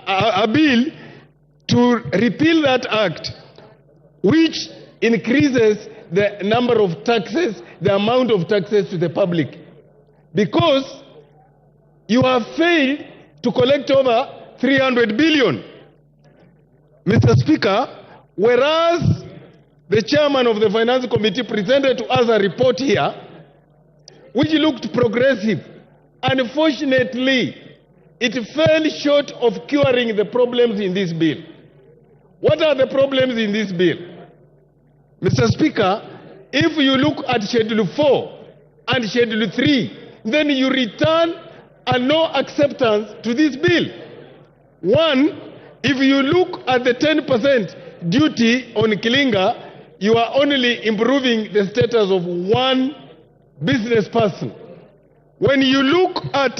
a bill to repeal that act, which increases the number of taxes, the amount of taxes to the public. Because you have failed to collect over 300 billion. Mr. Speaker, whereas the chairman of the Finance Committee presented to us a report here, which looked progressive, unfortunately, it fell short of curing the problems in this bill. What are the problems in this bill? Mr. Speaker, if you look at Schedule 4 and Schedule 3, then you return a no acceptance to this bill. One, if you look at the 10% duty on Kilinga, you are only improving the status of one business person. When you look at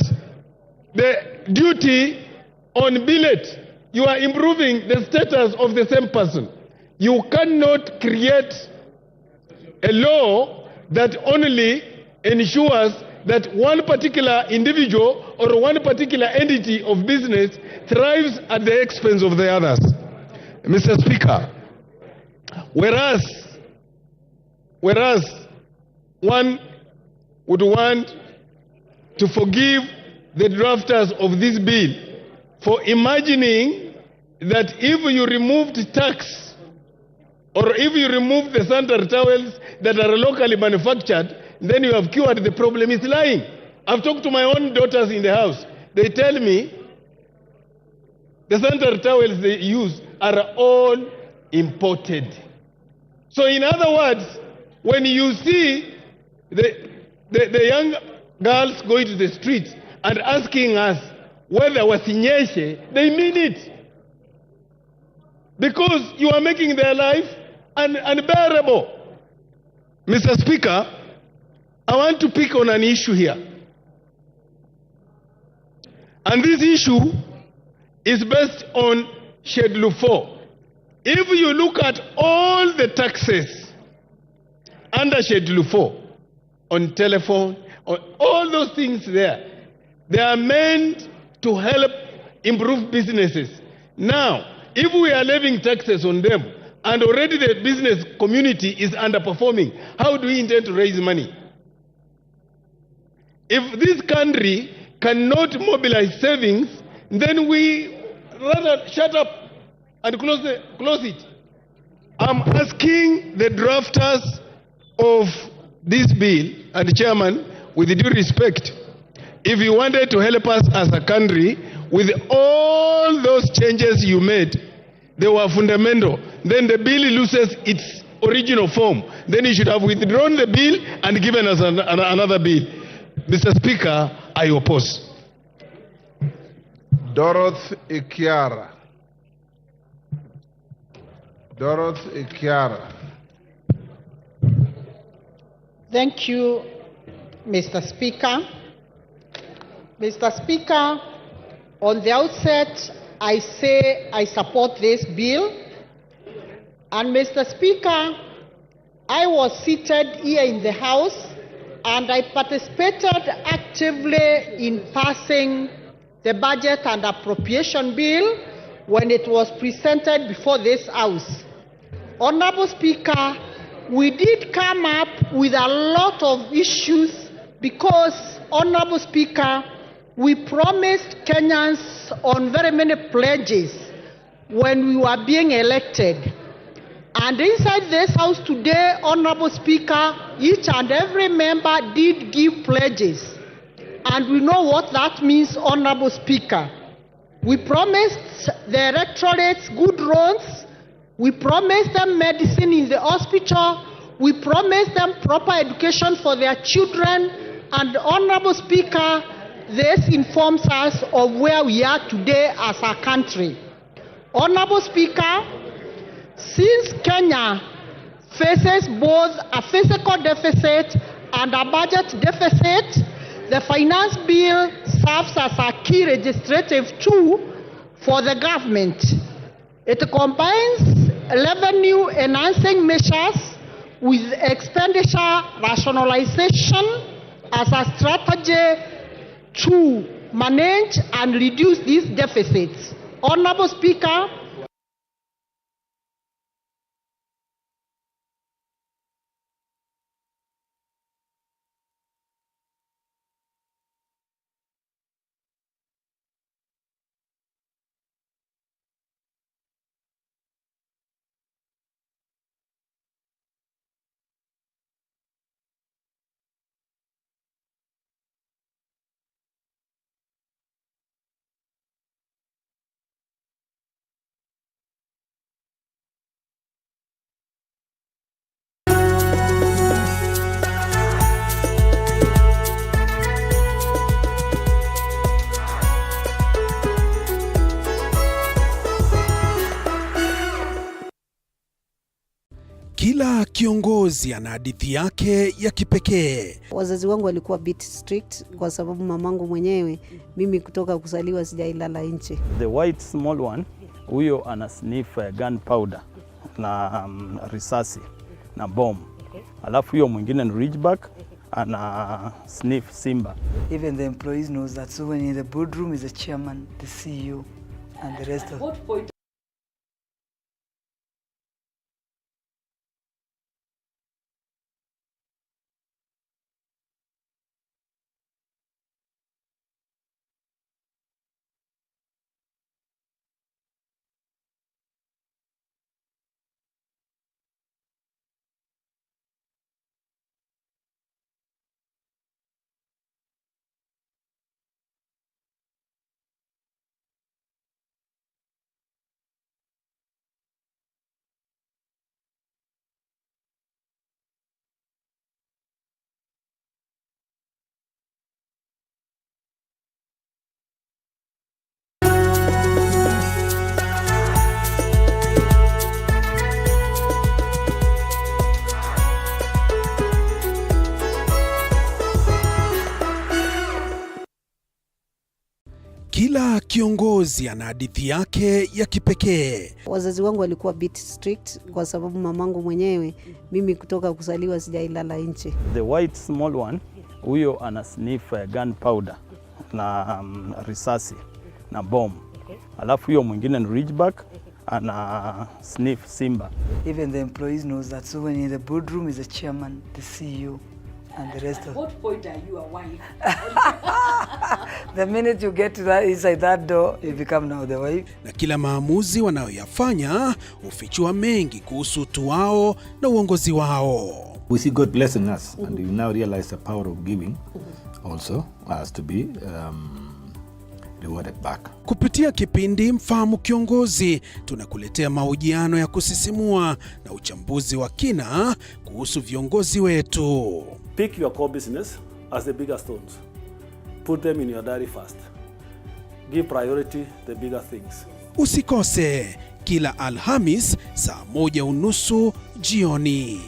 the duty on billet, you are improving the status of the same person. You cannot create a law that only ensures that one particular individual or one particular entity of business thrives at the expense of the others. Mr. Speaker, whereas one would want to forgive the drafters of this bill for imagining that if you removed tax or if you remove the sanitary towels that are locally manufactured, then you have cured the problem, is lying. I've talked to my own daughters in the house. They tell me the sanitary towels they use are all imported. So in other words, when you see the young girls going to the streets and asking us whether wasinyeshe, they mean it. Because you are making their life unbearable. Mr. Speaker, I want to pick on an issue here. And this issue is based on Schedule 4. If you look at all the taxes under Schedule 4, on telephone, on all those things there, they are meant to help improve businesses. Now, if we are levying taxes on them, and already the business community is underperforming, how do we intend to raise money? If this country cannot mobilize savings, then we rather shut up and close it. I'm asking the drafters of this bill, and the chairman, with due respect, if you wanted to help us as a country with all those changes you made, they were fundamental, then the bill loses its original form. Then you should have withdrawn the bill and given us another bill. Mr. Speaker, I oppose. Dorothy Ikiara. Thank you, Mr. Speaker. Mr. Speaker, on the outset, I say I support this bill. And Mr. Speaker, I was seated here in the House and I participated actively in passing the budget and appropriation bill when it was presented before this House. Honorable Speaker, we did come up with a lot of issues because, Honorable Speaker, we promised Kenyans on very many pledges when we were being elected. And inside this House today, Honorable Speaker, each and every member did give pledges. And we know what that means, Honorable Speaker. We promised the electorates good roads. We promised them medicine in the hospital. We promised them proper education for their children. And Honorable Speaker, this informs us of where we are today as a country. Honorable Speaker, since Kenya faces both a fiscal deficit and a budget deficit, the finance bill serves as a key legislative tool for the government. It combines revenue enhancing measures with expenditure rationalization as a strategy to manage and reduce these deficits. Honorable Speaker, Kila kiongozi ana hadithi yake ya kipekee. Wazazi wangu walikuwa bit strict kwa sababu mamangu mwenyewe, mimi kutoka kuzaliwa sijailala nje. The white small one, huyo ana sniff gunpowder na risasi na bomb. Alafu huyo mwingine ni ridgeback ana sniff simba. Even the employees knows that, so when in the boardroom is the chairman, the CEO and the rest of Kila kiongozi ana hadithi yake ya kipekee. Wazazi wangu walikuwa bit strict kwa sababu mamangu mwenyewe, mimi kutoka kuzaliwa sijailala nje. The white small one, huyo ana sniff gunpowder na risasi na bomb. Alafu huyo mwingine ni ridgeback ana sniff simba. even the employees knows that, so when in the boardroom is the chairman, the CEO and the rest of. What point are you a wife? The minute you get to that inside that door, you become now the wife. Na kila maamuzi wanayoyafanya hufichua mengi kuhusu utu wao na uongozi wao. We see God blessing us, and we now realize the power of giving also has to be rewarded back. Kupitia kipindi Mfahamu Kiongozi, tunakuletea mahojiano ya kusisimua na uchambuzi wa kina kuhusu viongozi wetu. Pick your core business as the bigger stones. Put them in your diary first. Give priority the bigger things. Usikose kila Alhamis saa 1:30 jioni.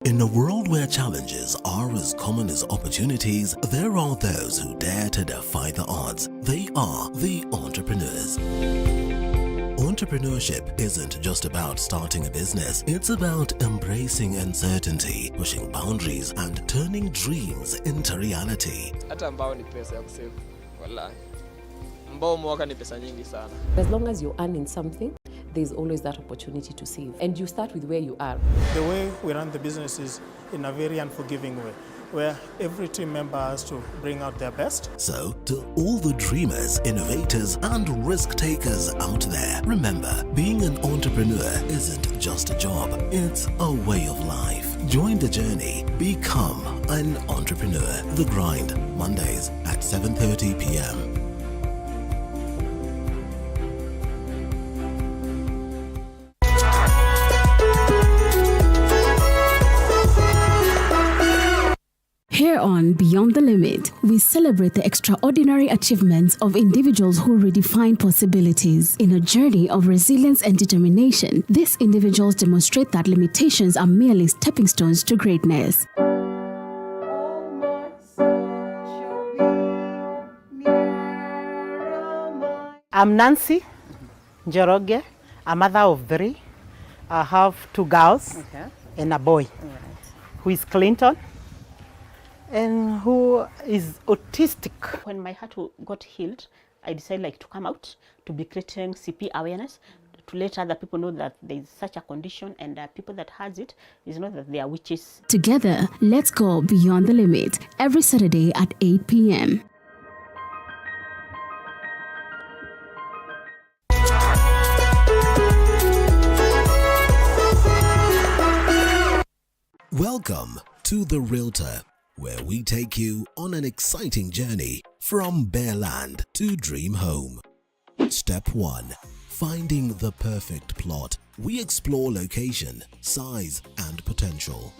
In a world where challenges are as common as opportunities, there are those who dare to defy the odds. They are the entrepreneurs. Entrepreneurship isn't just about starting a business, it's about embracing uncertainty, pushing boundaries and turning dreams into reality. Hata ambao ni pesa ya kusave, wallahi. Ambao mwaka ni pesa nyingi sana. As long as you're earning something, there's always that opportunity to save. And you start with where you are. The way we run the business is in a very unforgiving way, where every team member has to bring out their best. So, to all the dreamers, innovators, and risk takers out there, remember, being an entrepreneur isn't just a job, it's a way of life. Join the journey. Become an entrepreneur. The Grind, Mondays at 7:30 p.m. Here on Beyond the Limit, we celebrate the extraordinary achievements of individuals who redefine possibilities. In a journey of resilience and determination, these individuals demonstrate that limitations are merely stepping stones to greatness. I'm Nancy Njoroge, a mother of 3. I have 2 girls and a boy. who is Clinton, and who is autistic. When my heart got healed, I decided to come out to be creating CP awareness, to let other people know that there is such a condition, and people that has it is not that they are witches. Together, let's go beyond the limit every Saturday at 8 p.m. Welcome to The Realtor, where we take you on an exciting journey from bare land to dream home. Step 1. Finding the perfect plot. We explore location, size, and potential.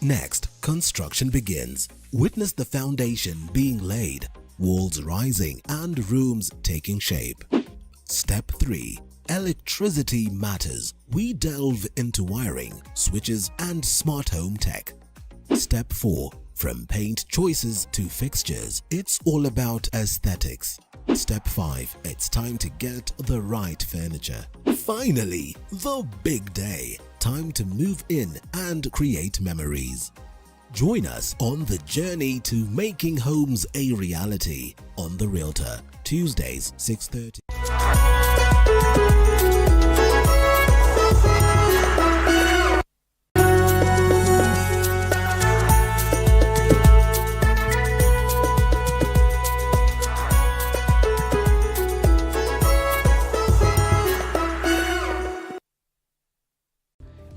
Next, construction begins. Witness the foundation being laid, walls rising, and rooms taking shape. Step 3. Electricity matters. We delve into wiring, switches, and smart home tech. Step 4. From paint choices to fixtures, it's all about aesthetics. Step 5. It's time to get the right furniture. Finally, the big day. Time to move in and create memories. Join us on the journey to making homes a reality on The Realtor, Tuesdays 6:30.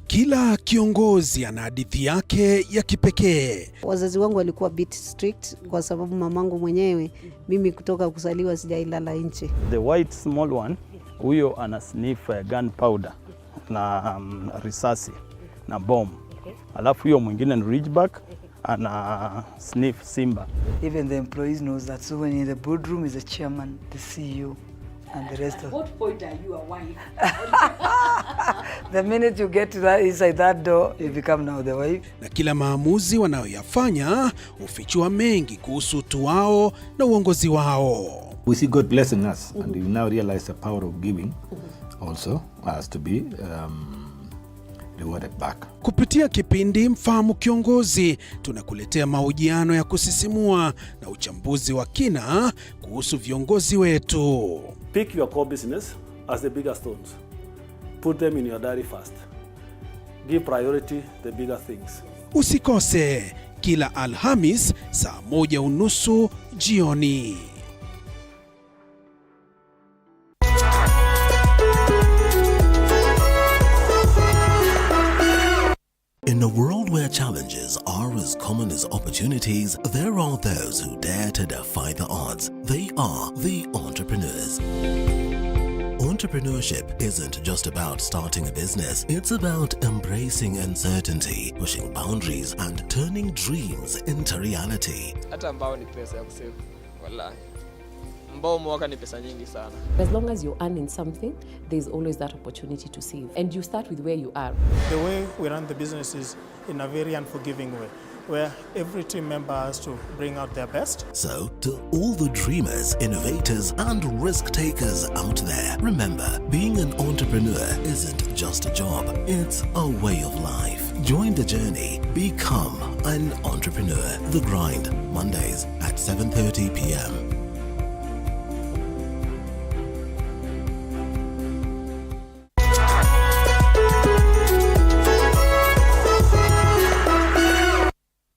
Kila kiongozi ana hadithi yake ya kipekee. Wazazi wangu walikuwa bit strict kwa sababu mamangu mwenyewe, mimi kutoka kuzaliwa sijailala nje. The white small one, huyo ana sniff gunpowder na risasi na bomb. Alafu huyo mwingine ni ridgeback ana sniff simba. Even the employees knows that. So when in the boardroom is the chairman, the CEO, and the rest of. At what point are you a wife? The minute you get to that inside that door, you become now the wife. Na kila maamuzi wanayoyafanya hufichua mengi kuhusu utu wao na uongozi wao. We see God blessing us, and we now realize the power of giving also has to be rewarded back. Kupitia kipindi Mfahamu Kiongozi, tunakuletea mahojiano ya kusisimua na uchambuzi wa kina kuhusu viongozi wetu. Pick your core business as the bigger stones. Put them in your diary first. Give priority the bigger things. Usikose kila Alhamis saa 1:30 jioni. In a world where challenges are as common as opportunities, there are those who dare to defy the odds. They are the entrepreneurs. Entrepreneurship isn't just about starting a business, it's about embracing uncertainty, pushing boundaries, and turning dreams into reality. Hata mbao ni pesa ya kusave. Wallahi. Mbao mwaka ni pesa nyingi sana. As long as you're earning something, there's always that opportunity to save. And you start with where you are. The way we run the business is in a very unforgiving way, where every team member has to bring out their best. So, to all the dreamers, innovators, and risk takers out there, remember, being an entrepreneur isn't just a job, it's a way of life. Join the journey. Become an entrepreneur. The Grind, Mondays at 7:30 p.m.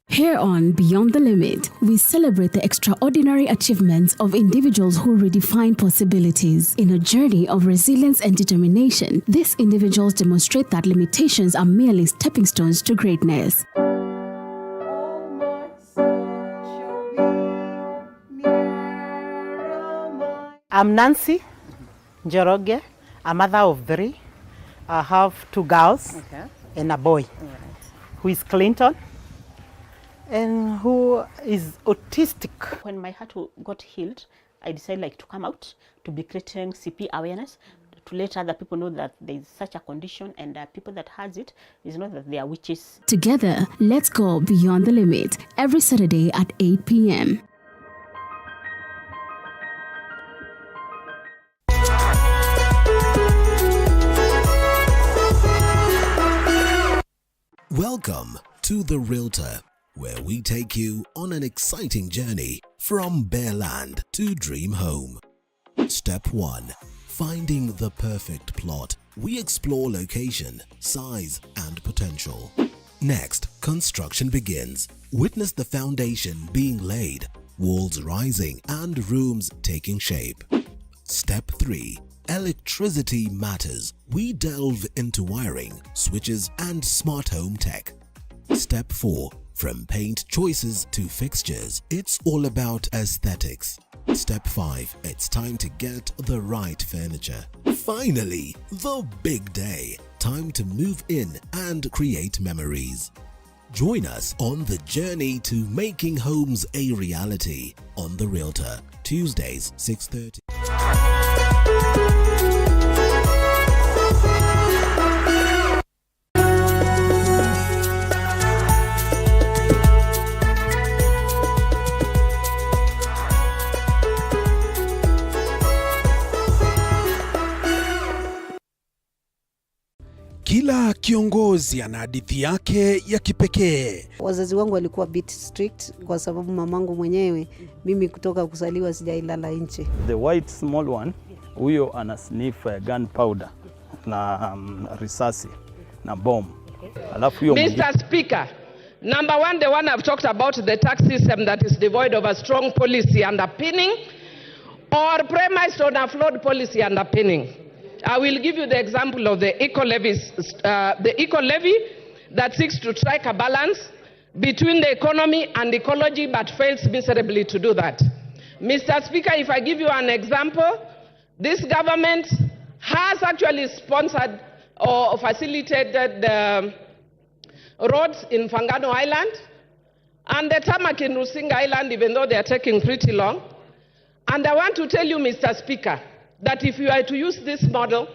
Here on Beyond the Limit, we celebrate the extraordinary achievements of individuals who redefine possibilities. In a journey of resilience and determination, these individuals demonstrate that limitations are merely stepping stones to greatness. I'm Nancy Njoroge, a mother of 3. I have 2 girls and a boy, who is Clinton, and who is autistic. When my heart got healed, I decided to come out to be creating CP awareness, to let other people know that there is such a condition, and people that has it is not that they are witches. Together, let's go beyond the limit every Saturday at 8 p.m. Welcome to The Realtor, where we take you on an exciting journey from bare land to dream home. Step 1. Finding the perfect plot. We explore location, size, and potential. Next, construction begins. Witness the foundation being laid, walls rising, and rooms taking shape. Step 3. Electricity matters. We delve into wiring, switches, and smart home tech. Step 4. From paint choices to fixtures, it's all about aesthetics. Step 5. It's time to get the right furniture. Finally, the big day. Time to move in and create memories. Join us on the journey to making homes a reality on The Realtor, Tuesdays 6:30. Kila kiongozi ana hadithi yake ya kipekee. Wazazi wangu walikuwa bit strict kwa sababu mamangu mwenyewe, mimi kutoka kuzaliwa sijailala nje. The white small one, huyo ana sniff gunpowder na risasi na bomb. Alafu huyo Mr. Speaker, number one, the one I've talked about, the tax system that is devoid of a strong policy underpinning or premised on a flawed policy underpinning. I will give you the example of the eco-levy that seeks to strike a balance between the economy and ecology but fails miserably to do that. Mr. Speaker, if I give you an example, this government has actually sponsored or facilitated roads in Fangano Island and the tarmac in Rusinga Island, even though they are taking pretty long. And I want to tell you, Mr. Speaker, that if you are to use this model,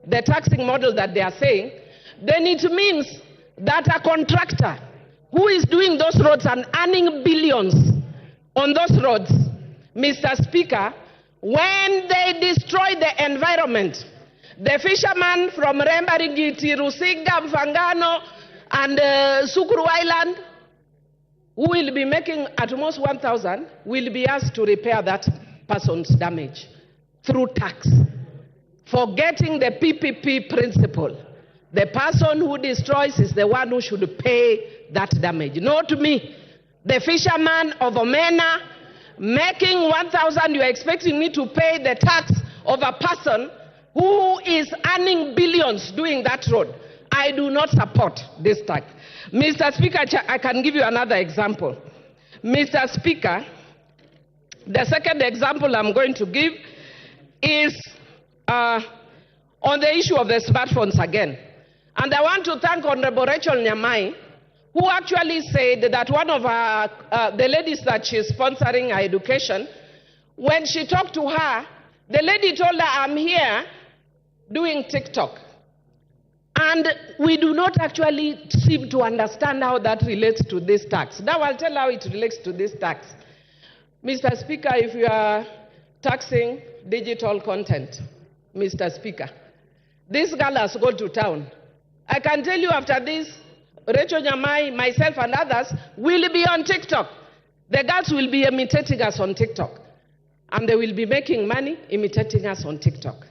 the taxing model that they are saying, then it means that a contractor who is doing those roads and earning billions on those roads, Mr. Speaker, when they destroy the environment, the fishermen from Rembarigiti, Rusinga, Mfangano, and Sukuru Island, who will be making at most 1,000, will be asked to repair that person's damage through tax, forgetting the PPP principle. The person who destroys is the one who should pay that damage, not me. The fisherman of Omena making 1,000, you are expecting me to pay the tax of a person who is earning billions doing that road. I do not support this tax. Mr. Speaker, I can give you another example. Mr. Speaker, the second example I'm going to give is on the issue of the smartphones again. And I want to thank Honorable Rachel Nyamai, who actually said that one of the ladies that she's sponsoring her education, when she talked to her, the lady told her, I'm here doing TikTok. And we do not actually seem to understand how that relates to this tax. Now I'll tell how it relates to this tax. Mr. Speaker, if you are taxing digital content, Mr. Speaker, this girl has gone to town. I can tell you after this, Rachel Nyamai, myself and others will be on TikTok. The girls will be imitating us on TikTok. And they will be making money imitating us on TikTok.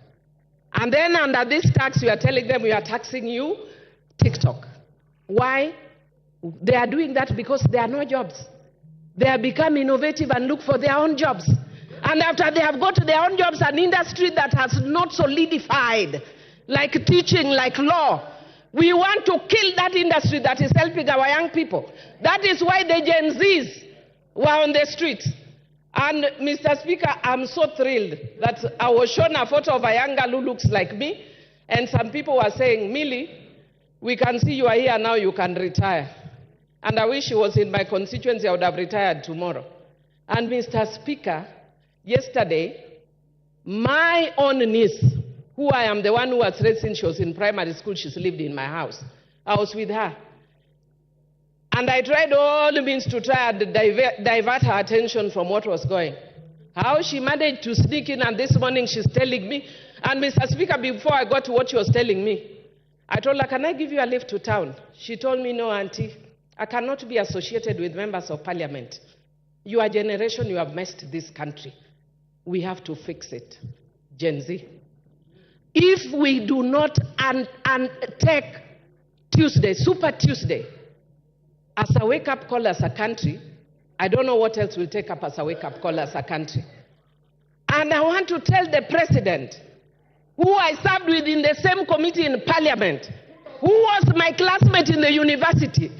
And then under this tax, we are telling them we are taxing you, TikTok. Why? They are doing that because there are no jobs. They have become innovative and look for their own jobs. And after they have got their own jobs, an industry that has not solidified, like teaching, like law, we want to kill that industry that is helping our young people. That is why the Gen Zs were on the streets. And Mr. Speaker, I'm so thrilled that I was shown a photo of a young girl who looks like me, and some people were saying, Millie, we can see you are here now, you can retire. And I wish she was in my constituency, I would have retired tomorrow. And Mr. Speaker, yesterday, my own niece, who I am the one who was raised since she was in primary school, she's lived in my house. I was with her. And I tried all means to try and divert her attention from what was going. How she managed to sneak in, and this morning she's telling me, and Mr. Speaker, before I got to what she was telling me, I told her, can I give you a lift to town? She told me, no, Auntie, I cannot be associated with members of parliament. Your generation, you have messed this country. We have to fix it. Gen Z. If we do not take Tuesday, Super Tuesday, as a wake-up call as a country, I don't know what else will take up as a wake-up call as a country. And I want to tell the president, who I served with in the same committee in parliament, who was my classmate in the university,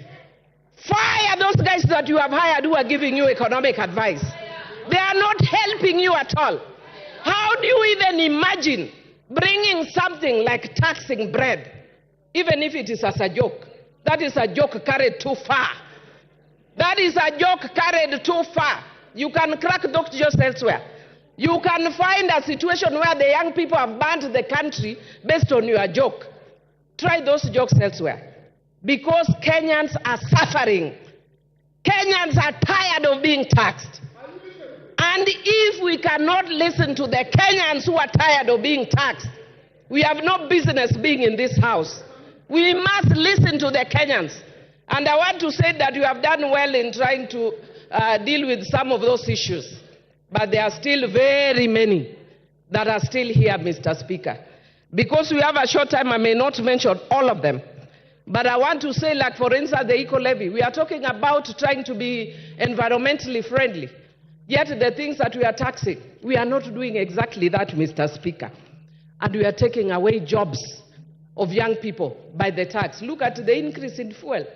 fire those guys that you have hired who are giving you economic advice. They are not helping you at all. How do you even imagine bringing something like taxing bread, even if it is as a joke? That is a joke carried too far. That is a joke carried too far. You can crack those jokes elsewhere. You can find a situation where the young people have burned the country based on your joke. Try those jokes elsewhere. Because Kenyans are suffering. Kenyans are tired of being taxed. And if we cannot listen to the Kenyans who are tired of being taxed, we have no business being in this house. We must listen to the Kenyans. And I want to say that you have done well in trying to deal with some of those issues. But there are still very many that are still here, Mr. Speaker. Because we have a short time, I may not mention all of them. But I want to say, like, for instance, the eco-levy. We are talking about trying to be environmentally friendly. Yet the things that we are taxing, we are not doing exactly that, Mr. Speaker. And we are taking away jobs of young people by the tax. Look at the increase in fuel.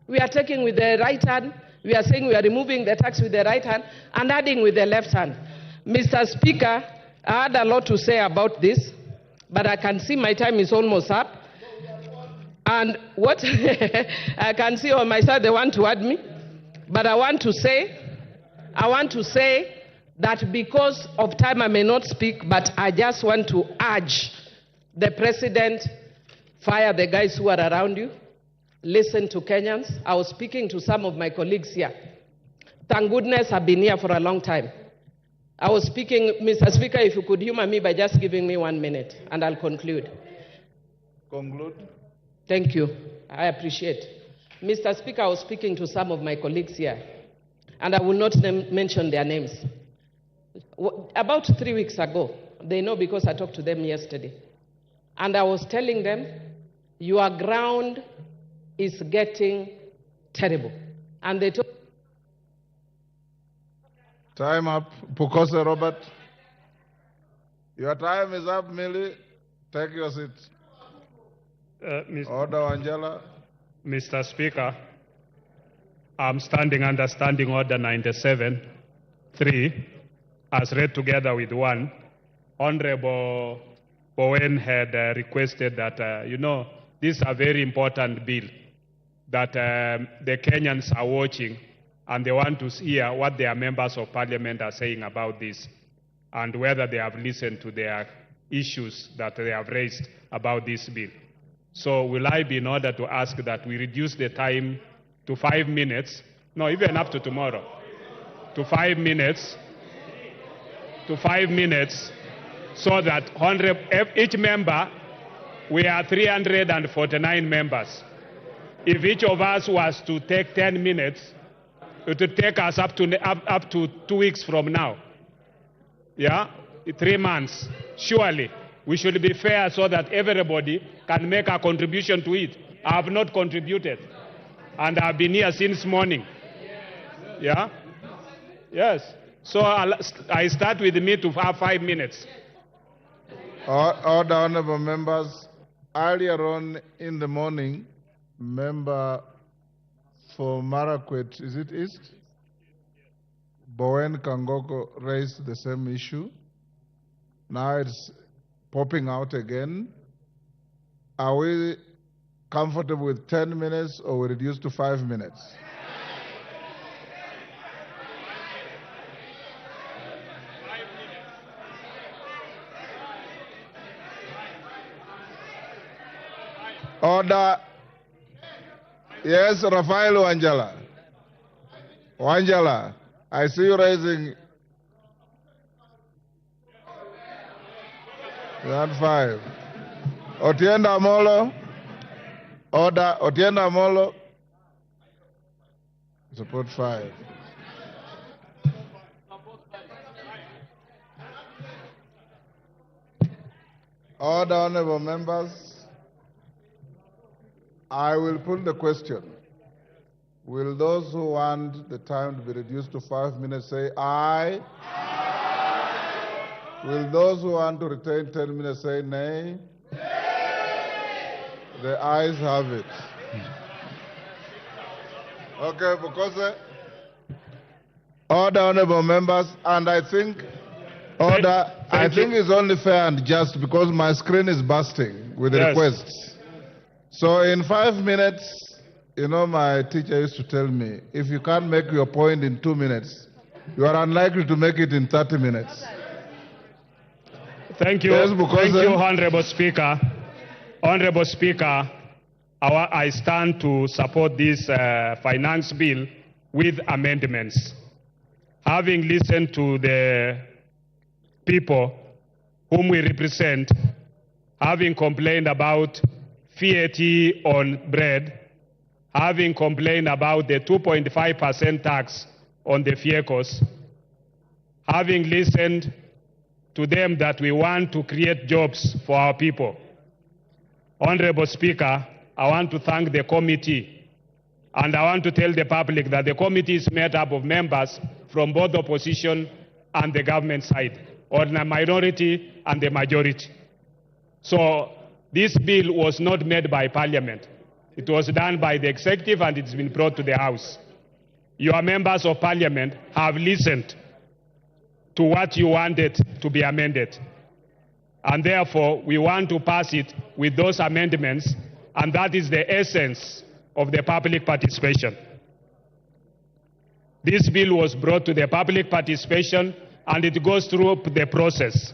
We are taking with the right hand. We are saying we are removing the tax with the right hand and adding with the left hand. Mr. Speaker, I had a lot to say about this, but I can see my time is almost up. And what I can see on my side, they want to add me. But I want to say that because of time I may not speak, but I just want to urge the president, fire the guys who are around you. Listen to Kenyans. I was speaking to some of my colleagues here. Thank goodness I've been here for a long time. I was speaking, Mr. Speaker, if you could humor me by just giving me 1 minute, and I'll conclude. Conclude. Thank you. I appreciate. Mr. Speaker, I was speaking to some of my colleagues here, and I will not mention their names. About 3 weeks ago, they know because I talked to them yesterday, and I was telling them, your ground is getting terrible. And they told Time up. Pukose Robert. Your time is up, Millie. Take your seat. Order, Angela. Mr. Speaker, I'm standing under Standing Order 97.3, as read together with 1. Honorable Bowen had requested that, this is a very important bill that the Kenyans are watching, and they want to hear what their members of parliament are saying about this, and whether they have listened to their issues that they have raised about this bill. So will I be in order to ask that we reduce the time to 5 minutes, no, even up to tomorrow, to 5 minutes, so that each member, we are 349 members. If each of us was to take 10 minutes, it would take us up to 2 weeks from now. Yeah? 3 months. Surely, we should be fair so that everybody can make a contribution to it. I have not contributed, and I've been here since morning. Yeah? Yes. So I start with me to have 5 minutes. Order, honorable members. Earlier on in the morning, member for Marakwet, is it East? Bowen Kangoko raised the same issue. Now it's popping out again. Are we comfortable with 10 minutes or we reduce to 5 minutes? Order. Yes, Rafael Wanjala. Wanjala, I see you raising. Round 5. Otienda Amolo. Order. Otienda Amolo. Support 5. Order, honorable members. I will put the question. Will those who want the time to be reduced to 5 minutes say aye? Aye. Will those who want to retain 10 minutes say nay? Nay. The ayes have it. Okay, because order, honorable members, and I think order. I think it's only fair and just because my screen is bursting with requests. So in 5 minutes, you know, my teacher used to tell me, if you can't make your point in 2 minutes, you are unlikely to make it in 30 minutes. Thank you. Yes, thank you, Honorable Speaker. Honorable Speaker, I stand to support this finance bill with amendments. Having listened to the people whom we represent, having complained about VAT on bread, having complained about the 2.5% tax on the vehicles, having listened to them that we want to create jobs for our people. Honorable Speaker, I want to thank the committee, and I want to tell the public that the committee is made up of members from both the opposition and the government side, or the minority and the majority. So this bill was not made by Parliament. It was done by the executive and it's been brought to the House. Your members of Parliament have listened to what you wanted to be amended. And therefore, we want to pass it with those amendments, and that is the essence of the public participation. This bill was brought to the public participation and it goes through the process.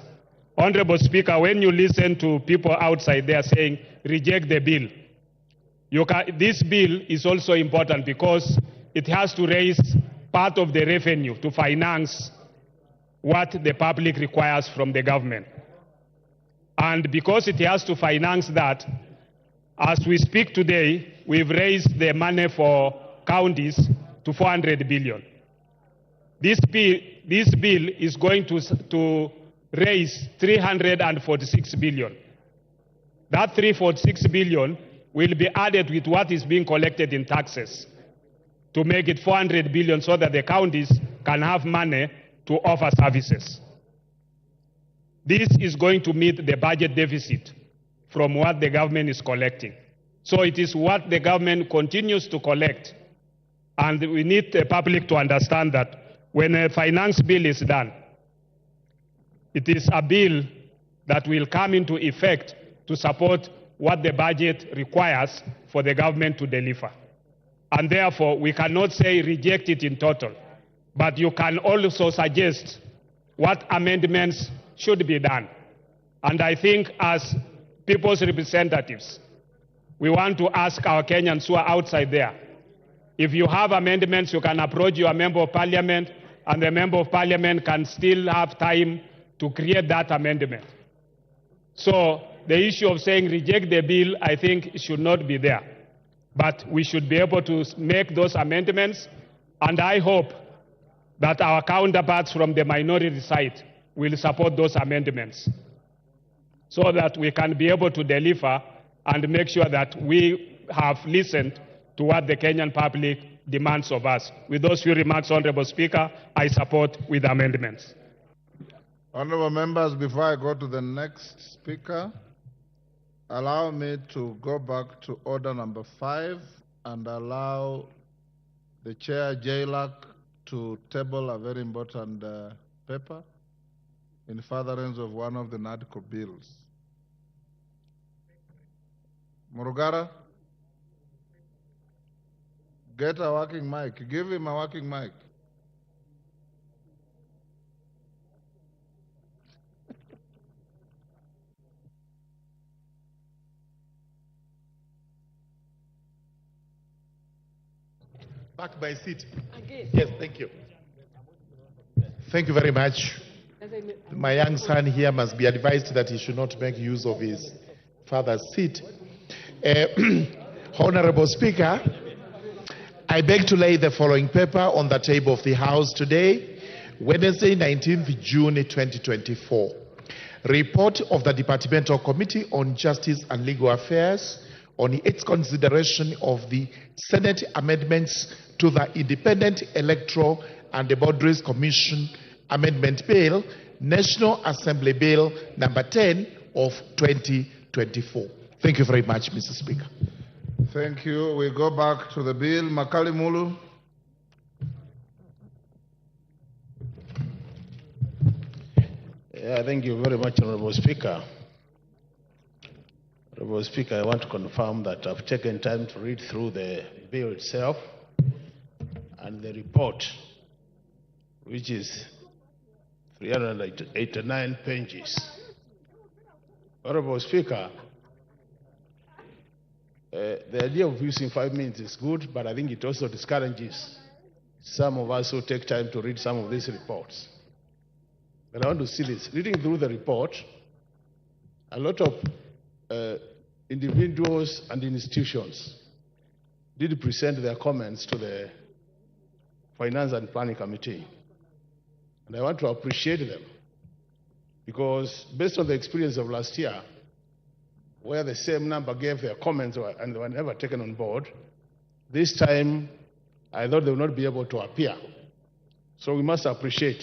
Honorable Speaker, when you listen to people outside there saying, reject the bill, this bill is also important because it has to raise part of the revenue to finance what the public requires from the government. And because it has to finance that, as we speak today, we've raised the money for counties to 400 billion. This bill is going to raise 346 billion. That 346 billion will be added with what is being collected in taxes to make it 400 billion so that the counties can have money to offer services. This is going to meet the budget deficit from what the government is collecting. So it is what the government continues to collect. And we need the public to understand that when a finance bill is done, it is a bill that will come into effect to support what the budget requires for the government to deliver. And therefore, we cannot say reject it in total, but you can also suggest what amendments should be done. And I think as people's representatives, we want to ask our Kenyans who are outside there, if you have amendments, you can approach your member of parliament, and the member of parliament can still have time to create that amendment. So the issue of saying reject the bill, I think should not be there. But we should be able to make those amendments, and I hope that our counterparts from the minority side will support those amendments so that we can be able to deliver and make sure that we have listened to what the Kenyan public demands of us. With those few remarks, Honorable Speaker, I support with amendments. Honorable members, before I go to the next speaker, allow me to go back to order number 5 and allow the chair, Jaylak, to table a very important paper in furtherance of one of the NADCO bills. Murugara, get a working mic. Give him a working mic. Back by seat. Again. Yes, thank you. Thank you very much. My young son here must be advised that he should not make use of his father's seat. Honorable Speaker, I beg to lay the following paper on the table of the House today, Wednesday, 19th June 2024. Report of the Departmental Committee on Justice and Legal Affairs on its consideration of the Senate amendments to the Independent Electoral and Boundaries Commission Amendment Bill, National Assembly Bill number 10 of 2024. Thank you very much, Mr. Speaker. Thank you. We go back to the bill. Makali Mulu. Thank you very much, Honorable Speaker. Honorable Speaker, I want to confirm that I've taken time to read through the bill itself and the report, which is 389 pages. Honorable Speaker, the idea of using 5 minutes is good, but I think it also discourages some of us who take time to read some of these reports. But I want to see this. Reading through the report, a lot of individuals and institutions did present their comments to the Finance and Planning Committee. And I want to appreciate them, because based on the experience of last year, where the same number gave their comments and they were never taken on board, this time I thought they would not be able to appear. So we must appreciate.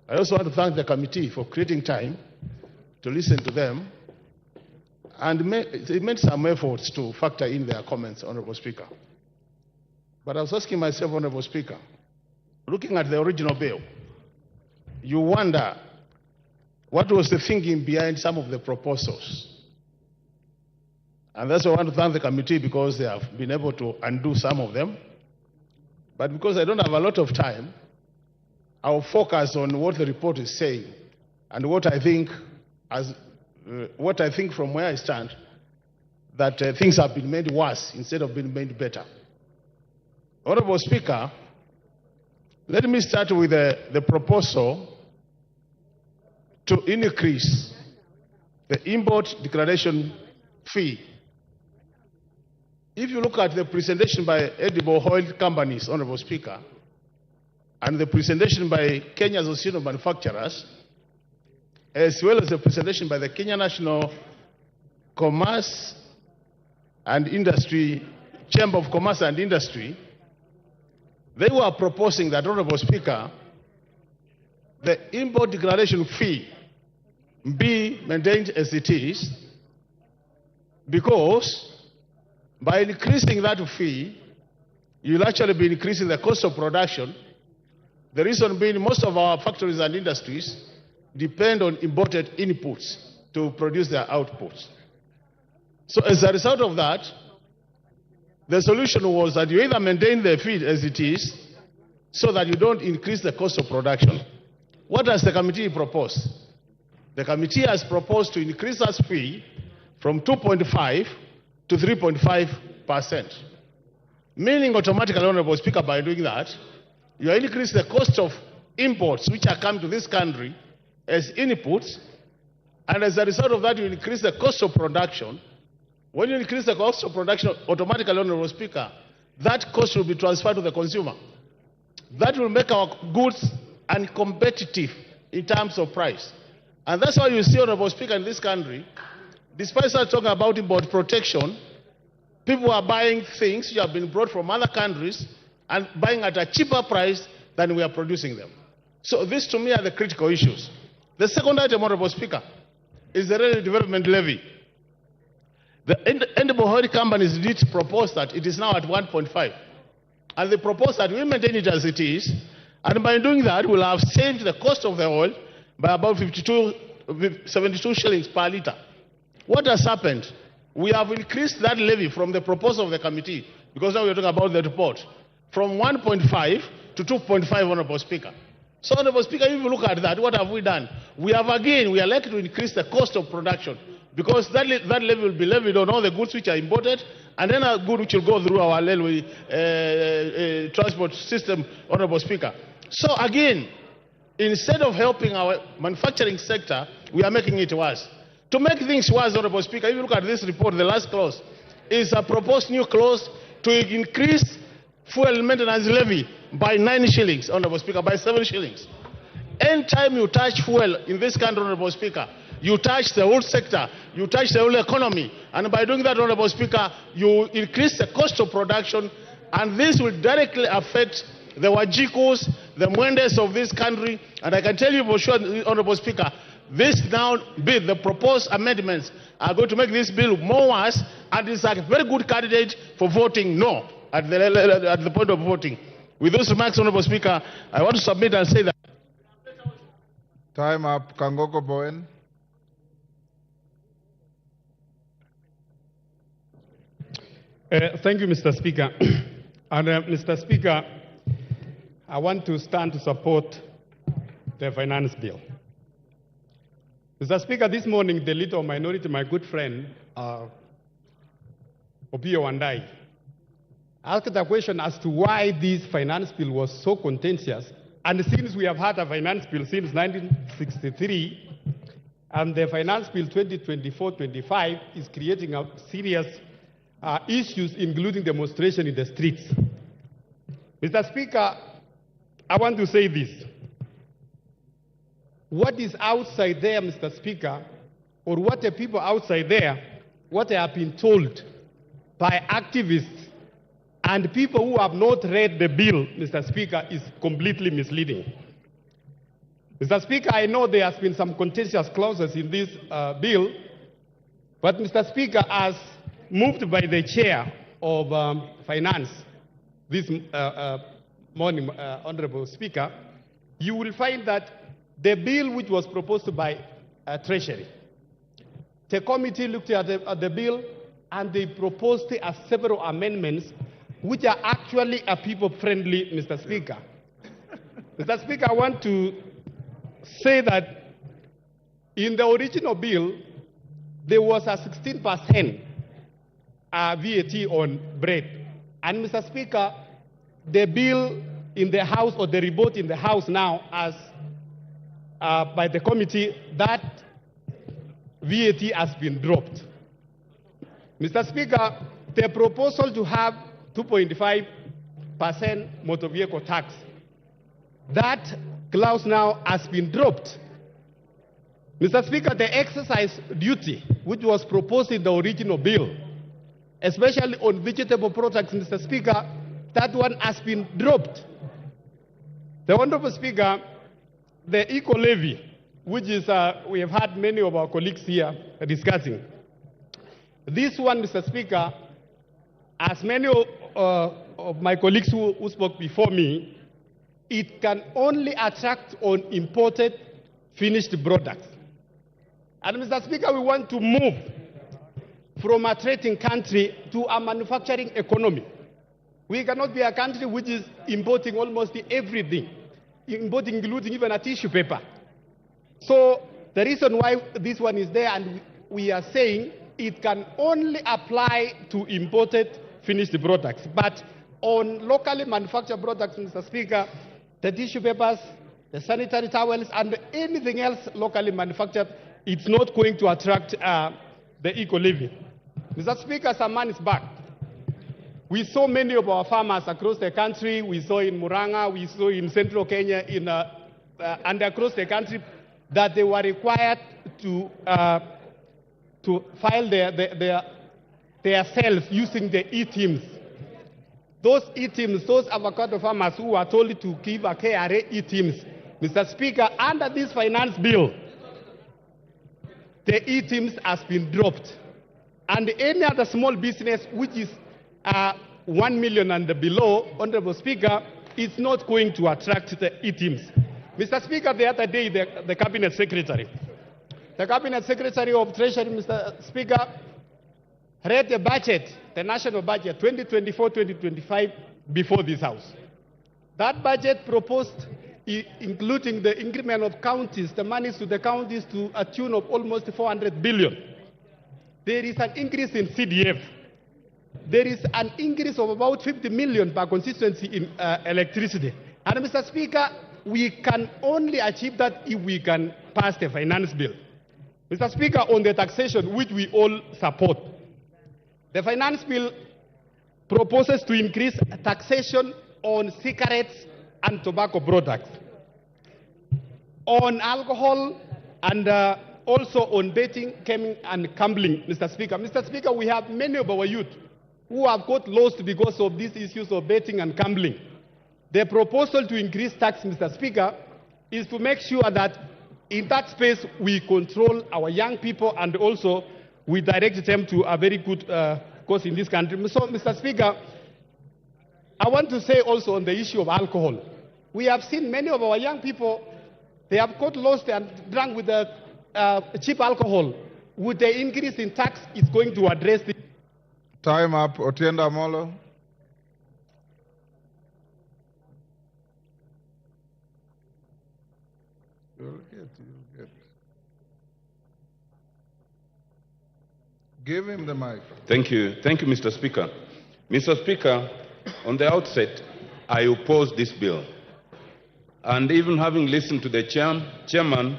I also want to thank the committee for creating time to listen to them, and they made some efforts to factor in their comments, Honorable Speaker. But I was asking myself, Honorable Speaker, looking at the original bill, you wonder what was the thinking behind some of the proposals. And that's why I want to thank the committee, because they have been able to undo some of them. But because I don't have a lot of time, I'll focus on what the report is saying and what I think from where I stand, that things have been made worse instead of being made better. Honorable Speaker, let me start with the proposal to increase the import declaration fee. If you look at the presentation by edible oil companies, Honorable Speaker, and the presentation by Kenya Association of Manufacturers, as well as the presentation by the Kenya National Commerce and Industry, Chamber of Commerce and Industry, they were proposing that, Honorable Speaker, the import declaration fee be maintained as it is, because by increasing that fee, you'll actually be increasing the cost of production. The reason being, most of our factories and industries depend on imported inputs to produce their outputs. So as a result of that, the solution was that you either maintain the fee as it is so that you don't increase the cost of production. What does the committee propose? The committee has proposed to increase that fee from 2.5 to 3.5%. Meaning automatically, Honorable Speaker, by doing that, you increase the cost of imports which are coming to this country as inputs, and as a result of that, you increase the cost of production. When you increase the cost of production, automatically, Honorable Speaker, that cost will be transferred to the consumer. That will make our goods uncompetitive in terms of price. And that's why you see, Honorable Speaker, in this country, despite us talking about import protection, people are buying things which have been brought from other countries and buying at a cheaper price than we are producing them. So these, to me, are the critical issues. The second item, Honorable Speaker, is the Railway Development Levy. The edible oil companies did propose that it is now at 1.5. And they propose that we maintain it as it is, and by doing that, we'll have saved the cost of the oil by about 72 shillings per litre. What has happened? We have increased that levy from the proposal of the committee, because now we're talking about the report, from 1.5 to 2.5, Honorable Speaker. So, Honorable Speaker, if you look at that, what have we done? We are likely to increase the cost of production, because that levy will be levied on all the goods which are imported, and then a good which will go through our railway transport system, Honorable Speaker. So again, instead of helping our manufacturing sector, we are making it worse. To make things worse, Honorable Speaker, if you look at this report, the last clause is a proposed new clause to increase fuel maintenance levy by 9 shillings, Honorable Speaker, by 7 shillings. Anytime you touch fuel in this country, Honorable Speaker, you touch the whole sector, you touch the whole economy. And by doing that, Honorable Speaker, you increase the cost of production, and this will directly affect the Wajikos, the Mwendes of this country. And I can tell you for sure, Honorable Speaker, this now bill, the proposed amendments, are going to make this bill more worse, and it's a very good candidate for voting no at the point of voting. With those remarks, Honorable Speaker, I want to submit and say that. Time up. Kangoko Bowen. Thank you, Mr. Speaker. And Mr. Speaker, I want to stand to support the finance bill. Mr. Speaker, this morning the leader of minority, my good friend, Opio Wandai, asked a question as to why this finance bill was so contentious. And since we have had a finance bill since 1963, and the finance bill 2024-25 is creating a serious issues, including demonstration in the streets. Mr. Speaker, I want to say this. What is outside there, Mr. Speaker, or what the people outside there, what they have been told by activists and people who have not read the bill, Mr. Speaker, is completely misleading. Mr. Speaker, I know there has been some contentious clauses in this bill, but Mr. Speaker, as moved by the chair of finance this morning, Honorable Speaker, you will find that the bill which was proposed by Treasury, the committee looked at the bill and they proposed several amendments which are actually people-friendly, Mr. Speaker. Mr. Speaker, I want to say that in the original bill, there was a 16% VAT on bread. And Mr. Speaker, the bill in the House, or the report in the House now, as by the committee, that VAT has been dropped. Mr. Speaker, the proposal to have 2.5% motor vehicle tax, that clause now has been dropped. Mr. Speaker, the exercise duty, which was proposed in the original bill, especially on vegetable products, Mr. Speaker, that one has been dropped. The Honorable Speaker, the eco-levy, which is, we have had many of our colleagues here discussing. This one, Mr. Speaker, as many of my colleagues who spoke before me, it can only attract on imported finished products. And Mr. Speaker, we want to move from a trading country to a manufacturing economy. We cannot be a country which is importing almost everything, importing including even a tissue paper. So the reason why this one is there, and we are saying it can only apply to imported finished products. But on locally manufactured products, Mr. Speaker, the tissue papers, the sanitary towels, and anything else locally manufactured, it's not going to attract the eco-levy. Mr. Speaker, some months back, we saw many of our farmers across the country. We saw in Murang'a, we saw in central Kenya, and across the country, that they were required to file their sales using the e-teams. Those e-teams, those avocado farmers who were told to give a KRA e-teams, Mr. Speaker, under this finance bill, the e-teams has been dropped. And any other small business which is 1 million and below, Honorable Speaker, is not going to attract the e-teams. Mr. Speaker, the other day, the Cabinet Secretary of Treasury, Mr. Speaker, read the budget, the national budget, 2024-2025, before this House. That budget proposed, including the increment of counties, the monies to the counties to a tune of almost 400 billion. There is an increase in CDF. There is an increase of about 50 million per constituency in electricity. And Mr. Speaker, we can only achieve that if we can pass the finance bill. Mr. Speaker, on the taxation, which we all support, the finance bill proposes to increase taxation on cigarettes and tobacco products, on alcohol, and also on betting, gaming, and gambling, Mr. Speaker. Mr. Speaker, we have many of our youth who have got lost because of these issues of betting and gambling. The proposal to increase tax, Mr. Speaker, is to make sure that in that space we control our young people and also we direct them to a very good cause in this country. So, Mr. Speaker, I want to say also on the issue of alcohol. We have seen many of our young people, they have got lost and drunk with the cheap alcohol. Would the increase in tax is going to address this? Time up. Otienda Molo. You'll get. Give him the mic. Thank you, Mr. Speaker. Mr. Speaker, on the outset, I oppose this bill. And even having listened to the chairman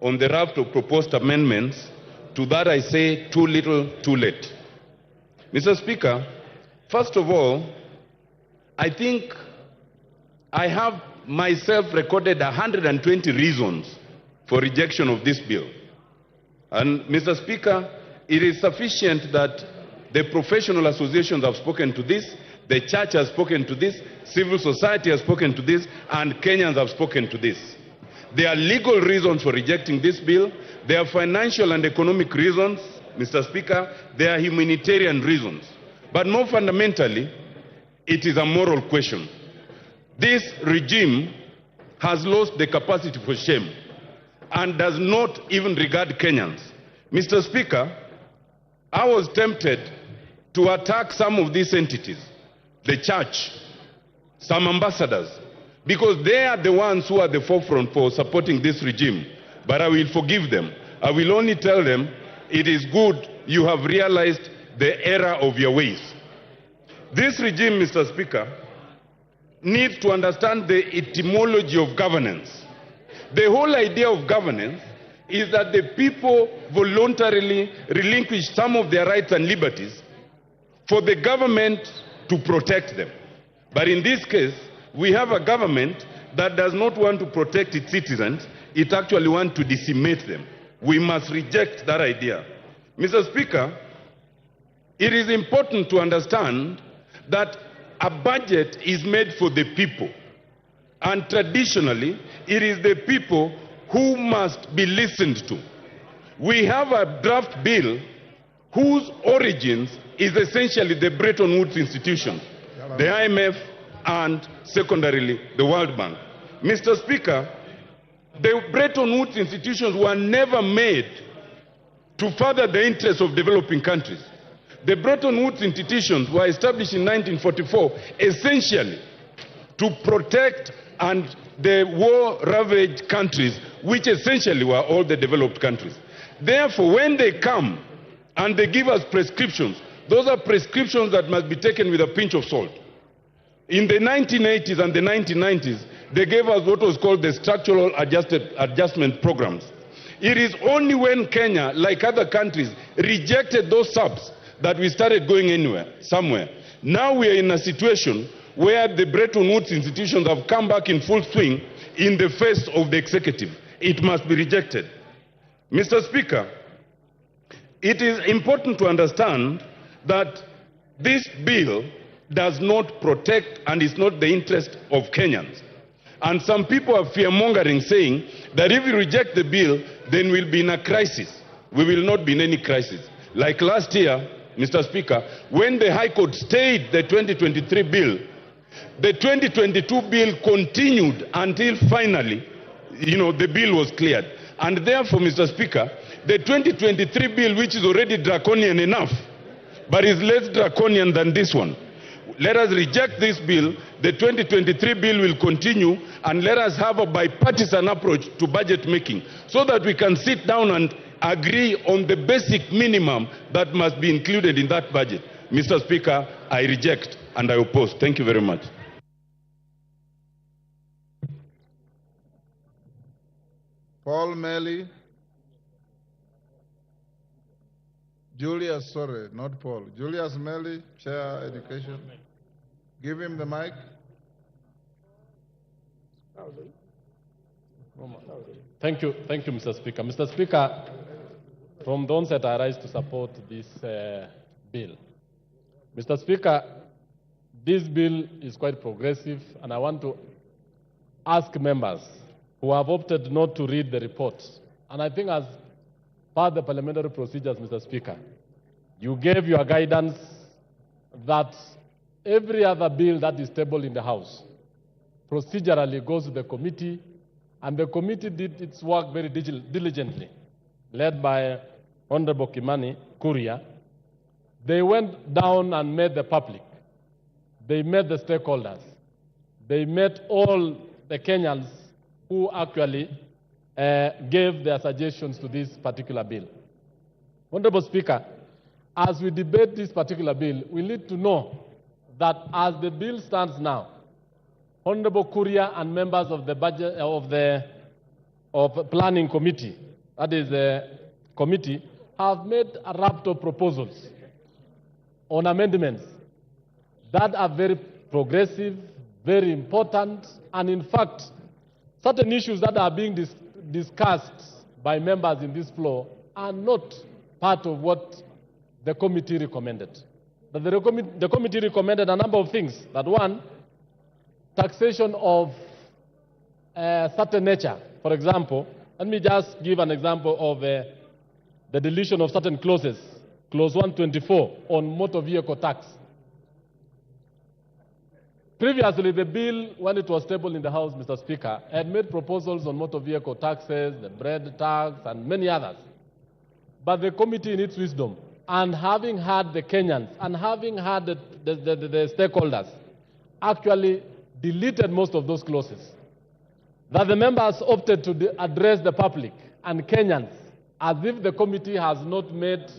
on the raft of proposed amendments, to that I say too little, too late. Mr. Speaker, first of all, I think I have myself recorded 120 reasons for rejection of this bill. And Mr. Speaker, it is sufficient that the professional associations have spoken to this, the church has spoken to this, civil society has spoken to this, and Kenyans have spoken to this. There are legal reasons for rejecting this bill. There are financial and economic reasons, Mr. Speaker. There are humanitarian reasons. But more fundamentally, it is a moral question. This regime has lost the capacity for shame and does not even regard Kenyans. Mr. Speaker, I was tempted to attack some of these entities, the church, some ambassadors, because they are the ones who are the forefront for supporting this regime. But I will forgive them. I will only tell them, it is good you have realized the error of your ways. This regime, Mr. Speaker, needs to understand the etymology of governance. The whole idea of governance is that the people voluntarily relinquish some of their rights and liberties for the government to protect them. But in this case, we have a government that does not want to protect its citizens, it actually wants to decimate them. We must reject that idea. Mr. Speaker, it is important to understand that a budget is made for the people. And traditionally, it is the people who must be listened to. We have a draft bill whose origins is essentially the Bretton Woods institutions, the IMF, and secondarily the World Bank. Mr. Speaker, the Bretton Woods institutions were never made to further the interests of developing countries. The Bretton Woods institutions were established in 1944 essentially to protect and the war-ravaged countries, which essentially were all the developed countries. Therefore, when they come and they give us prescriptions, those are prescriptions that must be taken with a pinch of salt. In the 1980s and the 1990s, they gave us what was called the structural adjustment programs. It is only when Kenya, like other countries, rejected those subs that we started going somewhere. Now we are in a situation where the Bretton Woods institutions have come back in full swing in the face of the executive. It must be rejected. Mr. Speaker, it is important to understand that this bill does not protect and is not the interest of Kenyans. And some people are fear-mongering, saying that if we reject the bill, then we'll be in a crisis. We will not be in any crisis. Like last year, Mr. Speaker, when the High Court stayed the 2023 bill, the 2022 bill continued until finally, the bill was cleared. And therefore, Mr. Speaker, the 2023 bill, which is already draconian enough, but is less draconian than this one. Let us reject this bill. The 2023 bill will continue, and let us have a bipartisan approach to budget making so that we can sit down and agree on the basic minimum that must be included in that budget. Mr. Speaker, I reject and I oppose. Thank you very much. Paul Melly. Julius, sorry, not Paul. Julius Melly, Chair Education. Give him the mic. Thank you, Mr. Speaker. Mr. Speaker, from the onset, I rise to support this bill. Mr. Speaker, this bill is quite progressive, and I want to ask members who have opted not to read the report, and I think as part of the parliamentary procedures, Mr. Speaker, you gave your guidance that every other bill that is tabled in the House procedurally goes to the committee, and the committee did its work very diligently, led by Honorable Kimani Kuria. They went down and met the public. They met the stakeholders. They met all the Kenyans who actually gave their suggestions to this particular bill. Honorable Speaker, as we debate this particular bill, we need to know that as the bill stands now, Honorable Kuria and members of the budget of planning committee, that is the committee, have made a raft of proposals on amendments that are very progressive, very important, and in fact, certain issues that are being discussed by members in this floor are not part of what the committee recommended. But the committee recommended a number of things. That one, taxation of certain nature. For example, let me just give an example of the deletion of certain clauses. Clause 124 on motor vehicle tax. Previously, the bill, when it was tabled in the House, Mr. Speaker, had made proposals on motor vehicle taxes, the bread tax, and many others. But the committee, in its wisdom, and having had the Kenyans, and having had the stakeholders, actually deleted most of those clauses. That the members opted to address the public and Kenyans as if the committee has not made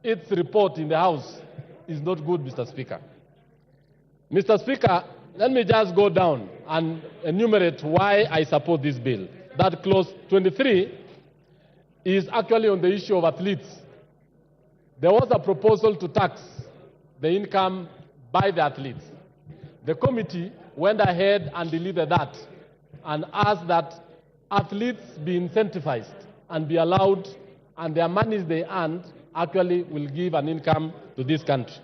its report in the House is not good, Mr. Speaker. Mr. Speaker, let me just go down and enumerate why I support this bill. That clause 23 is actually on the issue of athletes. There was a proposal to tax the income by the athletes. The committee went ahead and deleted that and asked that athletes be incentivized and be allowed, and their monies they earned actually will give an income to this country.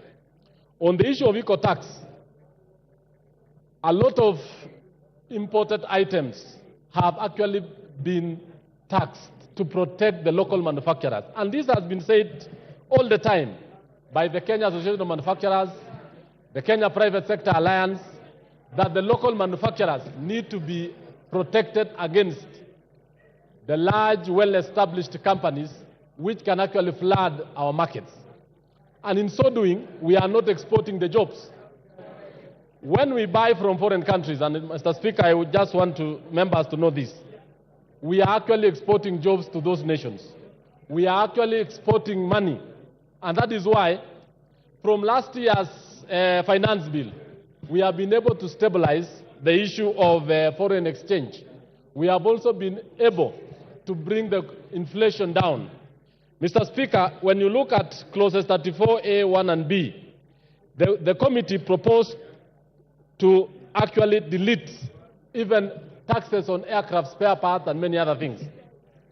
On the issue of eco-tax, a lot of imported items have actually been taxed to protect the local manufacturers. And this has been said all the time by the Kenya Association of Manufacturers, the Kenya Private Sector Alliance, that the local manufacturers need to be protected against the large, well-established companies which can actually flood our markets. And in so doing, we are not exporting the jobs. When we buy from foreign countries, and Mr. Speaker, I would just want members to know this, we are actually exporting jobs to those nations. We are actually exporting money. And that is why, from last year's finance bill, we have been able to stabilize the issue of foreign exchange. We have also been able to bring the inflation down. Mr. Speaker, when you look at clauses 34A, 1 and B, the committee proposed to actually delete even taxes on aircraft spare parts and many other things.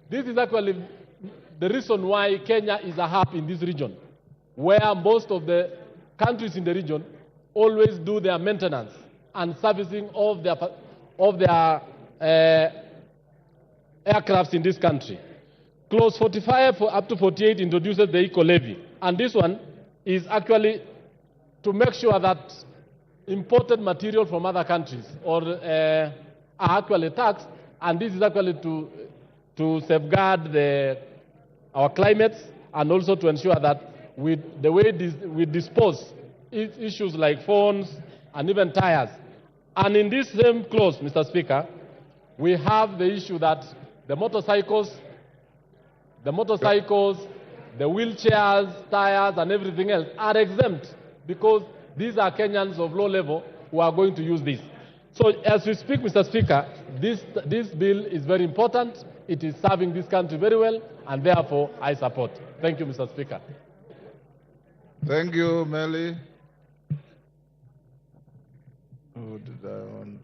This is actually the reason why Kenya is a hub in this region, where most of the countries in the region always do their maintenance and servicing of their aircrafts in this country. Clause 45 up to 48 introduces the eco levy, and this one is actually to make sure that imported material from other countries are actually taxed, and this is actually to safeguard our climates and also to ensure that the way we dispose issues like phones and even tires. And in this same clause, Mr. Speaker, we have the issue that the motorcycles, the wheelchairs, tires, and everything else are exempt because these are Kenyans of low level who are going to use this. So as we speak, Mr. Speaker, this bill is very important. It is serving this country very well, and therefore I support. Thank you, Mr. Speaker. Thank you, Melly. Who did I want?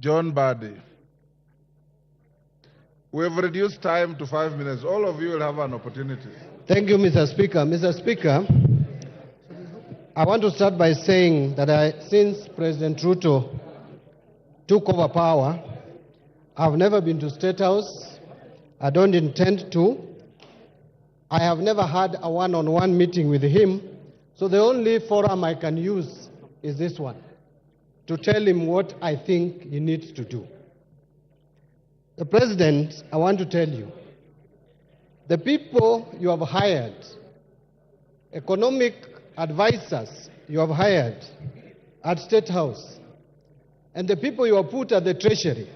John Bardi. We have reduced time to 5 minutes. All of you will have an opportunity. Thank you, Mr. Speaker. Mr. Speaker, I want to start by saying that since President Ruto took over power, I've never been to State House. I don't intend to. I have never had a one-on-one meeting with him, so the only forum I can use is this one, to tell him what I think he needs to do. The President, I want to tell you, the people you have hired, economic advisors you have hired at State House, and the people you have put at the Treasury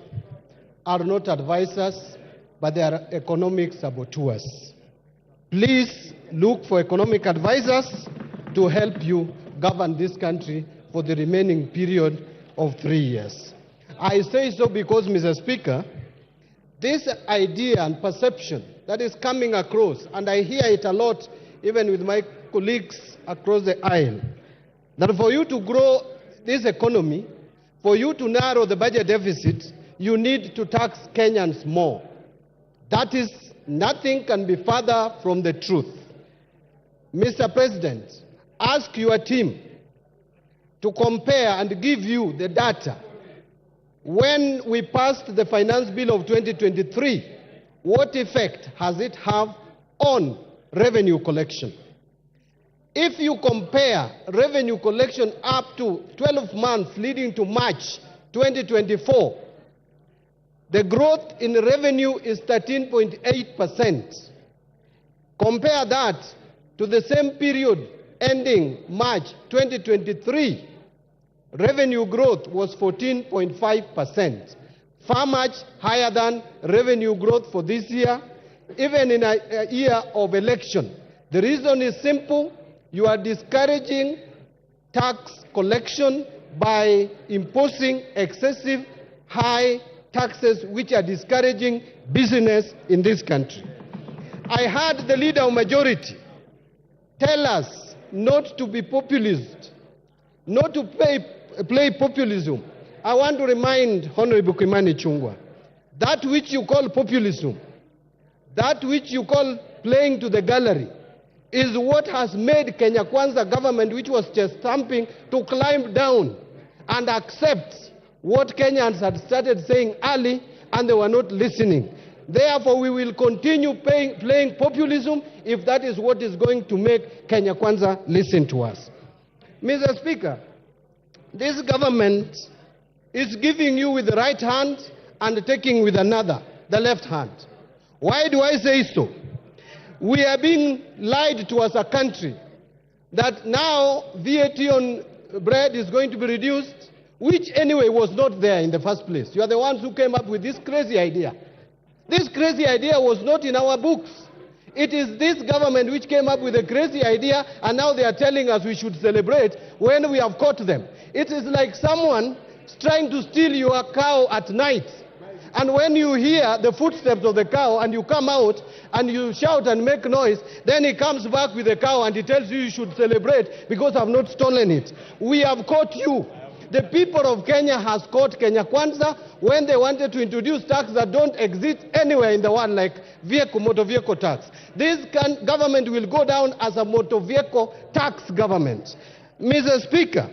are not advisors, but they are economic saboteurs. Please look for economic advisors to help you govern this country for the remaining period of 3 years. I say so because, Mr. Speaker, this idea and perception that is coming across, and I hear it a lot even with my colleagues across the aisle, that for you to grow this economy, for you to narrow the budget deficit, you need to tax Kenyans more. That is, nothing can be further from the truth. Mr. President, ask your team to compare and give you the data. When we passed the finance bill of 2023, what effect has it have on revenue collection? If you compare revenue collection up to 12 months leading to March 2024, the growth in revenue is 13.8%. Compare that to the same period ending March 2023, revenue growth was 14.5%, far much higher than revenue growth for this year, even in a year of election. The reason is simple. You are discouraging tax collection by imposing excessive high taxes which are discouraging business in this country. I heard the leader of majority tell us not to be populist, not to play populism. I want to remind Honorable Kimani Chungwa, that which you call populism, that which you call playing to the gallery, is what has made Kenya Kwanza government, which was just stamping, to climb down and accept what Kenyans had started saying early, and they were not listening. Therefore, we will continue playing populism if that is what is going to make Kenya Kwanza listen to us. Mr. Speaker, this government is giving you with the right hand and taking with another, the left hand. Why do I say so? We are being lied to as a country that now VAT on bread is going to be reduced, which anyway was not there in the first place. You are the ones who came up with this crazy idea. This crazy idea was not in our books. It is this government which came up with a crazy idea, and now they are telling us we should celebrate when we have caught them. It is like someone trying to steal your cow at night. And when you hear the footsteps of the cow and you come out and you shout and make noise, then he comes back with the cow and he tells you you should celebrate because I've not stolen it. We have caught you. The people of Kenya has caught Kenya Kwanza when they wanted to introduce tax that don't exist anywhere in the world, like motor vehicle tax. This government will go down as a motor vehicle tax government. Mr. Speaker,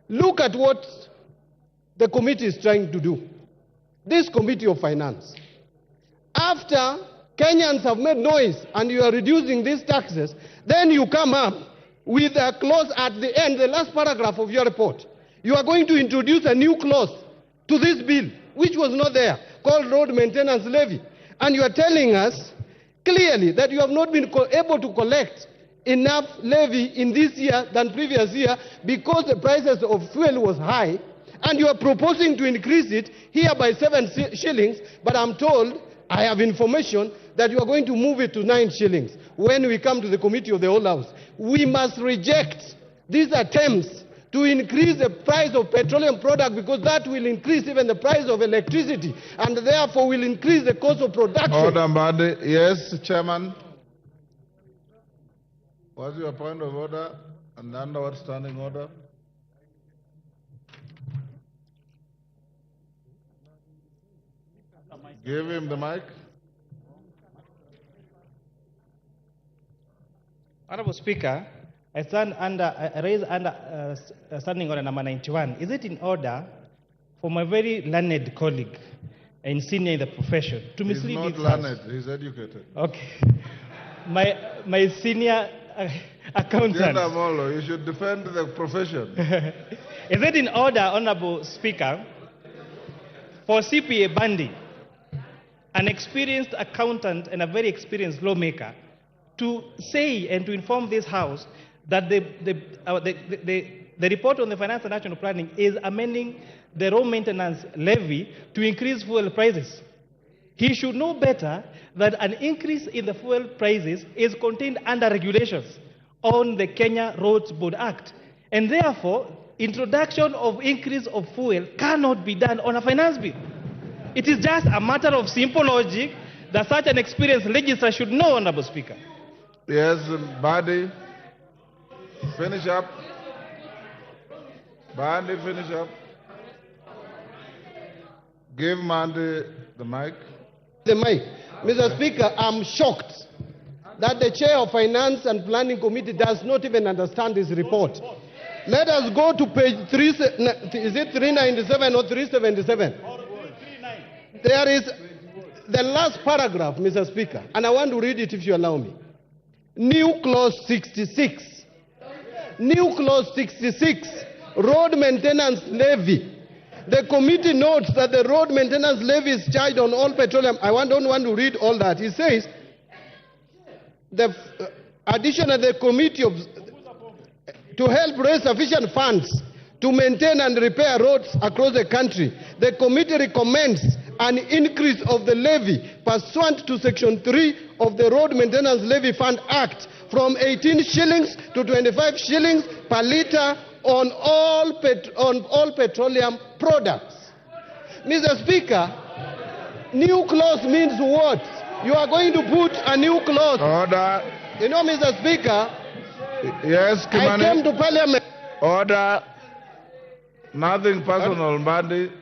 look at what the committee is trying to do. This Committee of Finance. After Kenyans have made noise and you are reducing these taxes, then you come up with a clause at the end, the last paragraph of your report. You are going to introduce a new clause to this bill, which was not there, called road maintenance levy. And you are telling us clearly that you have not been able to collect enough levy in this year than previous year because the prices of fuel was high, and you are proposing to increase it here by 7 shillings, but I'm told, I have information, that you are going to move it to 9 shillings when we come to the Committee of the Whole House. We must reject these attempts to increase the price of petroleum product, because that will increase even the price of electricity and therefore will increase the cost of production. Order, Mbadi. Yes, Chairman. What's your point of order and under what standing order? Give him the mic. Honorable Speaker, I raise under standing order number 91. Is it in order for my very learned colleague and senior in the profession to mislead He's not learned, he's educated. Okay. My senior accountant. You should defend the profession. Is it in order, Honorable Speaker, for CPA Bundy, an experienced accountant and a very experienced lawmaker, to say and to inform this House that the report on the finance and national planning is amending the road maintenance levy to increase fuel prices? He should know better that an increase in the fuel prices is contained under regulations on the Kenya Roads Board Act. And therefore, introduction of increase of fuel cannot be done on a finance bill. It is just a matter of simple logic that such an experienced legislator should know, Honorable Speaker. Yes, Badi, finish up. Badi, finish up. Give Mandy the mic. The mic. Mr. Speaker, I'm shocked that the chair of Finance and Planning Committee does not even understand this report. Let us go to page 3, is it 397 or 377? There is the last paragraph, Mr. Speaker, and I want to read it if you allow me. New clause 66. New clause 66, road maintenance levy. The committee notes that the road maintenance levy is charged on all petroleum. I don't want to read all that. It says, the addition of the committee to help raise sufficient funds to maintain and repair roads across the country, the committee recommends an increase of the levy pursuant to Section 3 of the Road Maintenance Levy Fund Act from 18 shillings to 25 shillings per litre on all petroleum products. Mr. Speaker, new clause means what? You are going to put a new clause. Order. You know, Mr. Speaker, yes, Kimani. I came to Parliament. Order. Nothing personal, Bandi.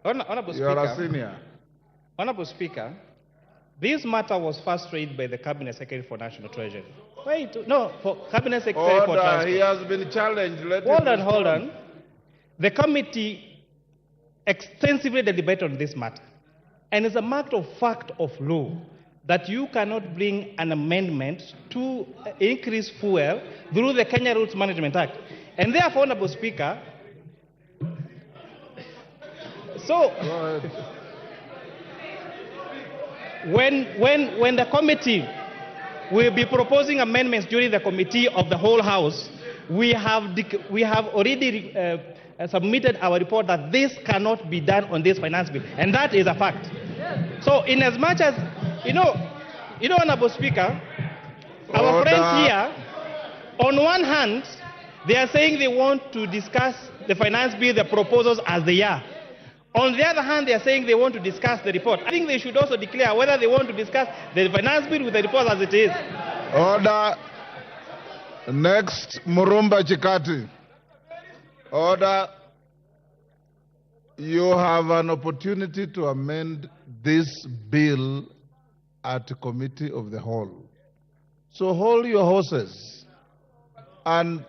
Honorable You are a Speaker, senior. Honorable Speaker, this matter was first raised by the Cabinet Secretary for National Treasury. Wait, no, for Cabinet Secretary for Transport. He has been challenged. Hold on. The committee extensively deliberated on this matter. And it's a matter of fact of law that you cannot bring an amendment to increase fuel through the Kenya Roads Management Act. And therefore, Honorable Speaker, so when the committee will be proposing amendments during the committee of the whole House, we have already submitted our report that this cannot be done on this finance bill, and that is a fact. So, in as much as Honorable Speaker, our friends here, on one hand, they are saying they want to discuss the finance bill, the proposals as they are. On the other hand, they are saying they want to discuss the report. I think they should also declare whether they want to discuss the finance bill with the report as it is. Order. Next, Murumba Chikati. Order. You have an opportunity to amend this bill at the committee of the whole. So hold your horses and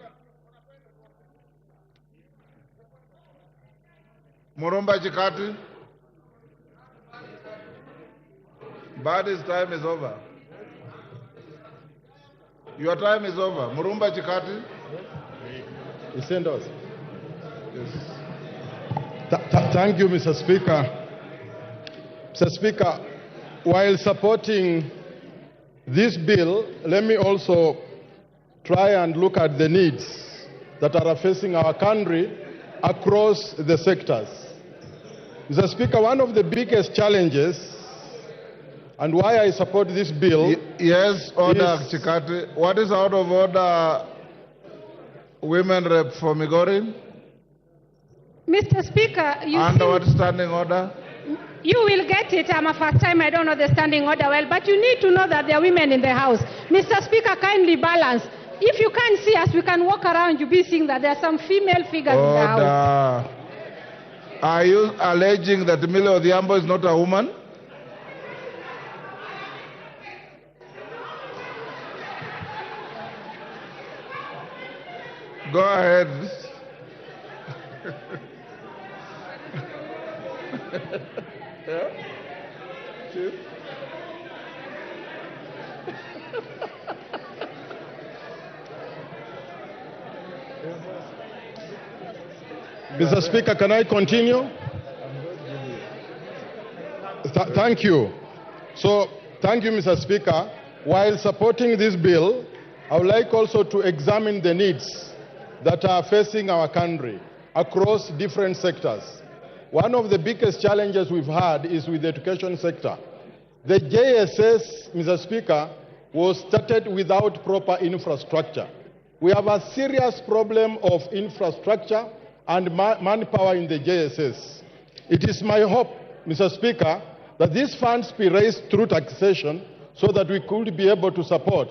Murumba Chikati, Badi's time is over. Your time is over. Murumba Chikati. You send us. Yes. Thank you, Mr. Speaker. Mr. Speaker, while supporting this bill, let me also try and look at the needs that are facing our country across the sectors. Mr. Speaker, one of the biggest challenges and why I support this bill... Yes, order, Chikati. What is out of order, Women Rep for Migori? Mr. Speaker, Under what standing order? You will get it. I'm a first time. I don't know the standing order well, but you need to know that there are women in the House. Mr. Speaker, kindly balance. If you can't see us, we can walk around. You'll be seeing that there are some female figures in the House. Are you alleging that Millie Odhiambo is not a woman? Go ahead. Yeah? Chief? Mr. Speaker, can I continue? Thank you. So, thank you, Mr. Speaker. While supporting this bill, I would like also to examine the needs that are facing our country across different sectors. One of the biggest challenges we've had is with the education sector. The JSS, Mr. Speaker, was started without proper infrastructure. We have a serious problem of infrastructure and manpower in the JSS. It is my hope, Mr. Speaker, that these funds be raised through taxation so that we could be able to support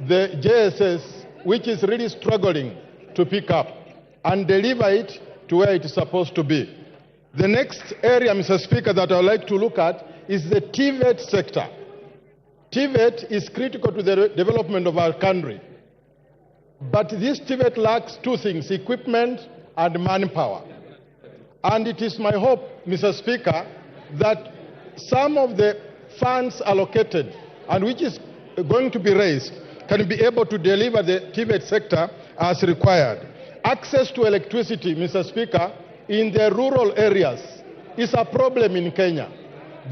the JSS, which is really struggling to pick up, and deliver it to where it is supposed to be. The next area, Mr. Speaker, that I would like to look at is the TVET sector. TVET is critical to the development of our country. But this TVET lacks two things, equipment and manpower. And it is my hope, Mr. Speaker, that some of the funds allocated and which is going to be raised can be able to deliver the TVET sector as required. Access to electricity, Mr. Speaker, in the rural areas is a problem in Kenya.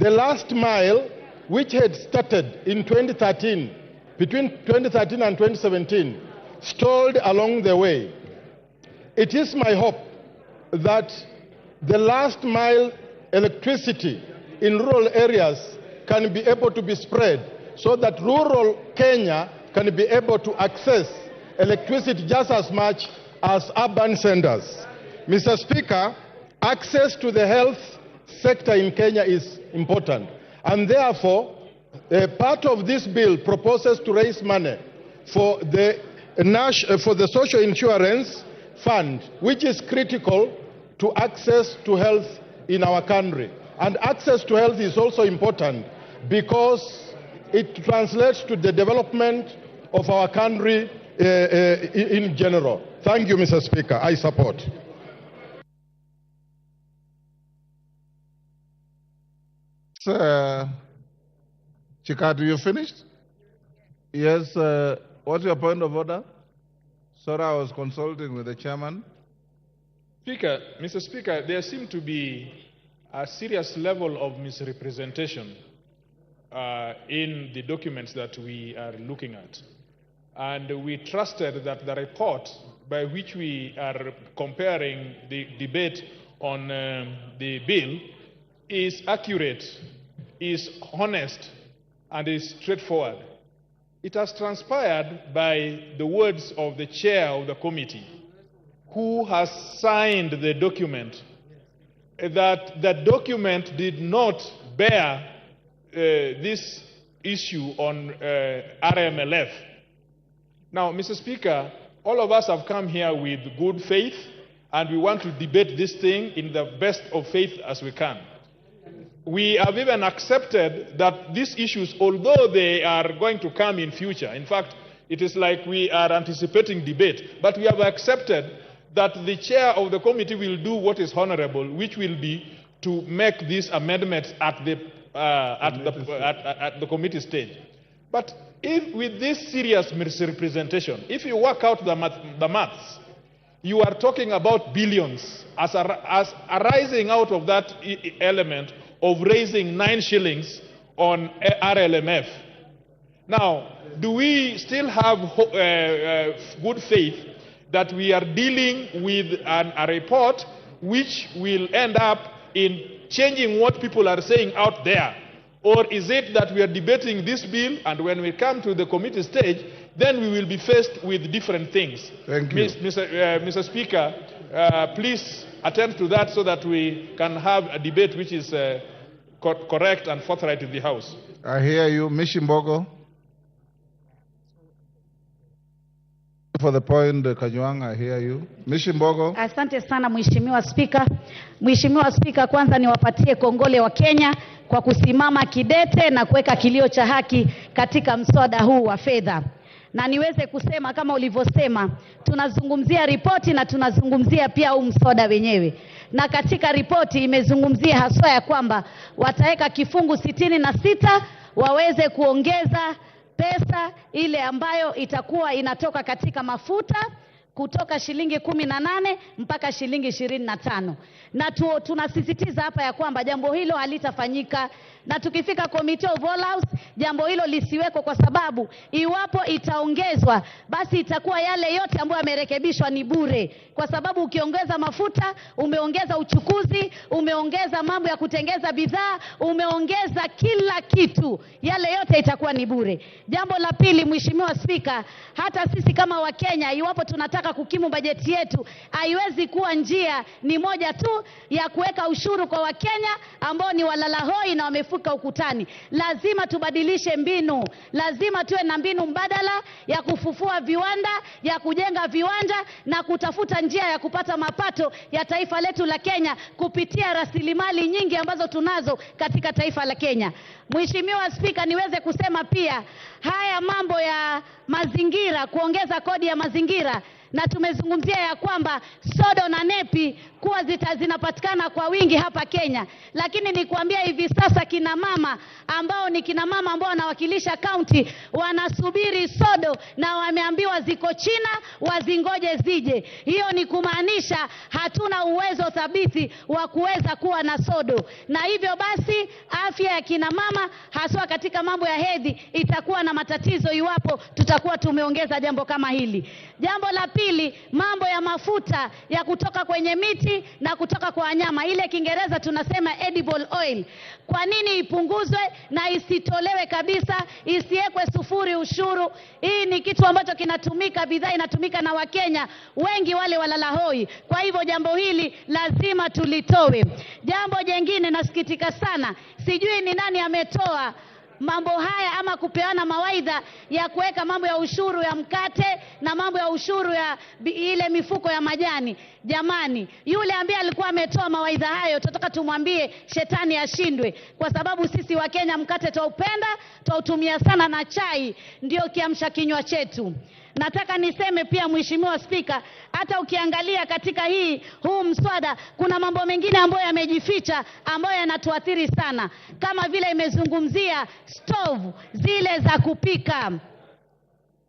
The last mile, which had started in 2013, between 2013 and 2017, stalled along the way. It is my hope that the last mile electricity in rural areas can be able to be spread so that rural Kenya can be able to access electricity just as much as urban centers. Mr. Speaker, access to the health sector in Kenya is important, and therefore part of this bill proposes to raise money for the social insurance fund, which is critical to access to health in our country. And access to health is also important because it translates to the development of our country in general. Thank you, Mr. Speaker. I support. Chikatu, you finished? Yes. What's your point of order? Sorry, I was consulting with the chairman. Speaker, Mr. Speaker, there seems to be a serious level of misrepresentation in the documents that we are looking at. And we trusted that the report by which we are comparing the debate on the bill is accurate, is honest, and is straightforward. It has transpired by the words of the chair of the committee, who has signed the document, that the document did not bear this issue on RMLF. Now, Mr. Speaker, all of us have come here with good faith, and we want to debate this thing in the best of faith as we can. We have even accepted that these issues, although they are going to come in future, in fact, it is like we are anticipating debate, but we have accepted that the chair of the committee will do what is honorable, which will be to make these amendments at the committee stage. But if with this serious misrepresentation, if you work out the maths, you are talking about billions as arising out of that element of raising 9 shillings on RLMF. Now, do we still have good faith that we are dealing with a report which will end up in changing what people are saying out there? Or is it that we are debating this bill, and when we come to the committee stage, then we will be faced with different things? Thank you. Mr. Speaker, please attend to that so that we can have a debate which is correct and forthright in the House. I hear you. Mishimbogo. For the point, Kajwang, I hear you. Mishimbogo. Asante sana Mheshimiwa Spika. Mheshimiwa Spika, kwanza niwapatie kongole wa Kenya kwa kusimama kidete na kuweka kilio cha haki katika mswada huu wa fedha. Na niweze kusema kama ulivyosema, tunazungumzia ripoti na tunazungumzia pia huu mswada wenyewe. Na katika ripoti imezungumzia haswa ya kwamba wataweka kifungu 66 waweze kuongeza pesa ile ambayo itakuwa inatoka katika mafuta kutoka shilingi 18 mpaka shilingi 25. Na tunasisitiza hapa ya kwamba jambo hilo halitafanyika, na tukifika Committee of All House jambo hilo lisiweko, kwa sababu iwapo itaongezwa basi itakuwa yale yote ambayo yamerekebishwa ni bure, kwa sababu ukiongeza mafuta umeongeza uchukuzi, umeongeza mambo ya kutengeza bidhaa, umeongeza kila kitu, yale yote itakuwa ni bure. Jambo la pili, Mheshimiwa Spika, hata sisi kama Wakenya iwapo tunataka kukimu bajeti yetu, haiwezi kuwa njia ni moja tu ya kuweka ushuru kwa Wakenya ambao ni walalahoi na wamefuka ukutani. Lazima tubadilishe mbinu, lazima tuwe na mbinu mbadala ya kufufua viwanda, ya kujenga viwanja na kutafuta njia ya kupata mapato ya taifa letu la Kenya kupitia rasilimali nyingi ambazo tunazo katika taifa la Kenya. Mheshimiwa Spika, niweze kusema pia haya mambo ya mazingira, kuongeza kodi ya mazingira, na tumezungumzia ya kwamba sodo na nepi kuwa zinapatikana kwa wingi hapa Kenya, lakini nikuambia hivi sasa kina mama ambao ni kina mama ambao wanawakilisha county wanasubiri sodo na wameambiwa ziko China wazingoje zije. Hiyo ni kumaanisha hatuna uwezo thabiti wa kuweza kuwa na sodo, na hivyo basi afya ya kina mama haswa katika mambo ya hedhi itakuwa na matatizo iwapo tutakuwa tumeongeza jambo kama hili. Jambo la pili, mambo ya mafuta ya kutoka kwenye miti na kutoka kwa wanyama, ile Kiingereza tunasema edible oil. Kwa nini ipunguzwe na isitolewe kabisa, isiwekwe sufuri ushuru? Hii ni kitu ambacho kinatumika, bidhaa inatumika na Wakenya wengi wale walalahoi. Kwa hivyo jambo hili lazima tulitowe. Jambo jingine, nasikitika sana, sijui ni nani ametoa mambo haya ama kupeana mawaidha ya kuweka mambo ya ushuru ya mkate na mambo ya ushuru ya ile mifuko ya majani. Jamani, yule ambaye alikuwa ametoa mawaidha hayo tutatoka tumwambie shetani ashindwe, kwa sababu sisi wa Kenya mkate twaupenda, twautumia sana, na chai ndio kiamsha kinywa chetu. Nataka niseme pia Mheshimiwa Spika, hata ukiangalia katika huu mswada kuna mambo mengine ambayo yamejificha ambayo yanatuathiri sana, kama vile imezungumzia stove zile za kupika.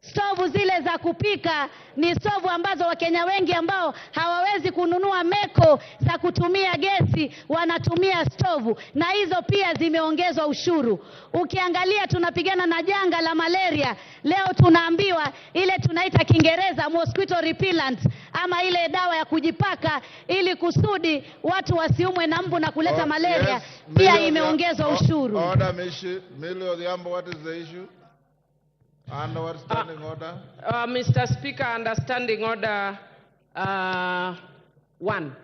Stovu zile za kupika ni stovu ambazo Wakenya wengi ambao hawawezi kununua meko za kutumia gesi wanatumia stovu, na hizo pia zimeongezwa ushuru. Ukiangalia tunapigana na janga la malaria, leo tunaambiwa ile tunaita Kiingereza mosquito repellent, ama ile dawa ya kujipaka ili kusudi watu wasiumwe na mbu na kuleta malaria, yes, pia imeongezwa ushuru. Order, Millie Odhiambo, what is the issue? And our standing order? Mr. Speaker, under standing order 1.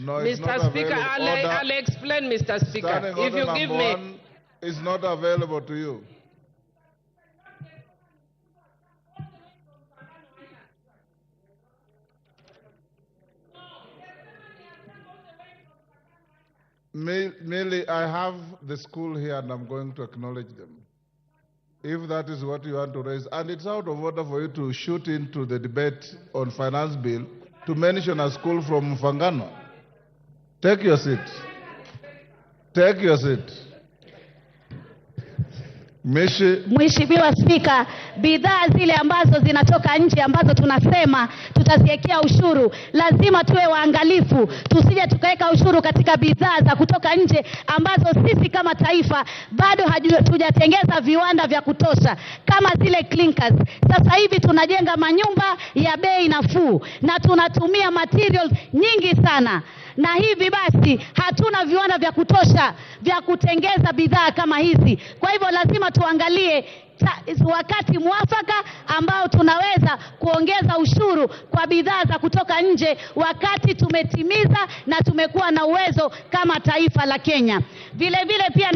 No, it's Mr. not Speaker, I'll explain, Mr. Speaker. Standing if you order give number me... 1 is not available to you. Millie, I have the school here and I'm going to acknowledge them, if that is what you want to raise. And it's out of order for you to shoot into the debate on finance bill to mention a school from Mfangano. Take your seat. Take your seat. Mheshimiwa Spika, bidhaa zile ambazo zinatoka nje ambazo tunasema tutaziwekea ushuru, lazima tuwe waangalifu tusije tukaweka ushuru katika bidhaa za kutoka nje ambazo sisi kama taifa bado hatujatengeza viwanda vya kutosha, kama zile clinkers. Sasa hivi tunajenga manyumba ya bei nafuu na tunatumia materials nyingi sana, na hivi basi hatuna viwanda vya kutosha vya kutengeza bidhaa kama hizi. Kwa hivyo lazima tuangalie wakati mwafaka ambao tunaweza kuongeza ushuru kwa bidhaa za kutoka nje wakati tumetimiza na tumekuwa na uwezo kama taifa la Kenya. Vile vile pia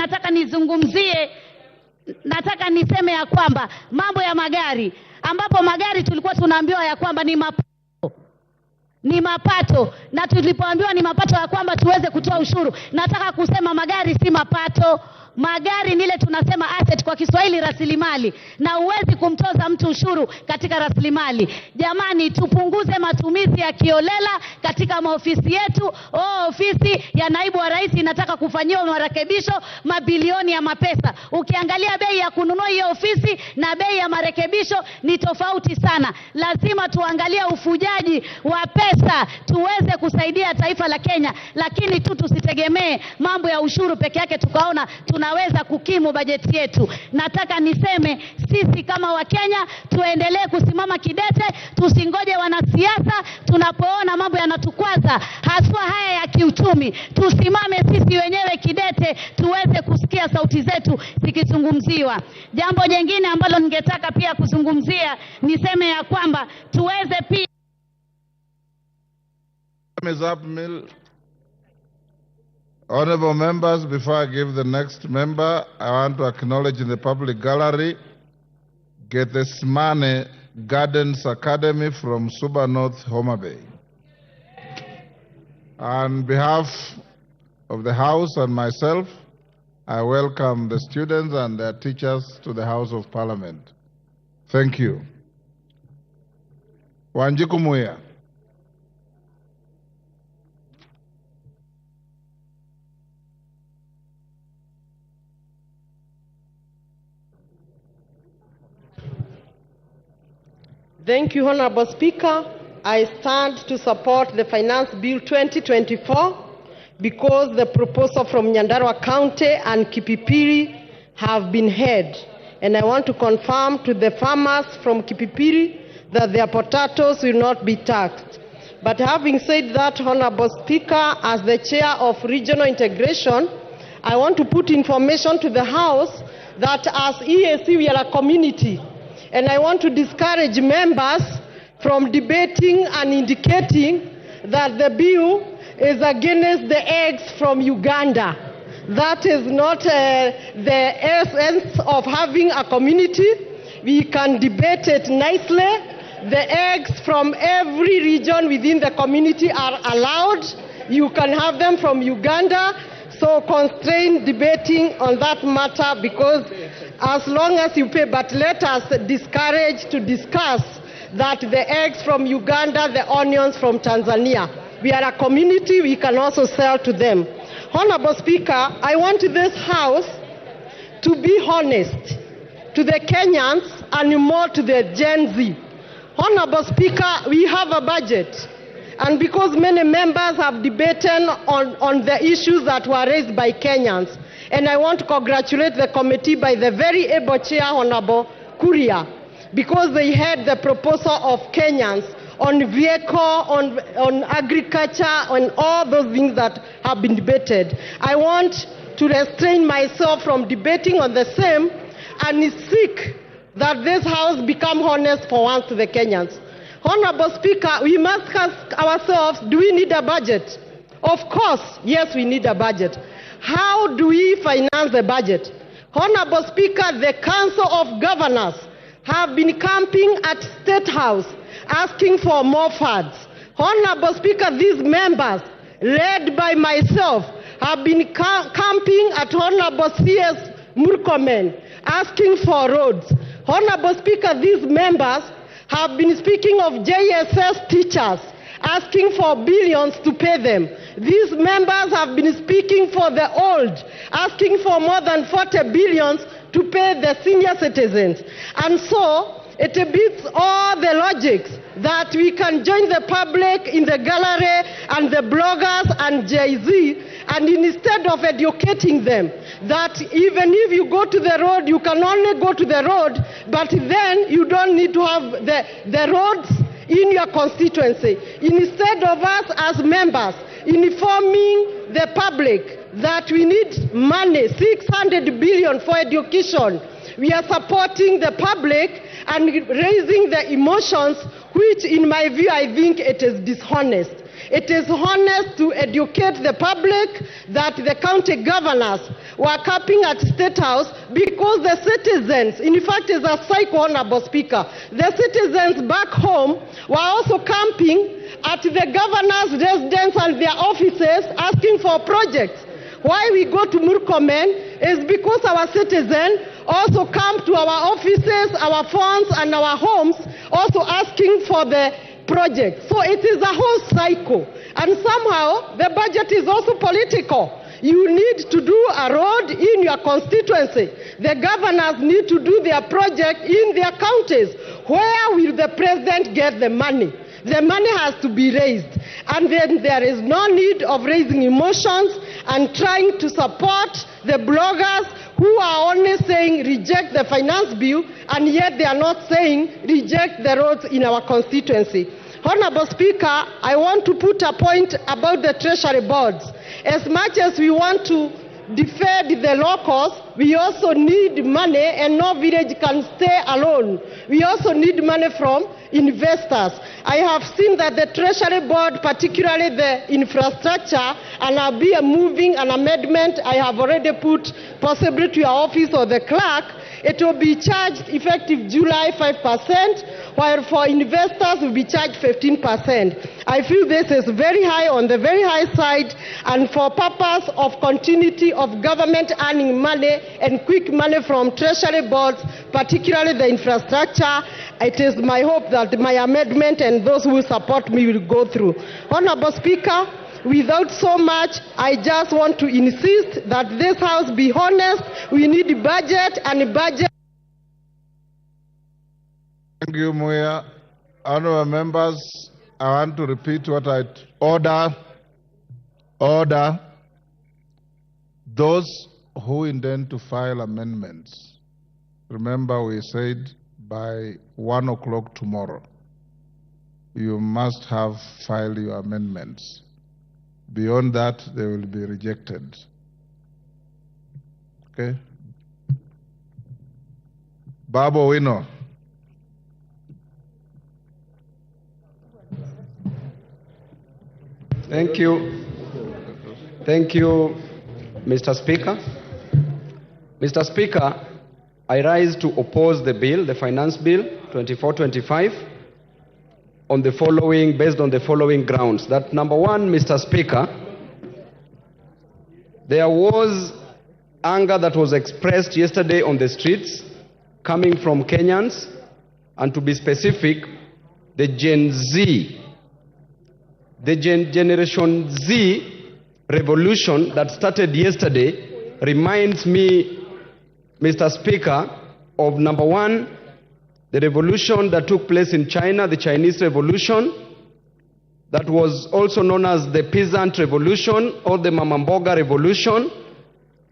nataka niseme ya kwamba mambo ya magari, ambapo magari tulikuwa tunaambiwa ya kwamba ni mapato, na tulipoambiwa ni mapato ya kwamba tuweze kutoa ushuru. Nataka kusema magari si mapato. Magari nile tunasema asset kwa Kiswahili, rasilimali, na huwezi kumtoza mtu ushuru katika rasilimali. Jamani, tupunguze matumizi ya kiolela katika maofisi yetu. Ofisi ya naibu wa rais inataka kufanyiwa marekebisho, mabilioni ya mapesa. Ukiangalia bei ya kununua hiyo ofisi na bei ya marekebisho ni tofauti sana. Lazima tuangalie ufujaji wa pesa tuweze kusaidia taifa la Kenya, lakini tusitegemee mambo ya ushuru peke yake tukaona tunaweza kukimu bajeti yetu. Nataka niseme sisi kama Wakenya tuendelee kusimama kidete, tusingoje wanasiasa tunapoona mambo yanatukwaza, haswa haya ya kiuchumi. Tusimame sisi wenyewe kidete, tuweze kusikia sauti zetu zikizungumziwa. Jambo jingine ambalo ningetaka pia kuzungumzia, niseme ya kwamba tuweze pia Honorable members, before I give the next member, I want to acknowledge in the public gallery Gethsemane Gardens Academy from Suba North, Homa Bay. On behalf of the House and myself, I welcome the students and their teachers to the House of Parliament. Thank you. Wanjiku Muya. Thank you, Honorable Speaker. I stand to support the Finance Bill 2024 because the proposal from Nyandarua County and Kipipiri have been heard. And I want to confirm to the farmers from Kipipiri that their potatoes will not be taxed. But having said that, Honorable Speaker, as the Chair of Regional Integration, I want to put information to the House that as EAC we are a community. And I want to discourage members from debating and indicating that the bill is against the eggs from Uganda. That is not the essence of having a community. We can debate it nicely. The eggs from every region within the community are allowed. You can have them from Uganda. So constrain debating on that matter, because as long as you pay, but let us discourage to discuss that the eggs from Uganda, the onions from Tanzania. We are a community, we can also sell to them. Honorable Speaker, I want this House to be honest to the Kenyans and more to the Gen Z. Honorable Speaker, we have a budget. And because many members have debated on the issues that were raised by Kenyans, and I want to congratulate the committee by the very able chair, Honorable Kuria, because they had the proposal of Kenyans on vehicle, on agriculture, on all those things that have been debated. I want to restrain myself from debating on the same and seek that this House become honest for once to the Kenyans. Honorable Speaker, we must ask ourselves, do we need a budget? Of course, yes, we need a budget. How do we finance the budget? Honorable Speaker, the Council of Governors have been camping at State House asking for more funds. Honorable Speaker, these members, led by myself, have been camping at Honorable C.S. Murkomen asking for roads. Honorable Speaker, these members have been speaking of JSS teachers, asking for billions to pay them. These members have been speaking for the old, asking for more than 40 billions to pay the senior citizens. And so, it beats all the logics that we can join the public in the gallery and the bloggers and Jay-Z, and instead of educating them that even if you go to the road, you can only go to the road, but then you don't need to have the roads in your constituency. Instead of us as members informing the public that we need money, 600 billion for education, we are supporting the public and raising the emotions, which in my view, I think it is dishonest. It is honest to educate the public that the county governors were camping at State House because the citizens, in fact, it's a cycle, Honorable Speaker, the citizens back home were also camping at the governor's residence and their offices asking for projects. Why we go to Murkomen is because our citizens also come to our offices, our phones, and our homes, also asking for the project. So it is a whole cycle. And somehow the budget is also political. You need to do a road in your constituency. The governors need to do their project in their counties. Where will the president get the money? The money has to be raised. And then there is no need of raising emotions and trying to support the bloggers who are only saying reject the finance bill, and yet they are not saying reject the roads in our constituency. Honorable Speaker, I want to put a point about the treasury boards. As much as we want to defend the locals, we also need money, and no village can stay alone. We also need money from investors. I have seen that the Treasury Board, particularly the infrastructure, and I'll be moving an amendment I have already put possibly to your office or the clerk. It will be charged effective July 5%, while for investors will be charged 15%. I feel this is very high, on the very high side, and for purpose of continuity of government earning money and quick money from treasury boards, particularly the infrastructure, it is my hope that my amendment and those who support me will go through. Honorable Speaker, without so much, I just want to insist that this House be honest. We need a budget, and a budget. Thank you, Muya. Honorable members, I want to repeat what I order. Those who intend to file amendments, remember we said by 1 o'clock tomorrow, you must have filed your amendments. Beyond that, they will be rejected. Okay? Babo Wino. Thank you. Thank you, Mr. Speaker. Mr. Speaker, I rise to oppose the bill, the finance bill 2425, on the following, based on the following grounds. That number one, Mr. Speaker, there was anger that was expressed yesterday on the streets coming from Kenyans, and to be specific, the Gen Z, the Generation Z revolution that started yesterday reminds me, Mr. Speaker, of number one, the revolution that took place in China, the Chinese Revolution, that was also known as the Peasant Revolution or the Mamamboga Revolution,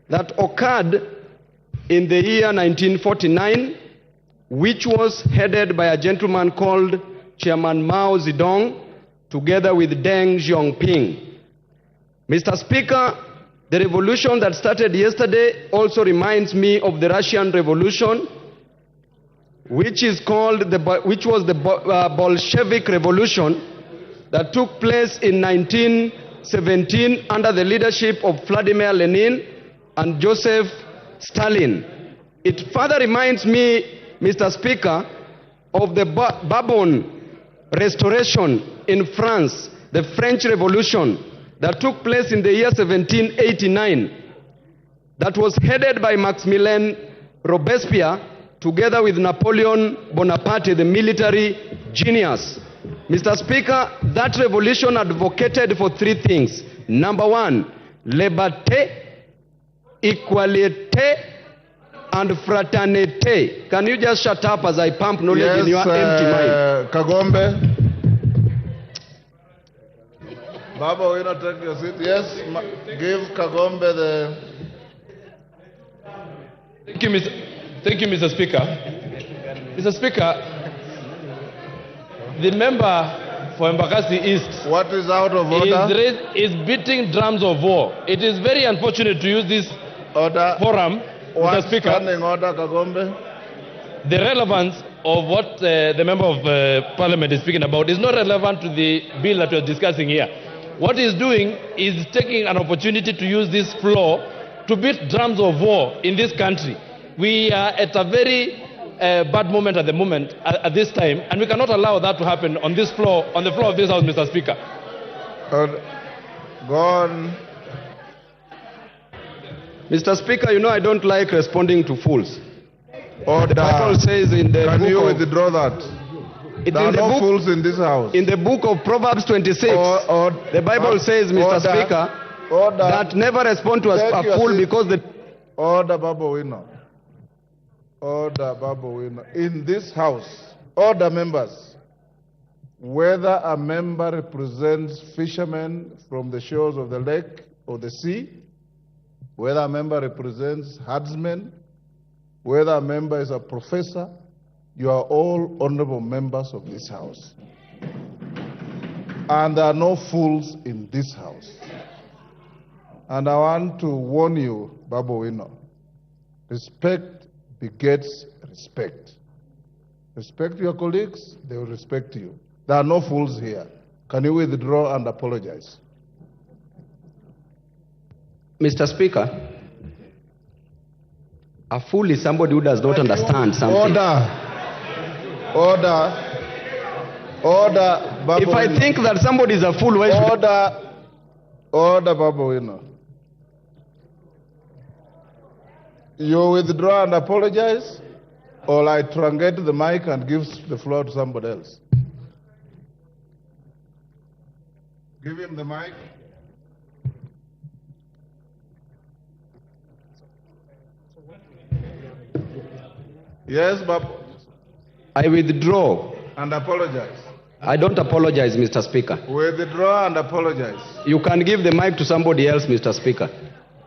that occurred in the year 1949, which was headed by a gentleman called Chairman Mao Zedong, together with Deng Xiaoping. Mr. Speaker, the revolution that started yesterday also reminds me of the Russian Revolution, which was the Bolshevik Revolution that took place in 1917 under the leadership of Vladimir Lenin and Joseph Stalin. It further reminds me, Mr. Speaker, of the Bourbon Restoration in France, the French Revolution that took place in the year 1789, that was headed by Maximilien Robespierre, together with Napoleon Bonaparte, the military genius. Mr. Speaker, that revolution advocated for three things. Number one, liberté, equality, and fraternité. Can you just shut up as I pump knowledge in your empty mind? Kagombe. Baba, will you not take your seat? Yes, give Kagombe the... Thank you, Mr. Speaker. Mr. Speaker, the member for Embakasi East... What is out of order? ...is beating drums of war. It is very unfortunate to use this forum, Mr. Speaker. Standing order, Kagombe. The relevance of what the member of parliament is speaking about is not relevant to the bill that we're discussing here. what he's doing is taking an opportunity to use this floor to beat drums of war in this country. We are at a very bad moment at the moment, at this time, and we cannot allow that to happen on this floor, on the floor of this House, Mr. Speaker. Go on. Mr. Speaker, you know I don't like responding to fools. Order. The Bible says in the Can book you of, withdraw that? There are no fools in this house. In the book of Proverbs 26, the Bible says, Mr. Speaker, that never respond to a fool because the... Order, Babowino. Order, Babowino. In this house, order members, whether a member represents fishermen from the shores of the lake or the sea, whether a member represents herdsmen, whether a member is a professor, you are all honorable members of this house. And there are no fools in this house. And I want to warn you, Babowino, respect begets respect. Respect your colleagues, they will respect you. There are no fools here. Can you withdraw and apologize? Mr. Speaker, a fool is somebody who does not understand something. Order. Babowino. If I think that somebody is a fool, why should... Order, Babowino. You withdraw and apologize, or I truncate the mic and give the floor to somebody else. Give him the mic. Yes, Babu. I withdraw. And apologize. I don't apologize, Mr. Speaker. Withdraw and apologize. You can give the mic to somebody else, Mr. Speaker.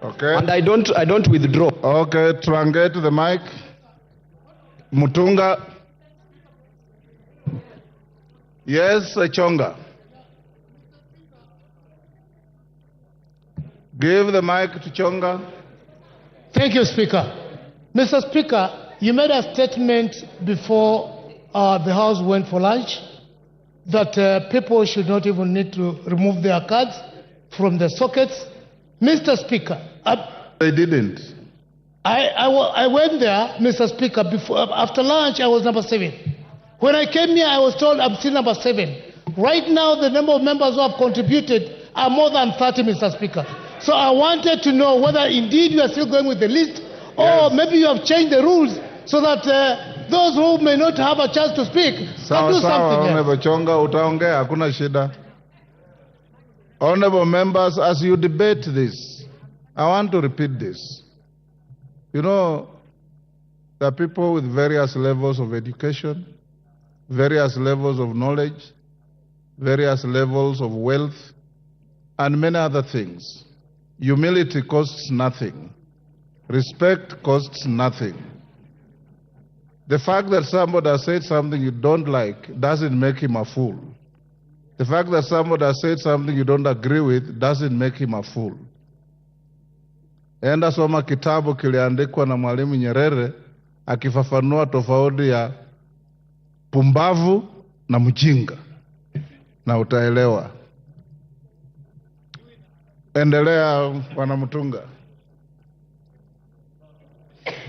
Okay. And I don't withdraw. Okay, truncate the mic. Mutunga. Yes, Chonga. Give the mic to Chonga. Thank you, Speaker. Mr. Speaker, you made a statement before the House went for lunch that people should not even need to remove their cards from the sockets. Mr. Speaker, they didn't. I went there, Mr. Speaker, after lunch I was number 7. When I came here I was told I'm still number 7. Right now the number of members who have contributed are more than 30, Mr. Speaker. So I wanted to know whether indeed you are still going with the list, or maybe you have changed the rules so that those who may not have a chance to speak can do something else. Chonga, utaongea, hakuna shida. Honorable members, as you debate this, I want to repeat this. You know, there are people with various levels of education, various levels of knowledge, various levels of wealth, and many other things. Humility costs nothing. Respect costs nothing. The fact that somebody has said something you don't like doesn't make him a fool. The fact that somebody has said something you don't agree with doesn't make him a fool. Enda soma kitabu kiliandikwa na Mwalimu Nyerere akifafanua tofauti ya pumbavu na mjinga na utaelewa. Endelea, Bwana Mutunga.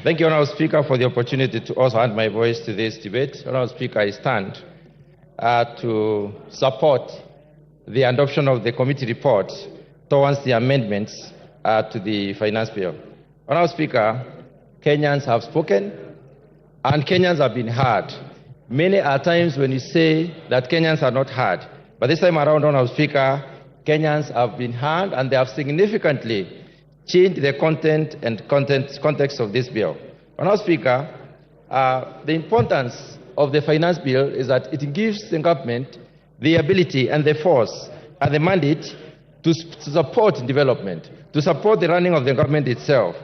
Thank you, Honourable Speaker, for the opportunity to also add my voice to this debate. Honourable Speaker, I stand to support the adoption of the committee report towards the amendments to the finance bill. Honourable Speaker, Kenyans have spoken and Kenyans have been heard. Many are times when you say that Kenyans are not heard, but this time around, Honourable Speaker, Kenyans have been heard and they have significantly changed the content and context of this bill. Honourable Speaker, the importance of the finance bill is that it gives the government the ability and the force and the mandate to support development, to support the running of the government itself.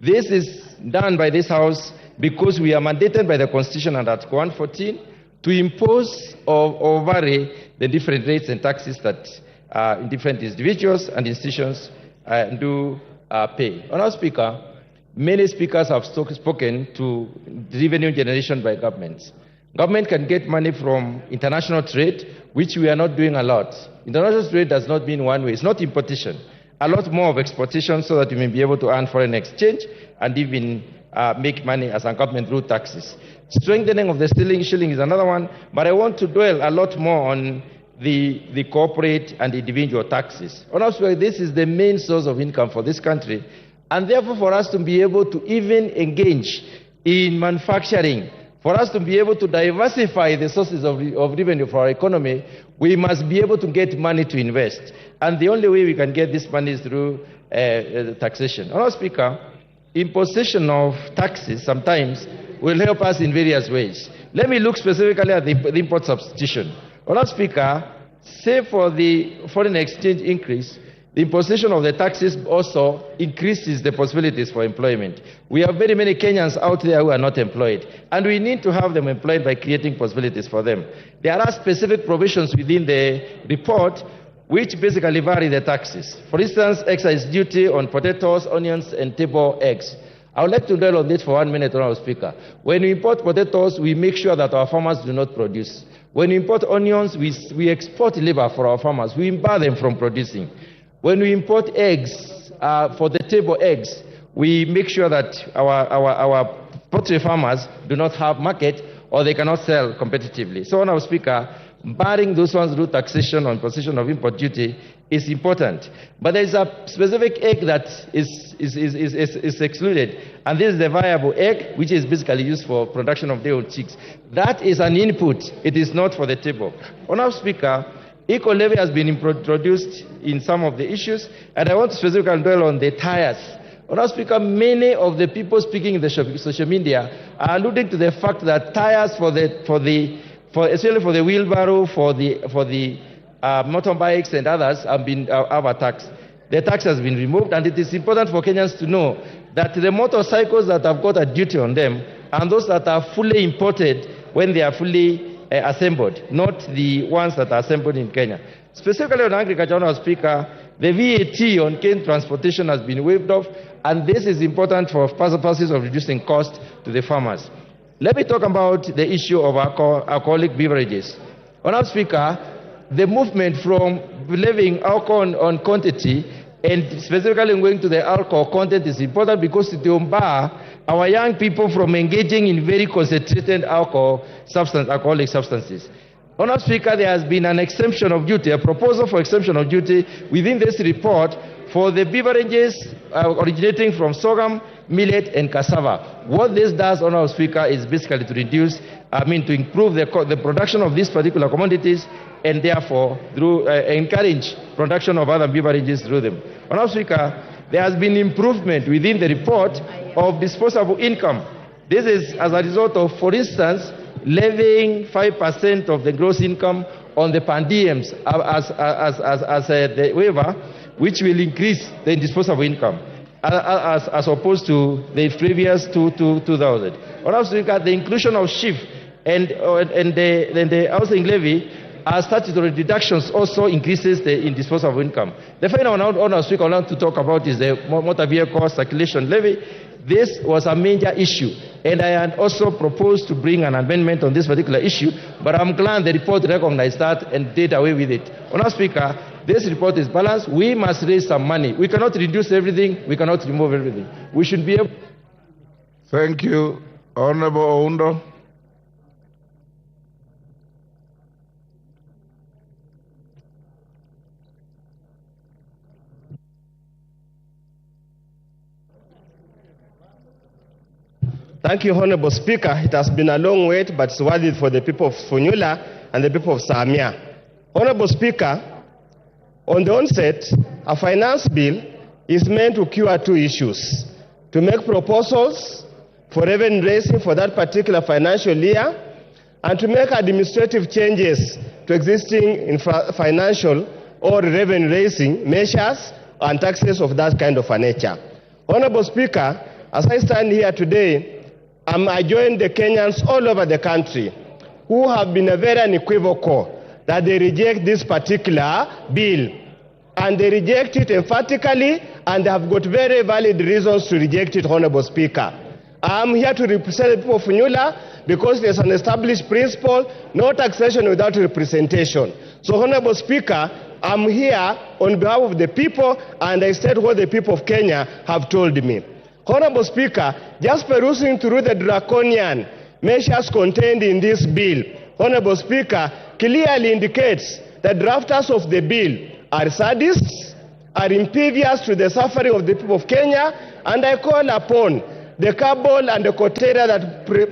This is done by this House because we are mandated by the Constitution under Article 114 to impose or vary the different rates and taxes that different individuals and institutions do pay. Honourable Speaker, many speakers have spoken to revenue generation by governments. Government can get money from international trade, which we are not doing a lot. International trade does not mean one way. It's not importation. A lot more of exportation so that we may be able to earn foreign exchange and even make money as a government through taxes. Strengthening of the shilling is another one, but I want to dwell a lot more on the corporate and individual taxes. Honestly, this is the main source of income for this country, and therefore for us to be able to even engage in manufacturing, for us to be able to diversify the sources of revenue for our economy, we must be able to get money to invest. And the only way we can get this money is through taxation. Honourable Speaker, imposition of taxes sometimes will help us in various ways. Let me look specifically at the import substitution. Honourable Speaker, say for the foreign exchange increase, the imposition of the taxes also increases the possibilities for employment. We have very many Kenyans out there who are not employed, and we need to have them employed by creating possibilities for them. There are specific provisions within the report which basically vary the taxes. For instance, excise duty on potatoes, onions, and table eggs. I would like to dwell on this for 1 minute, Honourable Speaker. When we import potatoes, we make sure that our farmers do not produce. When we import onions, we export labor for our farmers. We bar them from producing. When we import eggs, for the table eggs, we make sure that our poultry farmers do not have market or they cannot sell competitively. So, Honourable Speaker, barring those ones through taxation on imposition of import duty is important. But there is a specific egg that is excluded, and this is the viable egg, which is basically used for production of day-old chicks. That is an input. It is not for the table. Honourable Speaker, eco levy has been introduced in some of the issues, and I want to specifically dwell on the tires. Honourable Speaker, many of the people speaking in the social media are alluding to the fact that tires especially for the wheelbarrow, for the motorbikes and others have a tax. The tax has been removed, and it is important for Kenyans to know that the motorcycles that have got a duty on them and those that are fully imported when they are fully assembled, not the ones that are assembled in Kenya. Specifically on agriculture, Honourable Speaker, the VAT on cane transportation has been waived off, and this is important for purposes of reducing cost to the farmers. Let me talk about the issue of alcoholic beverages. Honourable Speaker, the movement from levying alcohol on quantity and specifically going to the alcohol content is important because it will bar our young people from engaging in very concentrated alcoholic substances. Honourable Speaker, there has been an exemption of duty, a proposal for exemption of duty within this report for the beverages originating from sorghum, millet, and cassava. What this does, Honourable Speaker, is basically to to improve the production of these particular commodities and therefore encourage production of other beverages through them. Honourable Speaker, there has been improvement within the report of disposable income. This is as a result of, for instance, levying 5% of the gross income on the per diems as the waiver, which will increase the disposable income as opposed to the previous 2,000. Honourable Speaker, the inclusion of SHIF and the housing levy as statutory deductions also increases the disposable income. The final one, Honourable Speaker, I want to talk about is the motor vehicle circulation levy. This was a major issue, and I had also proposed to bring an amendment on this particular issue, but I'm glad the report recognized that and did away with it. Honourable Speaker, this report is balanced. We must raise some money. We cannot reduce everything. We cannot remove everything. We should be able. Thank you. Honourable Oundo. Thank you, Honourable Speaker. It has been a long wait, but it's worth it for the people of Funyula and the people of Samia. Honourable Speaker, on the onset, a finance bill is meant to cure two issues: to make proposals for revenue raising for that particular financial year, and to make administrative changes to existing financial or revenue raising measures and taxes of that kind of a nature. Honourable Speaker, as I stand here today, I join the Kenyans all over the country who have been very unequivocal that they reject this particular bill. And they reject it emphatically, and they have got very valid reasons to reject it, Honourable Speaker. I am here to represent the people of Funyula because there's an established principle, no taxation without representation. So, Honorable Speaker, I'm here on behalf of the people, and I state what the people of Kenya have told me. Honorable Speaker, just perusing through the draconian measures contained in this bill, Honorable Speaker, clearly indicates that drafters of the bill are sadists, are impervious to the suffering of the people of Kenya, and I call upon the cabal and the coteria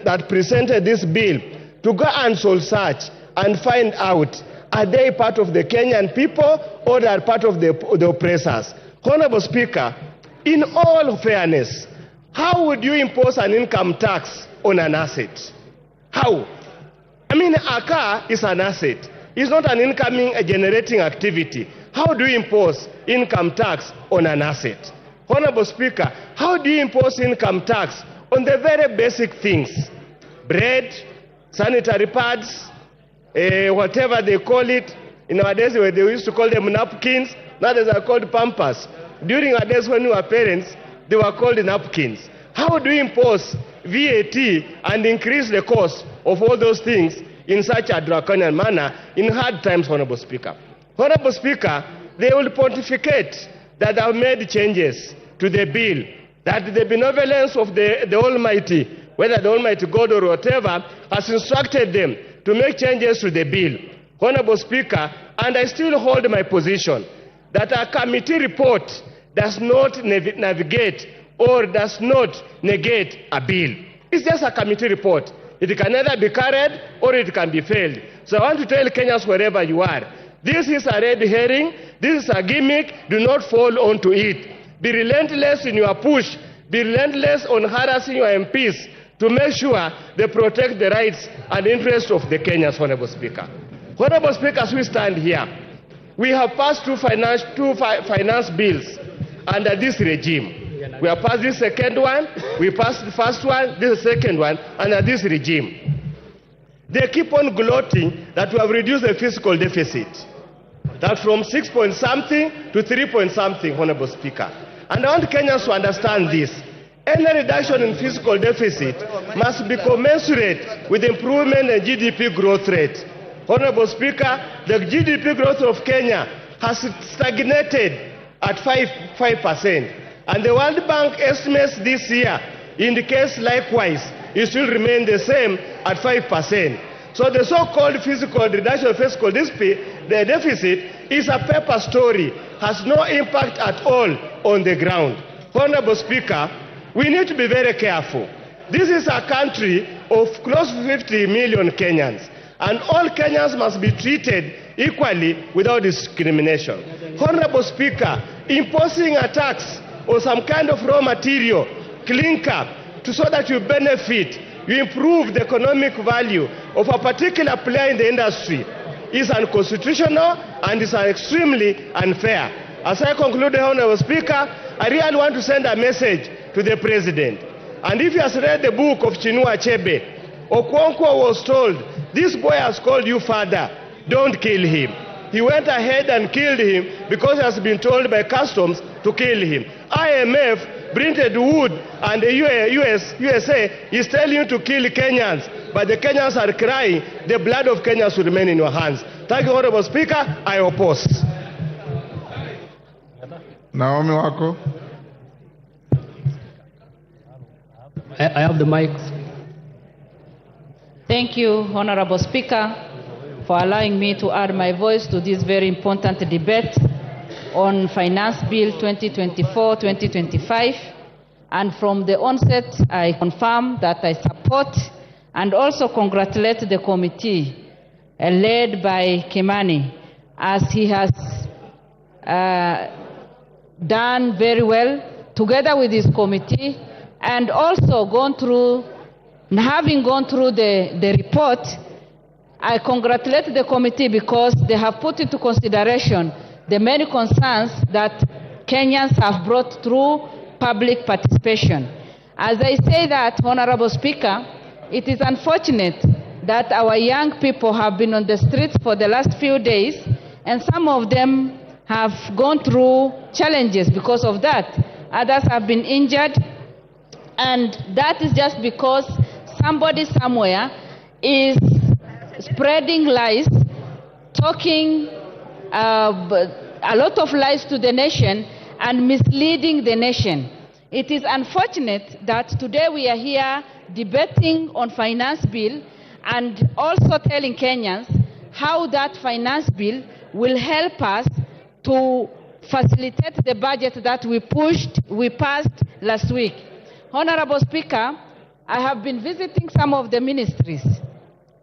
that presented this bill to go and soul search and find out, are they part of the Kenyan people or they are part of the oppressors? Honorable Speaker, in all fairness, how would you impose an income tax on an asset? How? I mean, a car is an asset. It's not an incoming generating activity. How do you impose income tax on an asset? Honorable Speaker, how do you impose income tax on the very basic things? Bread, sanitary pads, whatever they call it. In our days where they used to call them napkins, now they are called pampers. During our days when we were parents, they were called napkins. How do you impose VAT and increase the cost of all those things in such a draconian manner in hard times, Honorable Speaker? Honorable Speaker, they will pontificate that have made changes to the bill, that the benevolence of the Almighty, whether the Almighty God or whatever, has instructed them to make changes to the bill. Honorable Speaker, and I still hold my position that a committee report does not navigate or does not negate a bill. It's just a committee report. It can either be carried or it can be failed. So I want to tell Kenyans wherever you are, this is a red herring, this is a gimmick, do not fall onto it. Be relentless in your push, be relentless on harassing your MPs to make sure they protect the rights and interests of the Kenyans, Honorable Speaker. Honorable Speaker, as we stand here, we have passed two finance bills under this regime. We have passed this second one, we passed the first one, this is the second one, under this regime. They keep on gloating that we have reduced the fiscal deficit. That from 6 point something to 3 point something, Honorable Speaker. And I want Kenyans to understand this. Any reduction in fiscal deficit must be commensurate with improvement in GDP growth rate. Honorable Speaker, the GDP growth of Kenya has stagnated at 5%. And the World Bank estimates this year indicates likewise it will remain the same at 5%. So the so-called fiscal reduction of fiscal deficit is a paper story, has no impact at all on the ground. Honorable Speaker, we need to be very careful. This is a country of close to 50 million Kenyans, and all Kenyans must be treated equally without discrimination. Honorable Speaker, imposing a tax or some kind of raw material, clinker, so that you benefit, you improve the economic value of a particular player in the industry is unconstitutional and is extremely unfair. As I conclude, Honorable Speaker, I really want to send a message to the President. And if he has read the book of Chinua Achebe, Okonkwo was told, this boy has called you father, don't kill him. He went ahead and killed him because he has been told by customs to kill him. IMF, Brinted Wood, and the USA is telling you to kill Kenyans, but the Kenyans are crying, the blood of Kenyans will remain in your hands. Thank you, Honorable Speaker. I oppose. Naomi Wako. I have the mic. Thank you, Honorable Speaker, for allowing me to add my voice to this very important debate on Finance Bill 2024-2025. And from the onset, I confirm that I support and also congratulate the committee led by Kimani, as he has done very well together with his committee, and also having gone through the report. I congratulate the committee because they have put into consideration the many concerns that Kenyans have brought through public participation. As I say that, Honorable Speaker, it is unfortunate that our young people have been on the streets for the last few days, and some of them have gone through challenges because of that. Others have been injured, and that is just because somebody somewhere is spreading lies, talking a lot of lies to the nation and misleading the nation. It is unfortunate that today we are here debating on finance bill and also telling Kenyans how that finance bill will help us to facilitate the budget that we passed last week. Honorable Speaker, I have been visiting some of the ministries,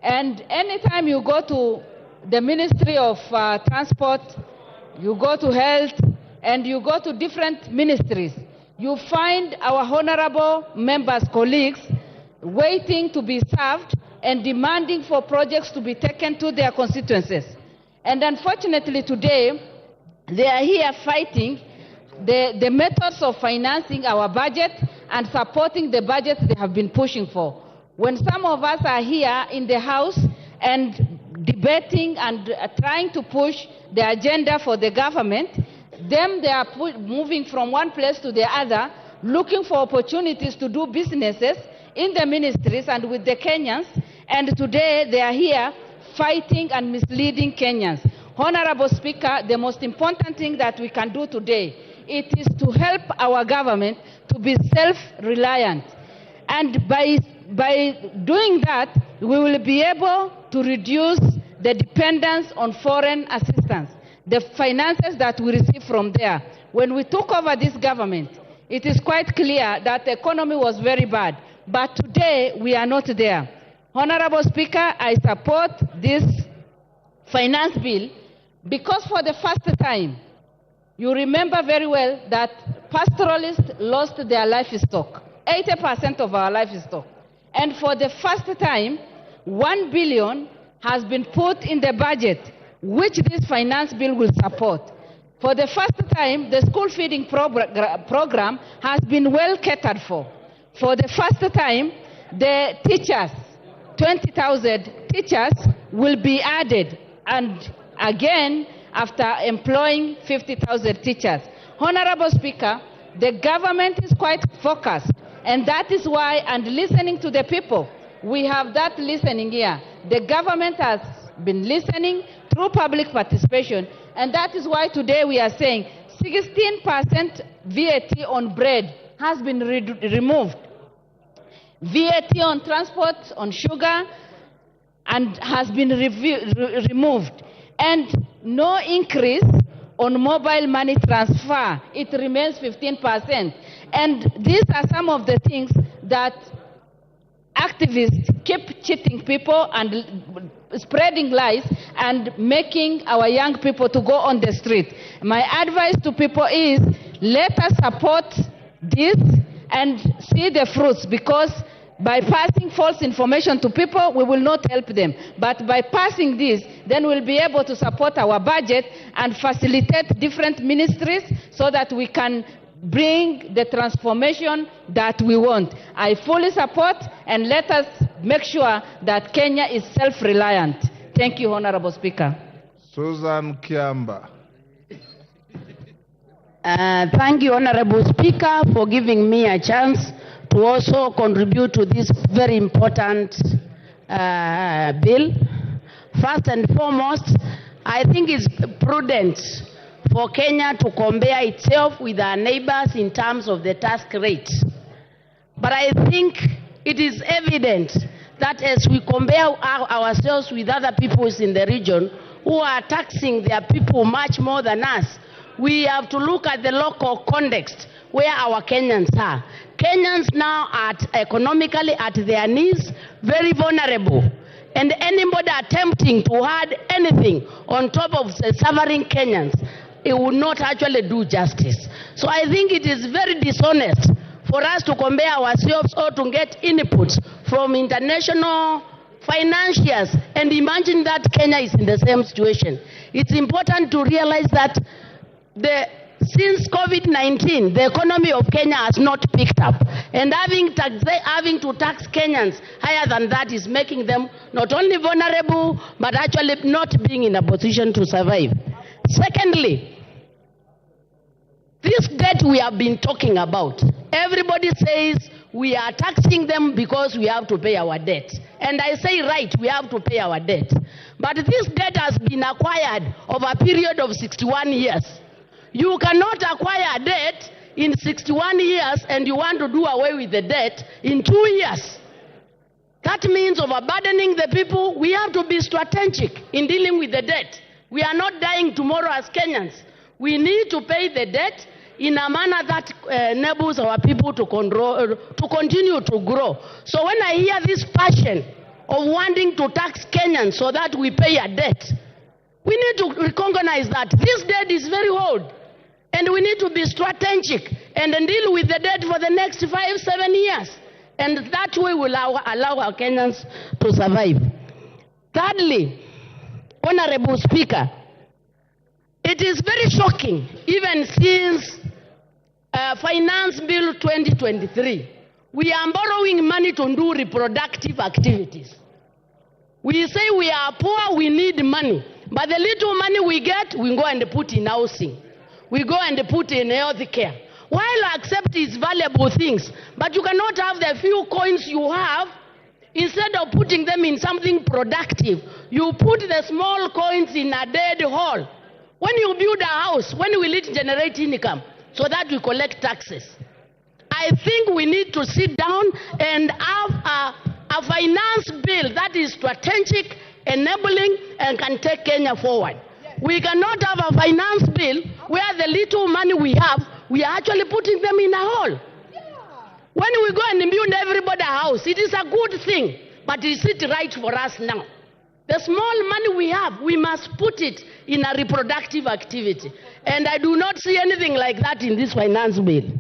and anytime you go to the Ministry of Transport, you go to Health, and you go to different ministries, you find our honorable members, colleagues, waiting to be served and demanding for projects to be taken to their constituencies. And unfortunately today, they are here fighting the methods of financing our budget and supporting the budget they have been pushing for. When some of us are here in the House and debating and trying to push the agenda for the government, them they are moving from one place to the other, looking for opportunities to do businesses in the ministries and with the Kenyans, and today they are here fighting and misleading Kenyans. Honorable Speaker, the most important thing that we can do today, it is to help our government to be self-reliant. And by doing that, we will be able to reduce the dependence on foreign assistance, the finances that we receive from there. When we took over this government, it is quite clear that the economy was very bad. But today, we are not there. Honorable Speaker, I support this finance bill because for the first time, you remember very well that pastoralists lost their livestock, 80% of our livestock. And for the first time, 1 billion has been put in the budget, which this finance bill will support. For the first time, the school feeding program has been well catered for. For the first time, the teachers, 20,000 teachers will be added, and again, after employing 50,000 teachers. Honorable Speaker, the government is quite focused, and that is why, and listening to the people, we have that listening here. The government has been listening through public participation, and that is why today we are saying 16% VAT on bread has been removed. VAT on transport, on sugar, and has been removed. And no increase on mobile money transfer. It remains 15%. And these are some of the things that activists keep cheating people and spreading lies and making our young people to go on the street. My advice to people is, let us support this and see the fruits, because by passing false information to people, we will not help them. But by passing this, then we'll be able to support our budget and facilitate different ministries so that we can bring the transformation that we want. I fully support, and let us make sure that Kenya is self-reliant. Thank you, Honorable Speaker. Susan Kiamba. Thank you, Honorable Speaker, for giving me a chance to also contribute to this very important bill. First and foremost, I think it's prudent for Kenya to compare itself with our neighbors in terms of the tax rate. But I think it is evident that as we compare ourselves with other peoples in the region who are taxing their people much more than us, we have to look at the local context where our Kenyans are. Kenyans now are economically at their knees, very vulnerable. And anybody attempting to add anything on top of the suffering Kenyans, it will not actually do justice. So I think it is very dishonest for us to compare ourselves or to get inputs from international financiers and imagine that Kenya is in the same situation. It's important to realize that since COVID-19, the economy of Kenya has not picked up. And having to tax Kenyans higher than that is making them not only vulnerable, but actually not being in a position to survive. Secondly, this debt we have been talking about, everybody says we are taxing them because we have to pay our debt. And I say right, we have to pay our debt. But this debt has been acquired over a period of 61 years. You cannot acquire debt in 61 years and you want to do away with the debt in 2 years. That means overburdening the people. We have to be strategic in dealing with the debt. We are not dying tomorrow as Kenyans. We need to pay the debt in a manner that enables our people to continue to grow. So when I hear this passion of wanting to tax Kenyans so that we pay a debt, we need to recognize that this debt is very old. And we need to be strategic and deal with the debt for the next 5-7 years. And that way will allow our Kenyans to survive. Thirdly, Honorable Speaker, it is very shocking, even since Finance Bill 2023, we are borrowing money to do reproductive activities. We say we are poor, we need money. But the little money we get, we go and put in housing. We go and put in health care. While I accept these valuable things, but you cannot have the few coins you have, instead of putting them in something productive, you put the small coins in a dead hole. When you build a house, when will it generate income so that we collect taxes? I think we need to sit down and have a finance bill that is strategic, enabling, and can take Kenya forward. We cannot have a finance bill where the little money we have, we are actually putting them in a hole. When we go and build everybody a house, it is a good thing, but is it right for us now? The small money we have, we must put it in a reproductive activity. And I do not see anything like that in this finance bill.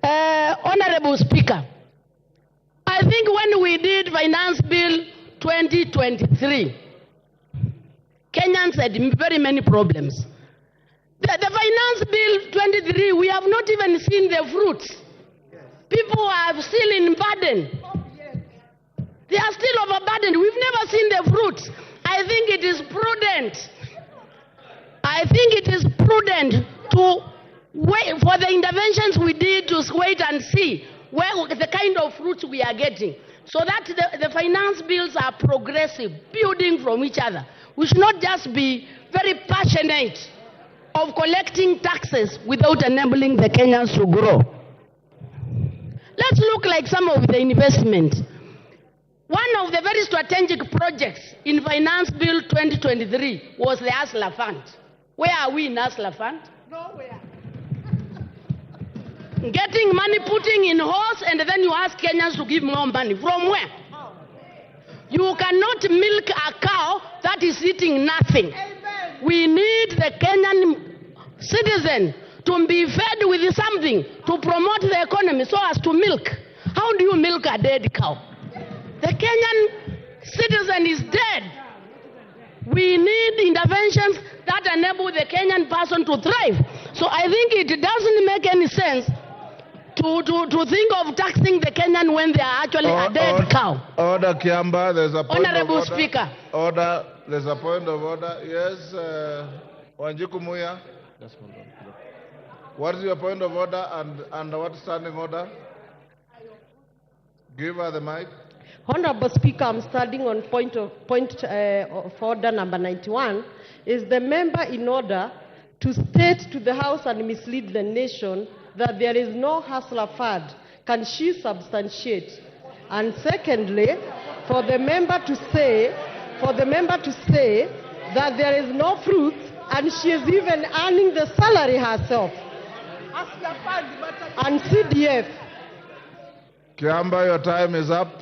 Honorable Speaker, I think when we did Finance Bill 2023, Kenyans had very many problems. The Finance Bill 23, we have not even seen the fruits. People are still in burden. They are still overburdened. We've never seen the fruits. I think it is prudent. I think it is prudent to wait for the interventions we did, to wait and see where the kind of fruits we are getting, so that the finance bills are progressive, building from each other. We should not just be very passionate of collecting taxes without enabling the Kenyans to grow. Let's look like some of the investment. One of the very strategic projects in Finance Bill 2023 was the ASLA Fund. Where are we in ASLA Fund? Nowhere. Getting money, putting in horse, and then you ask Kenyans to give more money. From where? You cannot milk a cow that is eating nothing. Amen. We need the Kenyan citizen to be fed with something to promote the economy so as to milk. How do you milk a dead cow? The Kenyan citizen is dead. We need interventions that enable the Kenyan person to thrive. So I think it doesn't make any sense to think of taxing the Kenyan when they are actually a dead cow. Order, Kiamba, there's a point Honorable of order. Speaker. Order, there's a point of order. Yes, Wanjiku Muya. What is your point of order and what standing order? Give her the mic. Honorable Speaker, I'm standing on point of order number 91. Is the member in order to state to the House and mislead the nation that there is no hustler fund? Can she substantiate? And secondly, for the member to say that there is no fruit and she is even earning the salary herself. And CDF. Kiamba, your time is up.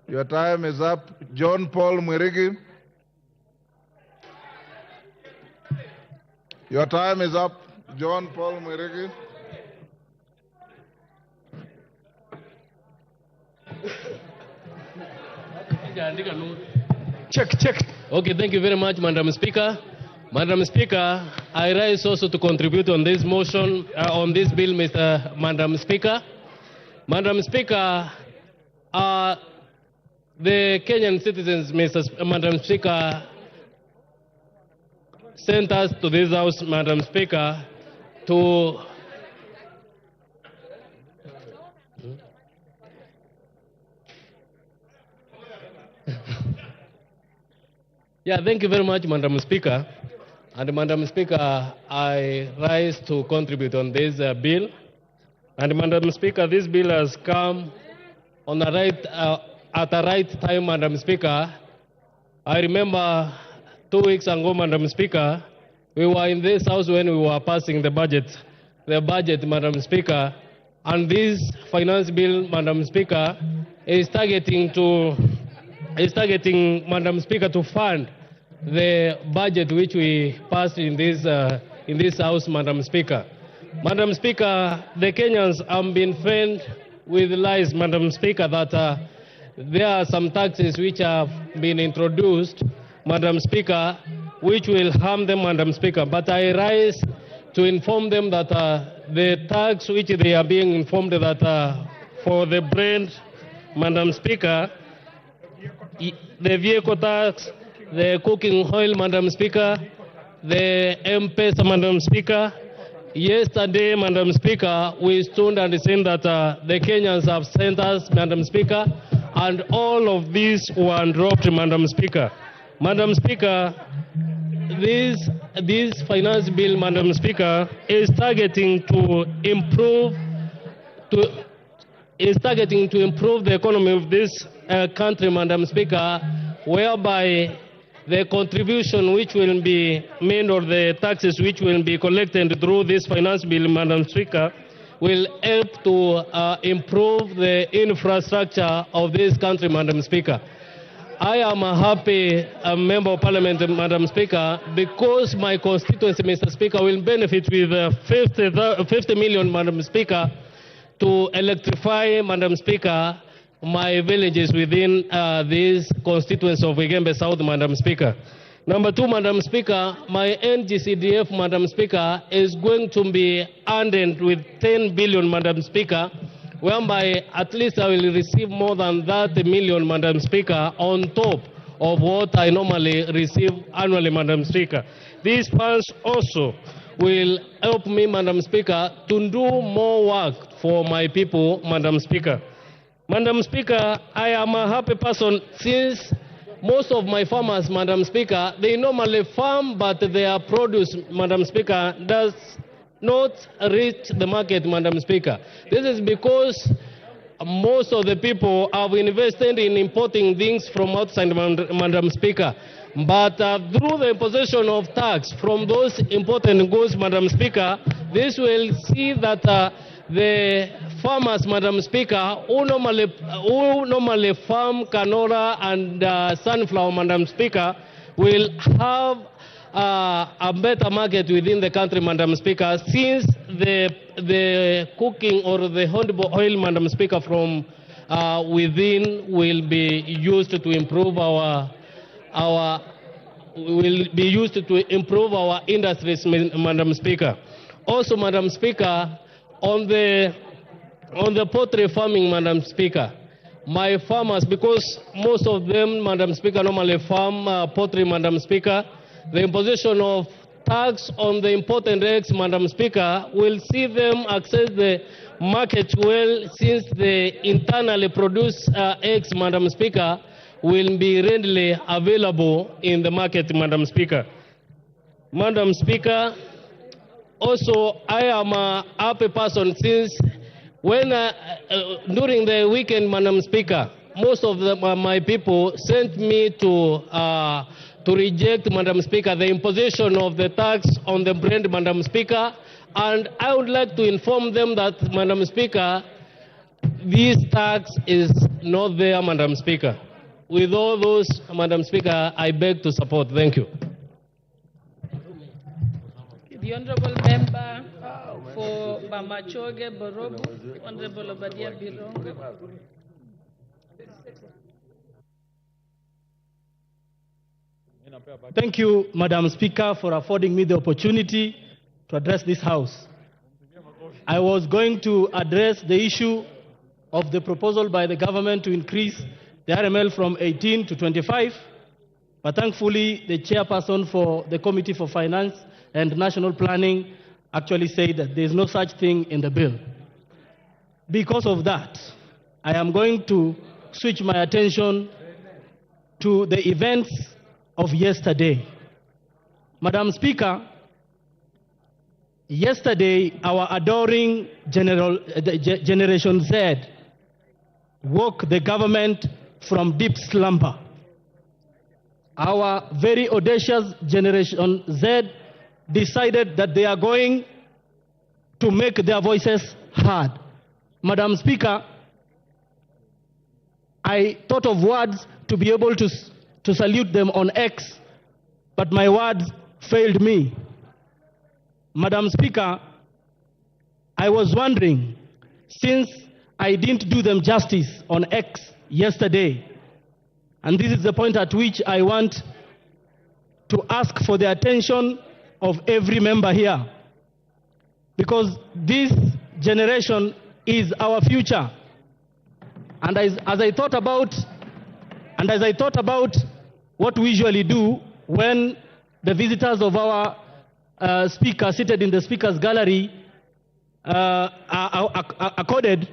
Your time is up. John Paul Mwirigi. Your time is up. John Paul Mwirigi. Check. Okay, thank you very much, Madam Speaker. Madam Speaker, I rise also to contribute on this motion, on this bill, Madam Speaker. Madam Speaker, the Kenyan citizens, Madam Speaker, sent us to this house, Madam Speaker, to Yeah, thank you very much, Madam Speaker. And Madam Speaker, I rise to contribute on this bill. And Madam Speaker, this bill has come on the at the right time, Madam Speaker. I remember 2 weeks ago, Madam Speaker, we were in this house when we were passing the budget, Madam Speaker. And this finance bill, Madam Speaker, is targeting, Madam Speaker, to fund the budget which we passed in this house, Madam Speaker. Madam Speaker, the Kenyans have been fed with lies, Madam Speaker, that there are some taxes which have been introduced, Madam Speaker, which will harm them, Madam Speaker. But I rise to inform them that the tax which they are being informed that for the brand, Madam Speaker, the vehicle tax, the cooking oil, Madam Speaker, the M-Pesa, Madam Speaker. Yesterday, Madam Speaker, we stood and said that the Kenyans have sent us, Madam Speaker, and all of these were dropped, Madam Speaker. Madam Speaker, this finance bill, Madam Speaker, is targeting to improve the economy of this country, Madam Speaker, whereby the contribution which will be made or the taxes which will be collected through this finance bill, Madam Speaker, will help to improve the infrastructure of this country, Madam Speaker. I am a happy member of Parliament, Madam Speaker, because my constituency, Mr. Speaker, will benefit with 50 million, Madam Speaker, to electrify, Madam Speaker, my villages within this constituency of Igembe South, Madam Speaker. Number 2, Madam Speaker, my NGCDF, Madam Speaker, is going to be earned with 10 billion, Madam Speaker, whereby at least I will receive more than 30 million, Madam Speaker, on top of what I normally receive annually, Madam Speaker. These funds also will help me, Madam Speaker, to do more work for my people, Madam Speaker. Madam Speaker, I am a happy person since most of my farmers, Madam Speaker, they normally farm, but their produce, Madam Speaker, does not reach the market, Madam Speaker. This is because most of the people have invested in importing things from outside, Madam Speaker. But through the imposition of tax from those imported goods, Madam Speaker, this will see that the farmers, Madam Speaker, who normally farm canola and sunflower, Madam Speaker, will have a better market within the country, Madam Speaker, since the cooking or the edible oil, Madam Speaker, from within will be used to improve our industries, Madam Speaker. Also, Madam Speaker, on the poultry farming, Madam Speaker, my farmers, because most of them, Madam Speaker, normally farm poultry, Madam Speaker, the imposition of tax on the imported eggs, Madam Speaker, will see them access the market well, since the internally produced eggs, Madam Speaker, will be readily available in the market, Madam Speaker. Madam Speaker, also, I am a happy person since when during the weekend, Madam Speaker, most of my people sent me to reject, Madam Speaker, the imposition of the tax on the brand, Madam Speaker, and I would like to inform them that, Madam Speaker, this tax is not there, Madam Speaker. With all those, Madam Speaker, I beg to support. Thank you. The Honorable Member for Bamachoge Borobu, Honorable Obadia Birongo. Thank you, Madam Speaker, for affording me the opportunity to address this House. I was going to address the issue of the proposal by the government to increase the RML from 18 to 25, but thankfully the chairperson for the Committee for Finance and National Planning actually said that there is no such thing in the bill. because of that, I am going to switch my attention to the events of yesterday. Madam Speaker, yesterday our adoring Generation Z woke the government from deep slumber. Our very audacious Generation Z decided that they are going to make their voices heard. Madam Speaker, I thought of words to be able to salute them on X, but my words failed me. Madam Speaker, I was wondering, since I didn't do them justice on X yesterday, and this is the point at which I want to ask for the attention of every member here, because this generation is our future. And as I thought about what we usually do when the visitors of our speaker seated in the speaker's gallery are accorded,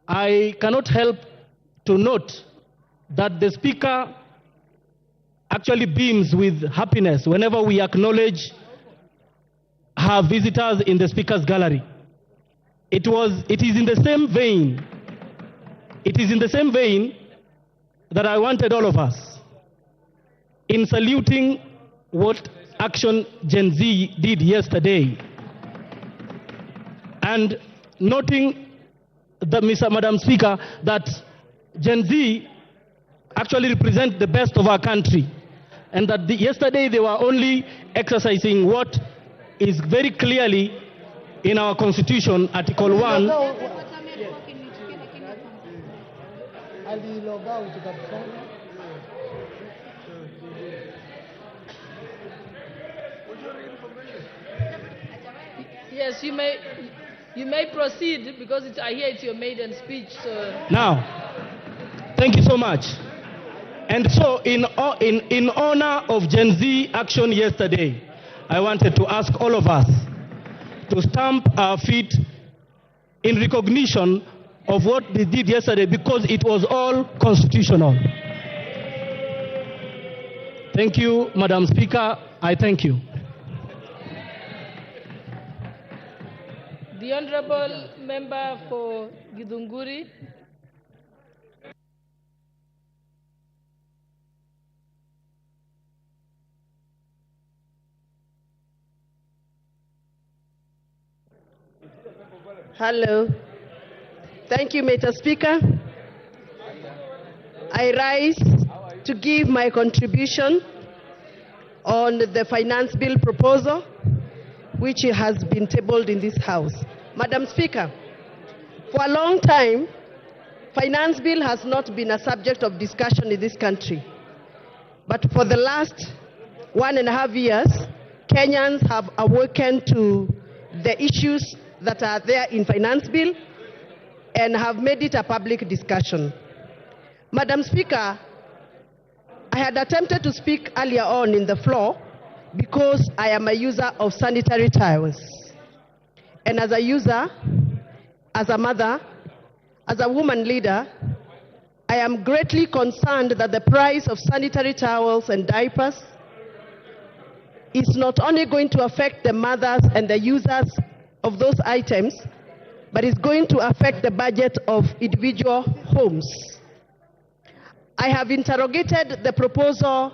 I cannot help to note that the speaker actually beams with happiness whenever we acknowledge her visitors in the speaker's gallery. It is in the same vein. It is in the same vein that I wanted all of us, in saluting what Action Gen Z did yesterday, and noting that, Madam Speaker, that Gen Z actually represent the best of our country, and that yesterday they were only exercising what is very clearly in our Constitution, Article 1. Yes, you may proceed, because I hear it's your maiden speech. So. Now, thank you so much. And so, in honor of Gen Z action yesterday, I wanted to ask all of us to stamp our feet in recognition of what they did yesterday, because it was all constitutional. Thank you, Madam Speaker. I thank you. The Honorable Member for Githunguri. Hello. Thank you, Mr. Speaker. I rise to give my contribution on the finance bill proposal, which has been tabled in this House. Madam Speaker, for a long time, finance bill has not been a subject of discussion in this country. But for the last 1.5 years, Kenyans have awakened to the issues that are there in finance bill and have made it a public discussion. Madam Speaker, I had attempted to speak earlier on in the floor because I am a user of sanitary towels. And as a user, as a mother, as a woman leader, I am greatly concerned that the price of sanitary towels and diapers is not only going to affect the mothers and the users of those items, but is going to affect the budget of individual homes. I have interrogated the proposal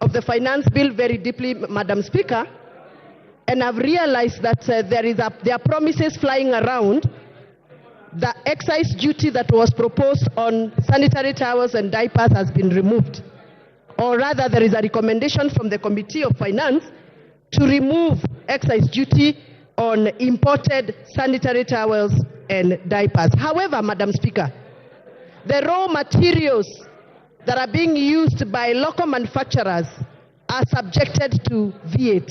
of the finance bill very deeply, Madam Speaker, and I've realized that there are promises flying around. The excise duty that was proposed on sanitary towels and diapers has been removed. Or rather, there is a recommendation from the Committee of Finance to remove excise duty on imported sanitary towels and diapers. However, Madam Speaker, the raw materials that are being used by local manufacturers are subjected to VAT.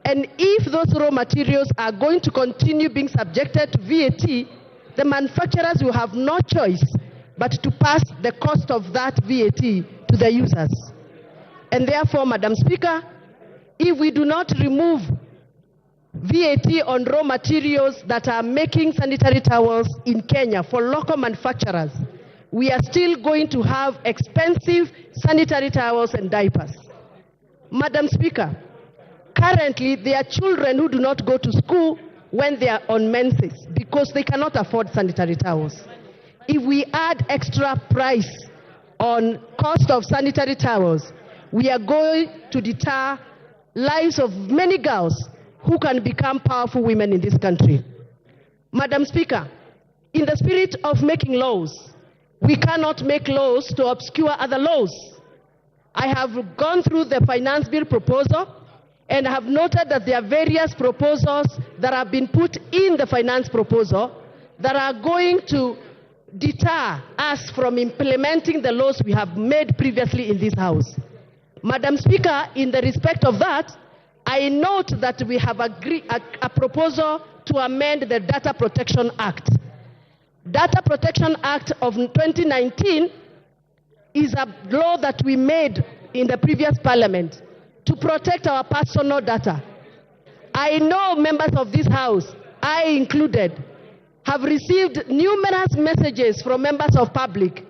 And if those raw materials are going to continue being subjected to VAT, the manufacturers will have no choice but to pass the cost of that VAT to the users. And therefore, Madam Speaker, if we do not remove VAT on raw materials that are making sanitary towels in Kenya for local manufacturers, we are still going to have expensive sanitary towels and diapers. Madam Speaker, currently there are children who do not go to school when they are on menses because they cannot afford sanitary towels. If we add extra price on cost of sanitary towels, we are going to deter lives of many girls who can become powerful women in this country. Madam Speaker, in the spirit of making laws, we cannot make laws to obscure other laws. I have gone through the finance bill proposal and have noted that there are various proposals that have been put in the finance proposal that are going to deter us from implementing the laws we have made previously in this House. Madam Speaker, in the respect of that, I note that we have agreed a proposal to amend the Data Protection Act. Data Protection Act of 2019 is a law that we made in the previous parliament to protect our personal data. I know members of this House, I included, have received numerous messages from members of public.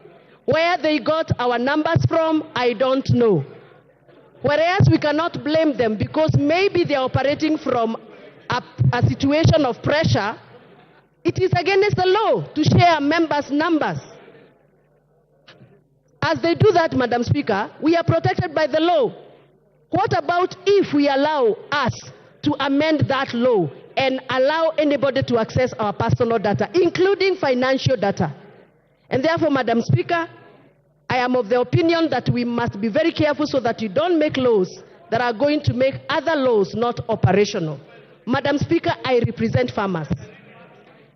Where they got our numbers from, I don't know. Whereas we cannot blame them because maybe they are operating from a situation of pressure. It is against the law to share members' numbers. As they do that, Madam Speaker, we are protected by the law. What about if we allow us to amend that law and allow anybody to access our personal data, including financial data? And therefore, Madam Speaker, I am of the opinion that we must be very careful so that you don't make laws that are going to make other laws not operational. Madam Speaker, I represent farmers.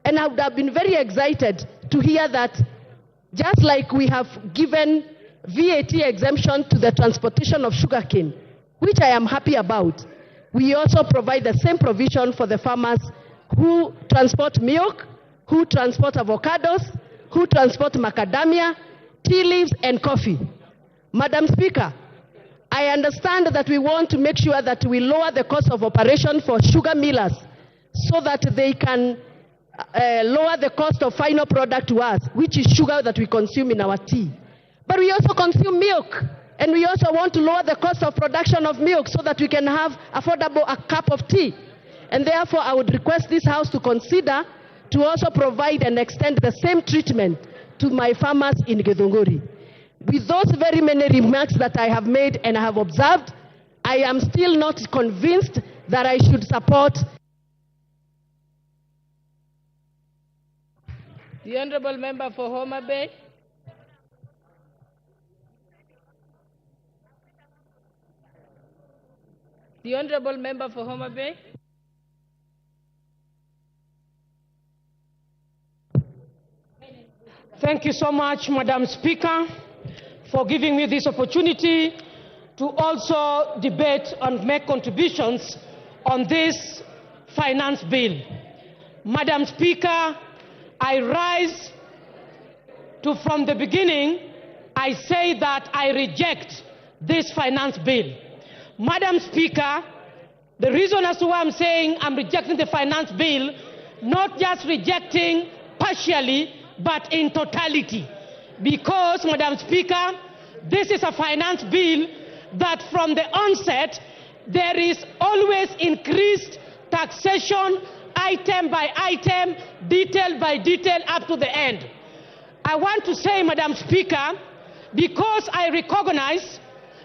And I would have been very excited to hear that just like we have given VAT exemption to the transportation of sugarcane, which I am happy about, we also provide the same provision for the farmers who transport milk, who transport avocados, who transport macadamia, tea leaves, and coffee. Madam Speaker, I understand that we want to make sure that we lower the cost of operation for sugar millers so that they can lower the cost of final product to us, which is sugar that we consume in our tea. But we also consume milk, and we also want to lower the cost of production of milk so that we can have affordable a cup of tea. And therefore, I would request this House to consider to also provide and extend the same treatment to my farmers in Githunguri. With those very many remarks that I have made and I have observed, I am still not convinced that I should support the Honourable Member for Homa Bay. The Honourable Member for Homa Bay. Thank you so much, Madam Speaker, for giving me this opportunity to also debate and make contributions on this finance bill. Madam Speaker, I rise to, from the beginning, I say that I reject this finance bill. Madam Speaker, the reason as to why I'm saying I'm rejecting the finance bill, not just rejecting partially, but in totality. Because, Madam Speaker, this is a finance bill that from the onset, there is always increased taxation, item by item, detail by detail, up to the end. I want to say, Madam Speaker, because I recognize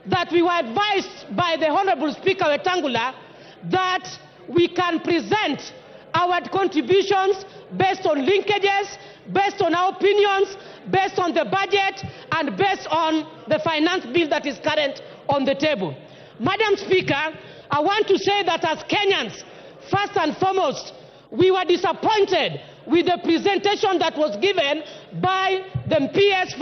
that we were advised by the Honorable Speaker Wetangula that we can present our contributions based on linkages, based on our opinions, based on the budget, and based on the finance bill that is current on the table. Madam Speaker, I want to say that as Kenyans, first and foremost, we were disappointed with the presentation that was given by the PS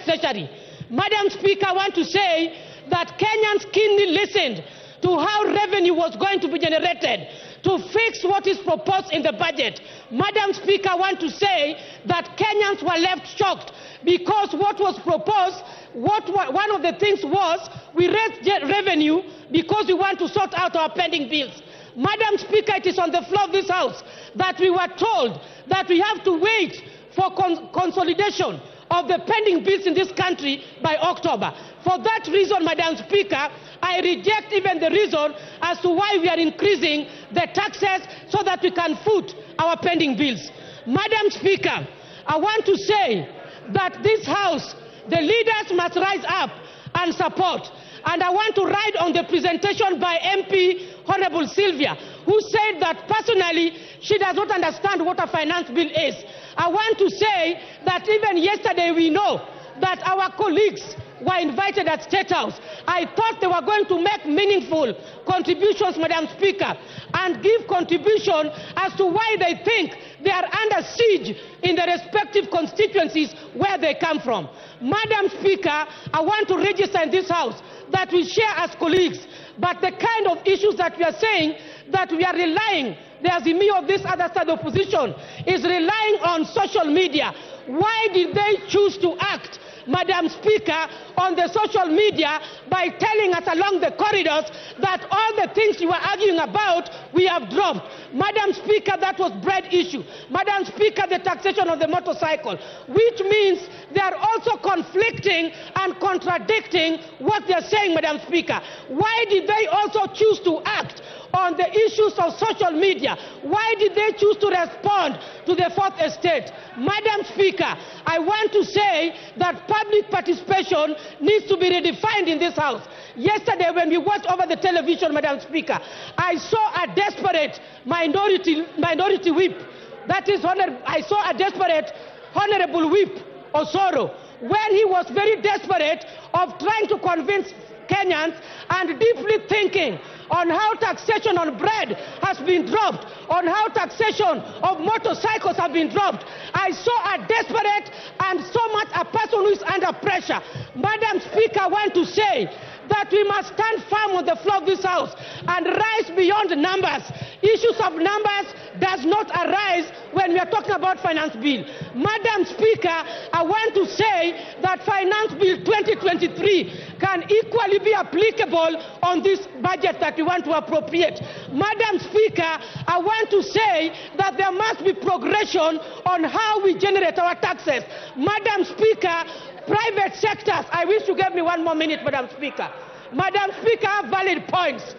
Treasury. Madam Speaker, I want to say that Kenyans keenly listened to how revenue was going to be generated to fix what is proposed in the budget. Madam Speaker, I want to say that Kenyans were left shocked because what was proposed, one of the things was we raised revenue because we want to sort out our pending bills. Madam Speaker, it is on the floor of this House that we were told that we have to wait for consolidation of the pending bills in this country by October. For that reason, Madam Speaker, I reject even the reason as to why we are increasing the taxes so that we can foot our pending bills. Madam Speaker, I want to say that this House, the leaders must rise up and support. And I want to ride on the presentation by MP Honorable Sylvia, who said that personally she does not understand what a finance bill is. I want to say that even yesterday we know that our colleagues were invited at State House. I thought they were going to make meaningful contributions, Madam Speaker, and give contribution as to why they think they are under siege in the respective constituencies where they come from. Madam Speaker, I want to register in this House that we share as colleagues, but the kind of issues that we are saying that we are relying, the Azimio of this other side opposition is relying on social media. Why did they choose to act, Madam Speaker, on the social media by telling us along the corridors that all the things you were arguing about we have dropped? Madam Speaker, that was bread issue. Madam Speaker, the taxation of the motorcycle, which means they are also conflicting and contradicting what they are saying, Madam Speaker. Why did they also choose to act on the issues of social media? Why did they choose to respond to the Fourth Estate? Madam Speaker, I want to say that public participation needs to be redefined in this House. Yesterday, when we watched over the television, Madam Speaker, I saw a desperate minority whip. That is, I saw a desperate Honorable Whip Osoro, when he was very desperate of trying to convince Kenyans and deeply thinking on how taxation on bread has been dropped, on how taxation of motorcycles have been dropped. I saw a desperate and so much a person who is under pressure. Madam Speaker, I want to say that we must stand firm on the floor of this House and rise beyond numbers. Issues of numbers does not arise when we are talking about finance bill. Madam Speaker, I want to say that finance bill 2023 can equally be applicable on this budget that we want to appropriate. Madam Speaker, I want to say that there must be progression on how we generate our taxes. Madam Speaker, private sectors, I wish you gave me one more minute, Madam Speaker. Madam Speaker, I have valid points.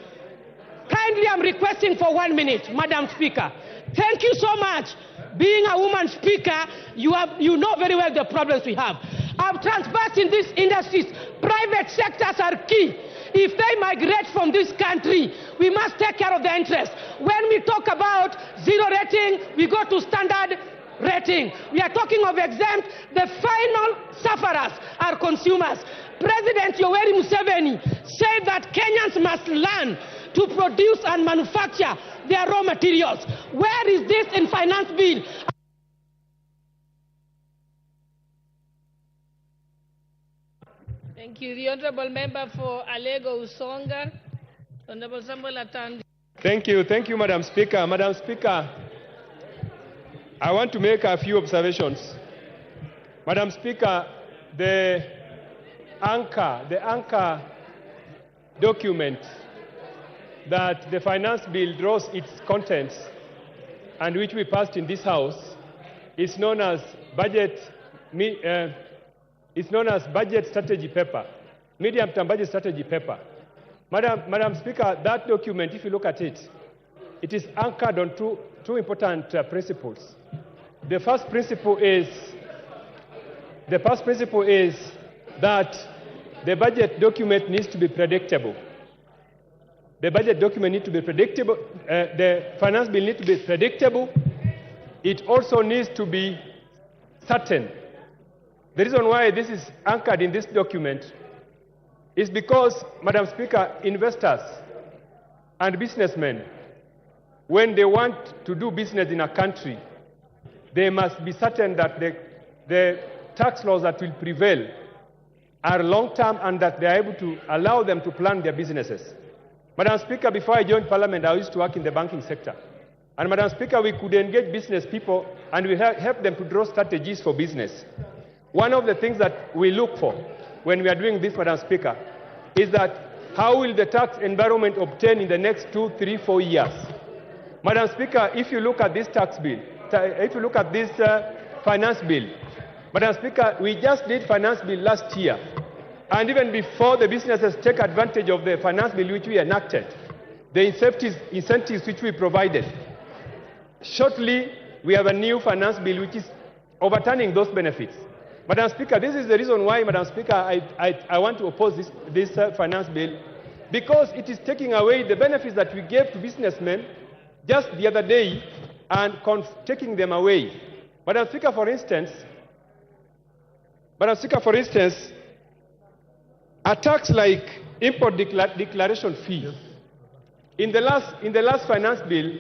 Kindly, I'm requesting for 1 minute, Madam Speaker. Thank you so much. Being a woman speaker, you know very well the problems we have. I've transversed in these industries. Private sectors are key. If they migrate from this country, we must take care of their interests. When we talk about zero rating, we go to standard rating. We are talking of exempt. The final sufferers are consumers. President Yoweri Museveni said that Kenyans must learn to produce and manufacture their raw materials. Where is this in finance bill? Thank you. The Honourable Member for Alego Usonga, Honourable Samuel Atandi. Thank you, Madam Speaker. Madam Speaker, I want to make a few observations. Madam Speaker, the anchor document that the finance bill draws its contents and which we passed in this House is known as budget strategy paper, medium-term budget strategy paper. Madam Speaker, that document, if you look at it, it is anchored on two important principles. The first principle is that the budget document needs to be predictable. The budget document needs to be predictable. The finance bill needs to be predictable. It also needs to be certain. The reason why this is anchored in this document is because, Madam Speaker, investors and businessmen, when they want to do business in a country, they must be certain that the tax laws that will prevail are long-term and that they are able to allow them to plan their businesses. Madam Speaker, before I joined Parliament, I used to work in the banking sector. And Madam Speaker, we could engage business people and we help them to draw strategies for business. One of the things that we look for when we are doing this, Madam Speaker, is that how will the tax environment obtain in the next 2, 3, 4 years? Madam Speaker, if you look at this tax bill, if you look at this finance bill, Madam Speaker, we just did finance bill last year. And even before the businesses take advantage of the finance bill which we enacted, the incentives which we provided, shortly we have a new finance bill which is overturning those benefits. Madam Speaker, this is the reason why, Madam Speaker, I want to oppose this finance bill, because it is taking away the benefits that we gave to businessmen just the other day and taking them away. Madam Speaker, for instance, a tax like import declaration fee. In the last finance bill,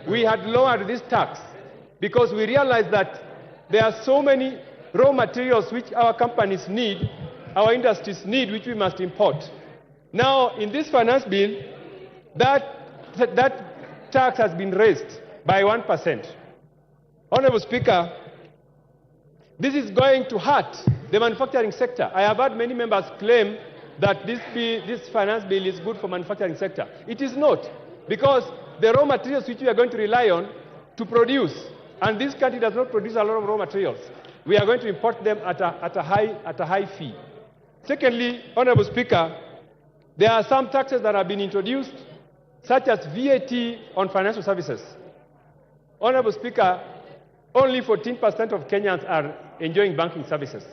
we had lowered this tax because we realized that there are so many raw materials which our companies need, our industries need, which we must import. Now, in this finance bill, that tax has been raised by 1%. Honorable Speaker, this is going to hurt the manufacturing sector. I have heard many members claim that this finance bill is good for manufacturing sector. It is not, because the raw materials which we are going to rely on to produce, and this country does not produce a lot of raw materials, we are going to import them at a high fee. Secondly, Honorable Speaker, there are some taxes that have been introduced, such as VAT on financial services. Honorable Speaker, only 14% of Kenyans are enjoying banking services.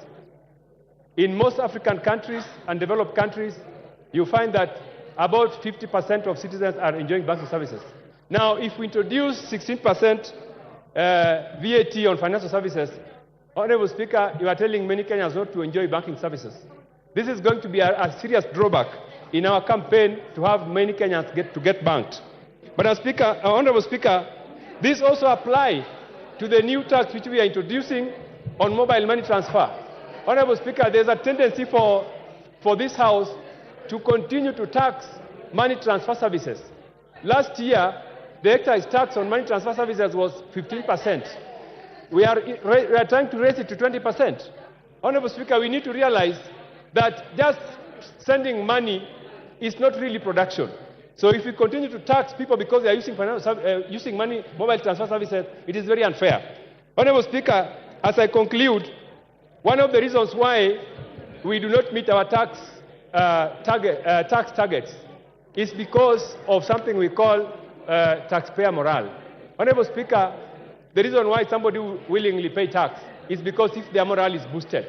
In most African countries and developed countries, you find that about 50% of citizens are enjoying banking services. Now, if we introduce 16% VAT on financial services, Honorable Speaker, you are telling many Kenyans not to enjoy banking services. This is going to be a serious drawback in our campaign to have many Kenyans get banked. But Honorable Speaker, this also applies to the new tax which we are introducing on mobile money transfer. Honorable Speaker, there's a tendency for this House to continue to tax money transfer services. Last year, the excise tax on money transfer services was 15%. We are trying to raise it to 20%. Honorable Speaker, we need to realize that just sending money is not really production. So if we continue to tax people because they are using mobile transfer services, it is very unfair. Honorable Speaker, as I conclude, one of the reasons why we do not meet our tax targets is because of something we call taxpayer morale. Honorable Speaker, the reason why somebody will willingly pay tax is because if their morale is boosted.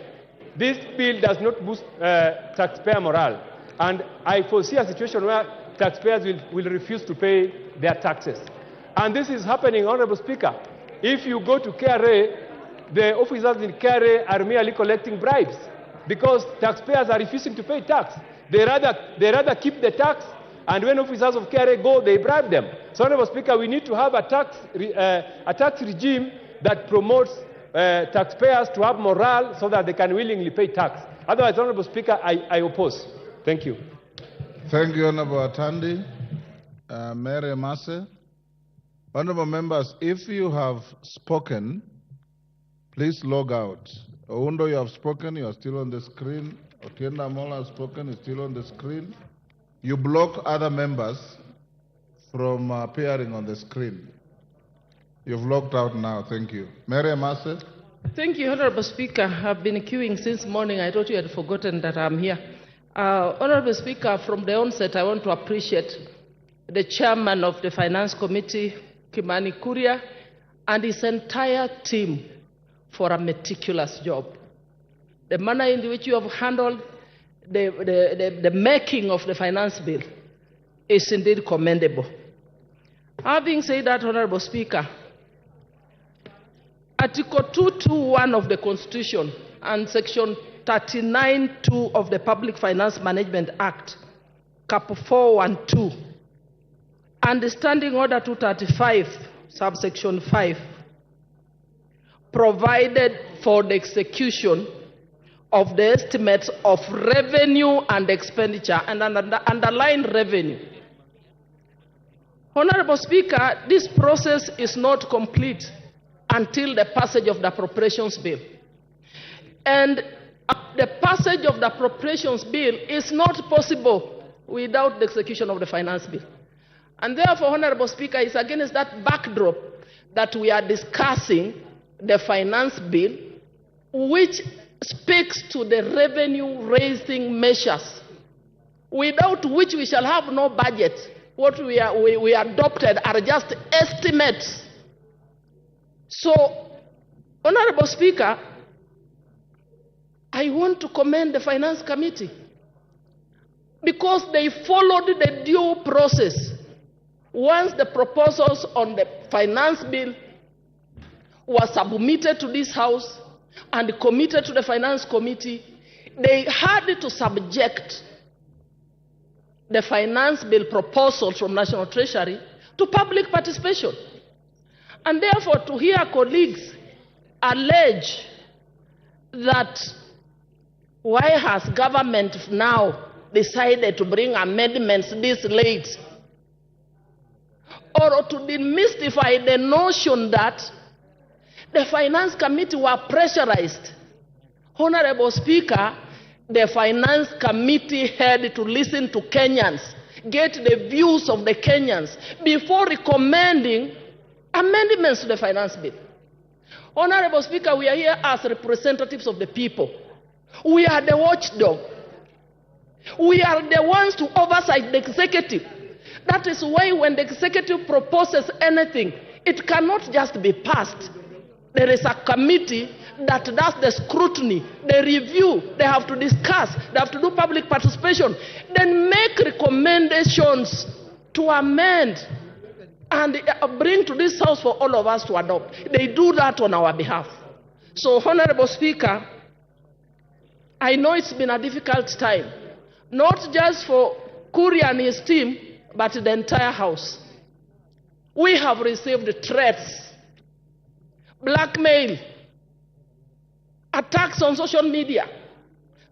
This bill does not boost taxpayer morale, and I foresee a situation where taxpayers will refuse to pay their taxes. And this is happening, Honorable Speaker. If you go to KRA, the officers in KRA are merely collecting bribes because taxpayers are refusing to pay tax. They rather keep the tax, and when officers of KRA go, they bribe them. So, Honorable Speaker, we need to have a tax regime that promotes taxpayers to have morale so that they can willingly pay tax. Otherwise, Honorable Speaker, I oppose. Thank you. Thank you, Honorable Atandi. Mary Mase. Honorable members, if you have spoken, please log out. Oundo, you have spoken, you are still on the screen. Otienda Mola has spoken, is still on the screen. You block other members from appearing on the screen. You've logged out now. Thank you. Mary Mase. Thank you, Honorable Speaker. I've been queuing since morning. I thought you had forgotten that I'm here. Honorable Speaker, from the onset, I want to appreciate the chairman of the Finance Committee, Kimani Kuria, and his entire team for a meticulous job. The manner in which you have handled the making of the finance bill is indeed commendable. Having said that, Honorable Speaker, Article 221 of the Constitution and Section 39(2) of the Public Finance Management Act, Cap 412, and the Standing Order 235, subsection 5, provided for the execution of the estimates of revenue and expenditure, and underline revenue. Honorable Speaker, this process is not complete until the passage of the appropriations bill. And the passage of the appropriations bill is not possible without the execution of the finance bill. And therefore, Honorable Speaker, it's against that backdrop that we are discussing the finance bill, which speaks to the revenue-raising measures, without which we shall have no budget. What we adopted are just estimates. So, Honorable Speaker, I want to commend the Finance Committee because they followed the due process. Once the proposals on the finance bill were submitted to this House and committed to the Finance Committee, they had to subject the finance bill proposals from National Treasury to public participation. And therefore, to hear colleagues allege that why has government now decided to bring amendments this late, or to demystify the notion that the Finance Committee were pressurized. Honorable Speaker, the Finance Committee had to listen to Kenyans, get the views of the Kenyans before recommending amendments to the finance bill. Honorable Speaker, we are here as representatives of the people. We are the watchdog. We are the ones to oversight the executive. That is why when the executive proposes anything, it cannot just be passed. There is a committee that does the scrutiny, the review, they have to discuss, they have to do public participation, then make recommendations to amend and bring to this House for all of us to adopt. They do that on our behalf. So, Honorable Speaker, I know it's been a difficult time, not just for Kuria and his team, but the entire House. We have received threats, blackmail, attacks on social media.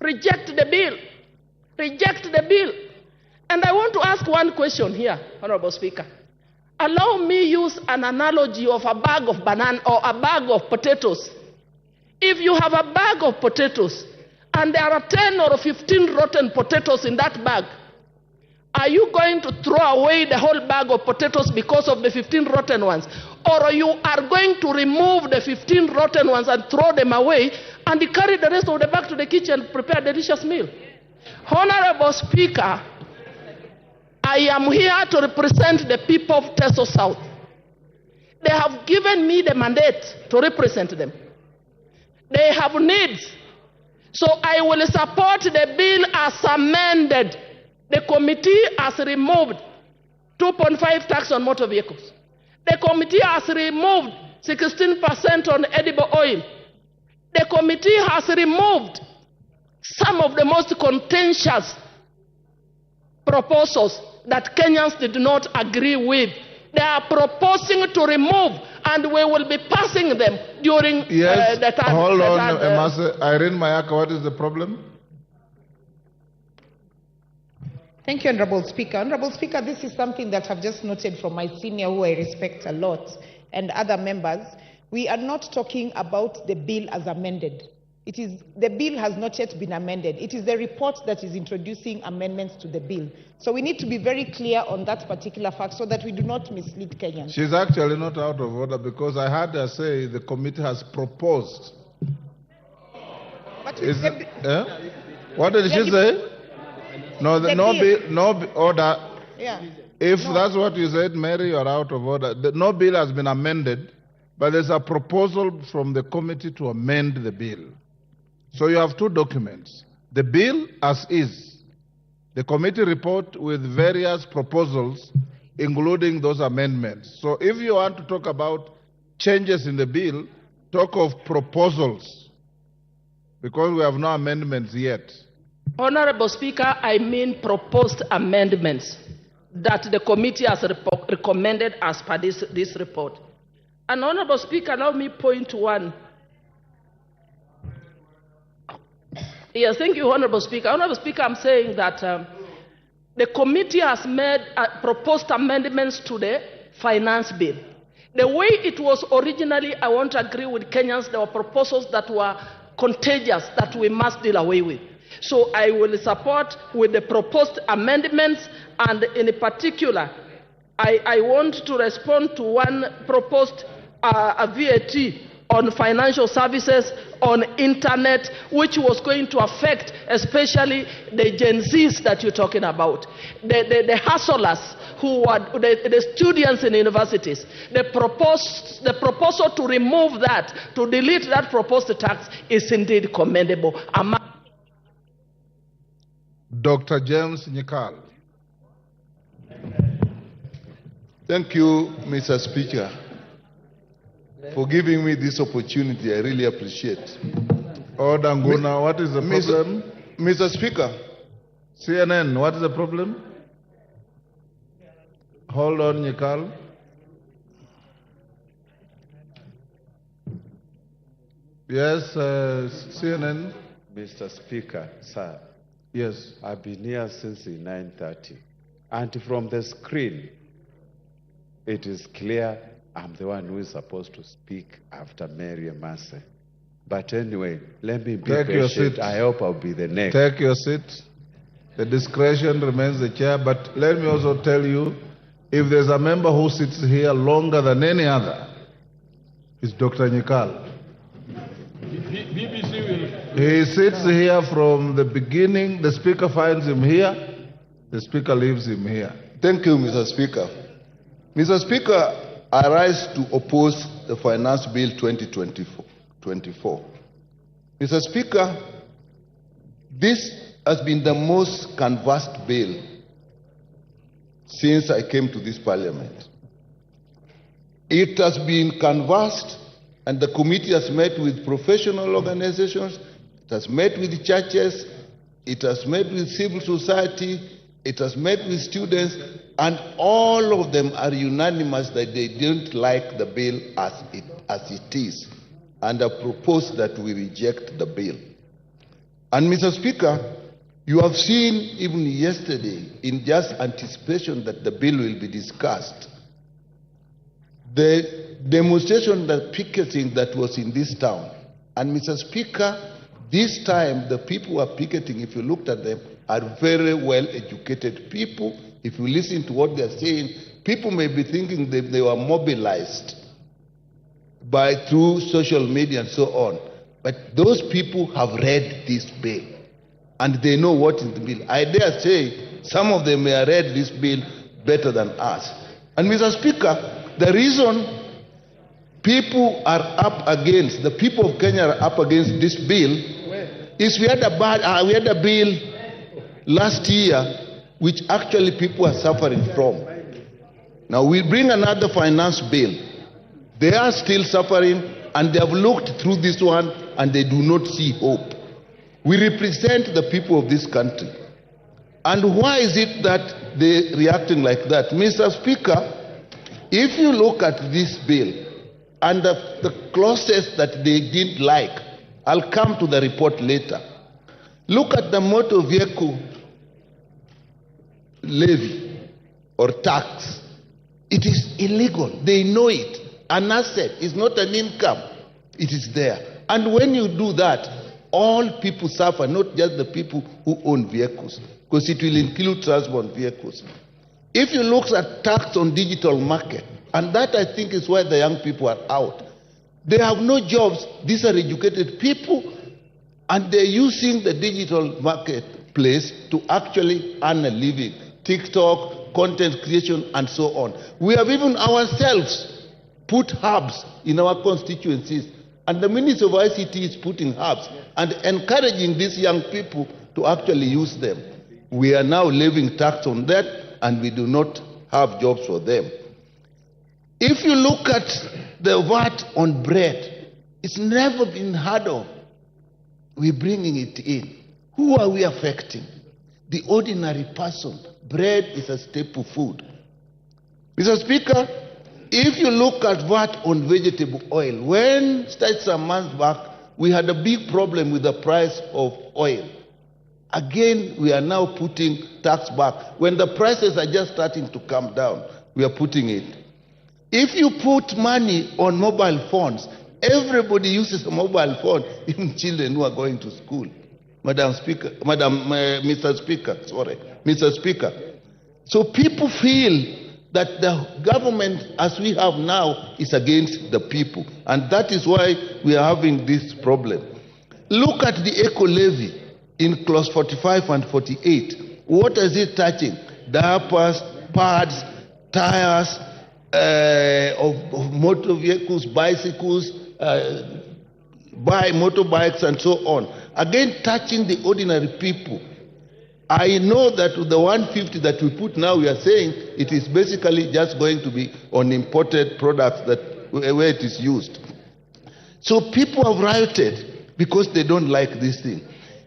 Reject the bill. Reject the bill. And I want to ask one question here, Honorable Speaker. Allow me use an analogy of a bag of banana or a bag of potatoes. If you have a bag of potatoes and there are 10 or 15 rotten potatoes in that bag, are you going to throw away the whole bag of potatoes because of the 15 rotten ones? Or you are going to remove the 15 rotten ones and throw them away and carry the rest of the bag to the kitchen and prepare a delicious meal? Honorable Speaker, I am here to represent the people of Teso South. They have given me the mandate to represent them. They have needs. So I will support the bill as amended. The committee has removed 2.5 tax on motor vehicles. The committee has removed 16% on edible oil. The committee has removed some of the most contentious proposals that Kenyans did not agree with. They are proposing to remove, and we will be passing them during the time. Hold on, Irene Mayaka, what is the problem? Thank you, Honorable Speaker. Honorable Speaker, this is something that I've just noted from my senior, who I respect a lot, and other members. We are not talking about the bill as amended. The bill has not yet been amended. It is the report that is introducing amendments to the bill. So we need to be very clear on that particular fact so that we do not mislead Kenyans. She's actually not out of order because I heard her say the committee has proposed. But what did she say? No order. Yeah. If that's what you said, Mary, you're out of order. No bill has been amended, but there's a proposal from the committee to amend the bill. So you have two documents. The bill as is, the committee report with various proposals, including those amendments. So if you want to talk about changes in the bill, talk of proposals, because we have no amendments yet. Honorable Speaker, I mean proposed amendments that the committee has recommended as per this report. And Honorable Speaker, allow me point one. Yes, thank you, Honorable Speaker. Honorable Speaker, I'm saying that the committee has made proposed amendments to the finance bill. The way it was originally, I want to agree with Kenyans, there were proposals that were contagious that we must deal away with. So I will support with the proposed amendments, and in particular, I want to respond to one proposed a VAT on financial services, on internet, which was going to affect especially the Gen Zs that you're talking about, the hustlers who are the students in universities. The proposal to remove that, to delete that proposed tax is indeed commendable. Dr. James Nyikal. Thank you, Mr. Speaker, for giving me this opportunity. I really appreciate. Order, Nguna, what is the problem? Mr. Speaker. CNN, what is the problem? Hold on, Nyikal. Yes, CNN. Mr. Speaker, sir. Yes. I've been here since 9:30. And from the screen, it is clear I'm the one who is supposed to speak after Mary Massey. But anyway, let me be Take patient. your seat. I hope I'll be the next. Take your seat. The discretion remains the chair, but let me also tell you, if there's a member who sits here longer than any other, it's Dr. Nyikal. BBC will... He sits here from the beginning. The Speaker finds him here. The Speaker leaves him here. Thank you, Mr. Speaker. Mr. Speaker, I rise to oppose the Finance Bill 2024. Mr. Speaker, this has been the most canvassed bill since I came to this Parliament. It has been canvassed, and the committee has met with professional organizations, it has met with churches, it has met with civil society, it has met with students, and all of them are unanimous that they don't like the bill as it is, and I propose that we reject the bill. And Mr. Speaker, you have seen even yesterday, in just anticipation that the bill will be discussed, the demonstration, the picketing that was in this town. And Mr. Speaker, this time the people who are picketing, if you looked at them, are very well educated people. If you listen to what they're saying, people may be thinking that they were mobilized through social media and so on. But those people have read this bill and they know what is the bill. I dare say some of them may have read this bill better than us. And Mr. Speaker, the reason people are up against, the people of Kenya are up against this bill is we had a bill last year which actually people are suffering from. Now we bring another finance bill. They are still suffering and they have looked through this one and they do not see hope. We represent the people of this country. And why is it that they're reacting like that? Mr. Speaker, if you look at this bill and the clauses that they didn't like, I'll come to the report later. Look at the motor vehicle levy or tax. It is illegal. They know it. An asset is not an income. It is there. And when you do that, all people suffer, not just the people who own vehicles, because it will include transport vehicles. If you look at tax on digital market, and that I think is why the young people are out. They have no jobs. These are educated people, and they're using the digital marketplace to actually earn a living. TikTok, content creation, and so on. We have even ourselves put hubs in our constituencies, and the Ministry of ICT is putting hubs and encouraging these young people to actually use them. We are now levying tax on that, and we do not have jobs for them. If you look at the VAT on bread, it's never been heard of. We're bringing it in. Who are we affecting? The ordinary person. Bread is a staple food. Mr. Speaker, if you look at VAT on vegetable oil, when some months back, we had a big problem with the price of oil. Again, we are now putting tax back. When the prices are just starting to come down, we are putting it. If you put money on mobile phones, everybody uses a mobile phone, even children who are going to school. Mr. Speaker. So people feel that the government as we have now is against the people, and that is why we are having this problem. Look at the eco levy in clause 45 and 48. What is it touching? Diapers, pads, tires of motor vehicles, bicycles, motorbikes and so on. Again, touching the ordinary people. I know that the 150 that we put now, we are saying it is basically just going to be on imported products where it is used. So people have rioted because they don't like this thing.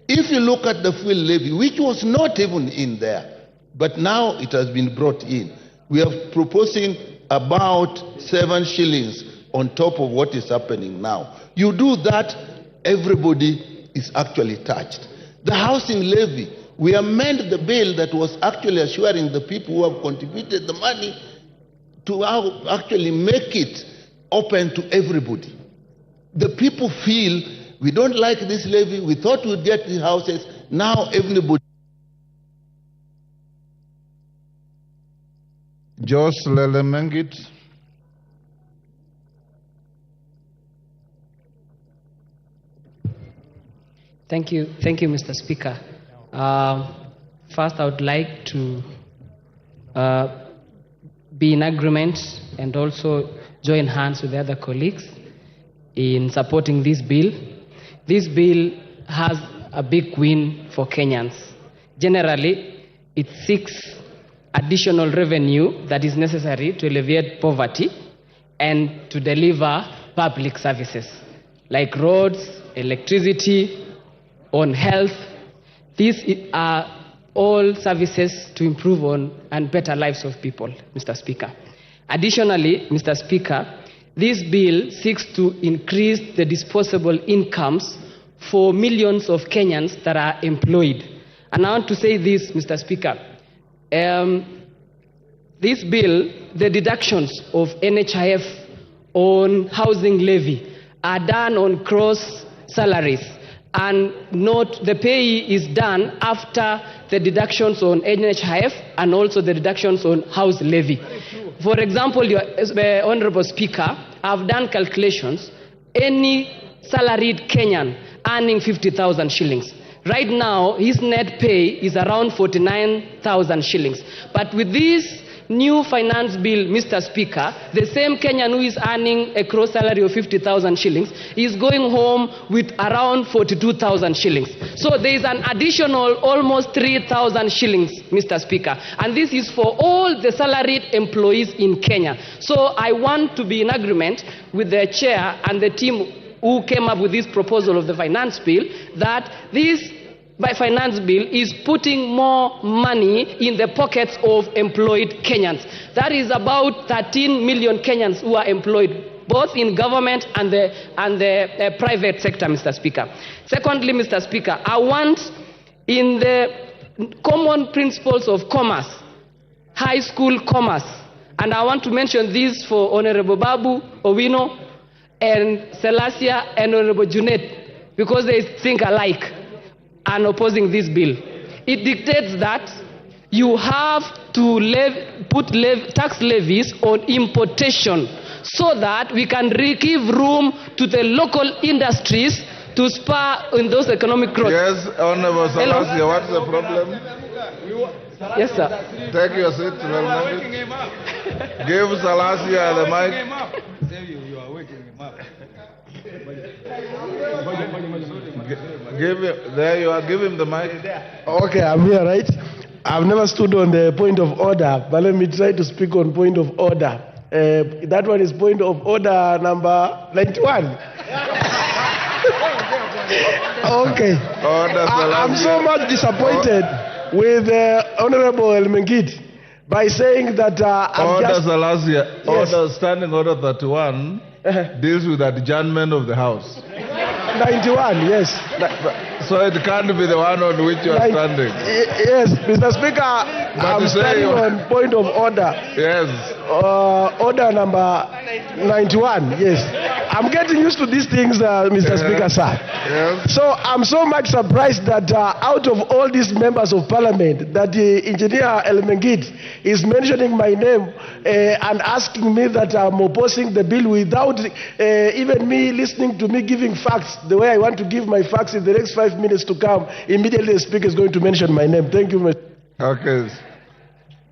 If you look at the fuel levy, which was not even in there, but now it has been brought in, we are proposing about 7 shillings on top of what is happening now. You do that, everybody is actually touched. The housing levy, we amend the bill that was actually assuring the people who have contributed the money to actually make it open to everybody. The people feel we don't like this levy, we thought we'd get the houses, now everybody. Jos Lelemengit. Thank you, Mr. Speaker. First, I would like to be in agreement and also join hands with the other colleagues in supporting this bill. This bill has a big win for Kenyans. Generally, it seeks additional revenue that is necessary to alleviate poverty and to deliver public services like roads, electricity, on health. These are all services to improve on and better lives of people, Mr. Speaker. Additionally, Mr. Speaker, this bill seeks to increase the disposable incomes for millions of Kenyans that are employed. And I want to say this, Mr. Speaker. This bill, the deductions of NHIF on housing levy are done on gross salaries, and note the pay is done after the deductions on NHIF and also the deductions on house levy. For example, Honorable Speaker, I've done calculations. Any salaried Kenyan earning 50,000 shillings. Right now, his net pay is around 49,000 shillings. But with this new finance bill, Mr. Speaker, the same Kenyan who is earning a gross salary of 50,000 shillings is going home with around 42,000 shillings. So there is an additional almost 3,000 shillings, Mr. Speaker. And this is for all the salaried employees in Kenya. So I want to be in agreement with the chair and the team who came up with this proposal of the finance bill, that this finance bill is putting more money in the pockets of employed Kenyans. That is about 13 million Kenyans who are employed, both in government and the private sector, Mr. Speaker. Secondly, Mr. Speaker, I want in the common principles of commerce, high school commerce, and I want to mention this for Honorable Babu Owino and Selassie and Honorable Junet, because they think alike and opposing this bill. It dictates that you have to put tax levies on importation so that we can give room to the local industries to spur in those economic growth. Yes, Honorable Selassie, what's the problem? Yes, sir. Take your seat. Give Selassie the mic. There you are, give him the mic. Okay, I'm here, right? I've never stood on the point of order, but let me try to speak on point of order. That one is point of order number 91. Okay. I'm so much disappointed with Honorable Elmengit by saying that Standing Order 31 deals with adjournment of the House. 91, yes. So it can't be the one on which you are standing. Yes, Mr. Speaker, I'm standing on point of order. Yes. Order number 91, yes. I'm getting used to these things, Mr. Speaker, sir. Yes. So I'm so much surprised that out of all these members of parliament, that the engineer Elmengid is mentioning my name and asking me that I'm opposing the bill without even me listening to me giving facts the way I want to give my facts in the next 5 minutes to come. Immediately the speaker is going to mention my name. Thank you, Mr. Okay.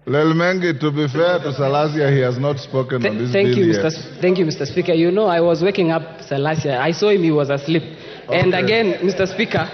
Lelmengi, to be fair to Salasia, he has not spoken on this bill yet. Thank you, Mr. Speaker. You know, I was waking up Salasia. I saw him, he was asleep. Okay. And again, Mr. Speaker,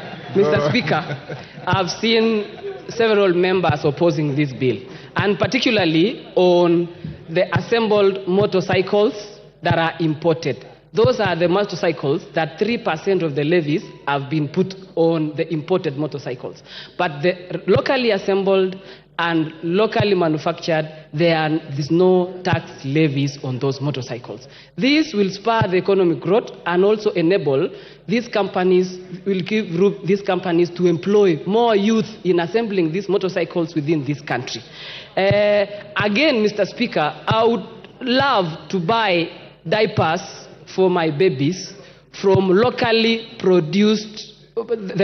I've seen several members opposing this bill, and particularly on the assembled motorcycles that are imported. Those are the motorcycles that 3% of the levies have been put on the imported motorcycles. But the locally assembled and locally manufactured, there's no tax levies on those motorcycles. This will spur the economic growth and also enable these companies, will give these companies to employ more youth in assembling these motorcycles within this country. Again, Mr. Speaker, I would love to buy diapers for my babies from the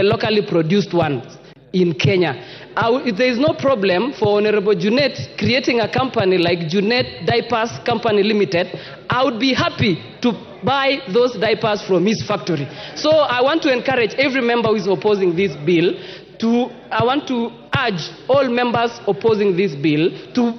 locally produced ones in Kenya. There is no problem for Honorable Junet creating a company like Junet Diapers Company Limited. I would be happy to buy those diapers from his factory. So I want to encourage every member who is opposing this bill I want to urge all members opposing this bill to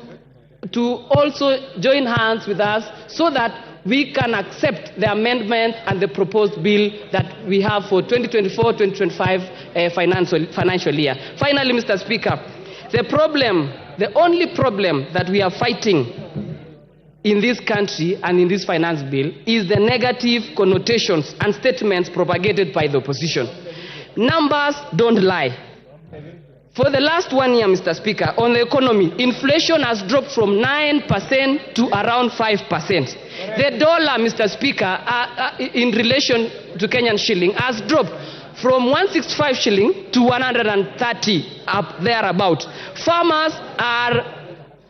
also join hands with us so that we can accept the amendment and the proposed bill that we have for 2024-2025 financial year. Finally, Mr. Speaker, the only problem that we are fighting in this country and in this finance bill is the negative connotations and statements propagated by the opposition. Numbers don't lie. For the last 1 year, Mr. Speaker, on the economy, inflation has dropped from 9% to around 5%. The dollar, Mr. Speaker, in relation to Kenyan shilling, has dropped from 165 shilling to 130, up there about. Farmers are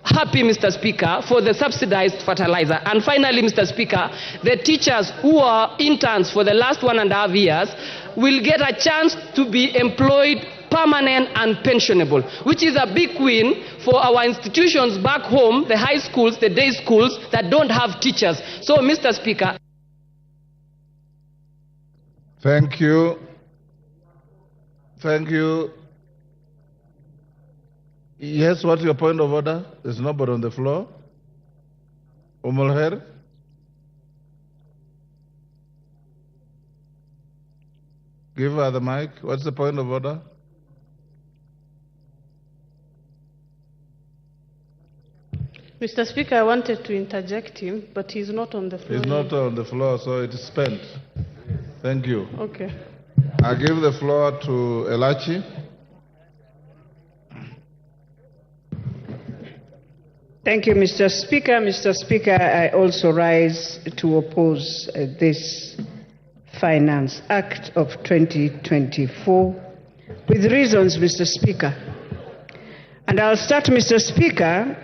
happy, Mr. Speaker, for the subsidized fertilizer. And finally, Mr. Speaker, the teachers who are interns for the last 1.5 years will get a chance to be employed permanent and pensionable, which is a big win for our institutions back home, the high schools, the day schools that don't have teachers. So, Mr. Speaker. Thank you. Thank you. Yes, what's your point of order? There's nobody on the floor. Umulher? Give her the mic. What's the point of order? Mr. Speaker, I wanted to interject him, but he's not on the floor. He's not on the floor, so it is spent. Thank you. Okay. I give the floor to Elachi. Thank you, Mr. Speaker. Mr. Speaker, I also rise to oppose this Finance Act of 2024 with reasons, Mr. Speaker. And I'll start, Mr. Speaker.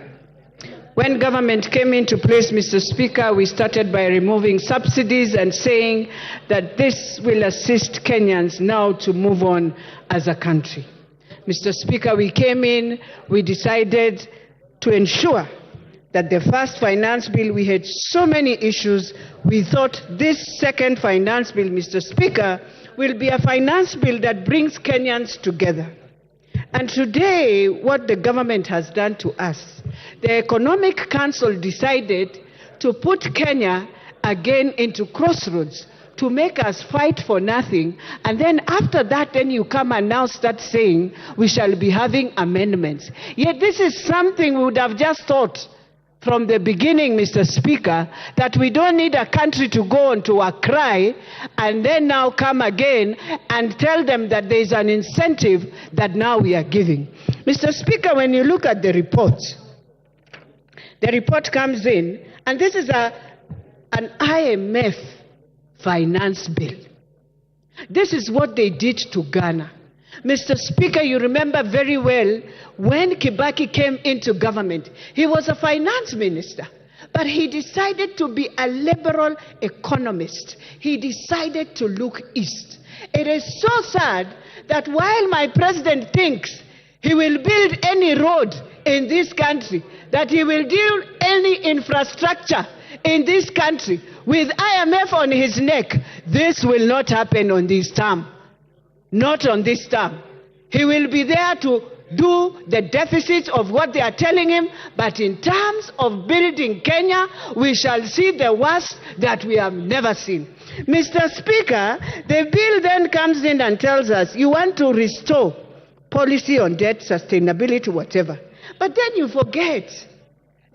When government came into place, Mr. Speaker, we started by removing subsidies and saying that this will assist Kenyans now to move on as a country. Mr. Speaker, we came in, we decided to ensure that the first finance bill, we had so many issues. We thought this second finance bill, Mr. Speaker, will be a finance bill that brings Kenyans together. And today, what the government has done to us, the Economic Council decided to put Kenya again into crossroads, to make us fight for nothing. And then after that, then you come and now start saying we shall be having amendments. Yet this is something we would have just thought from the beginning, Mr. Speaker, that we don't need a country to go on to a cry and then now come again and tell them that there is an incentive that now we are giving. Mr. Speaker, when you look at the report comes in, and this is an IMF finance bill. This is what they did to Ghana. Mr. Speaker, you remember very well when Kibaki came into government, he was a finance minister. But he decided to be a liberal economist. He decided to look east. It is so sad that while my president thinks he will build any road in this country, that he will do any infrastructure in this country with IMF on his neck, this will not happen on this term. Not on this term. He will be there to do the deficits of what they are telling him, but in terms of building Kenya, we shall see the worst that we have never seen. Mr. Speaker, the bill then comes in and tells us you want to restore policy on debt, sustainability, whatever. But then you forget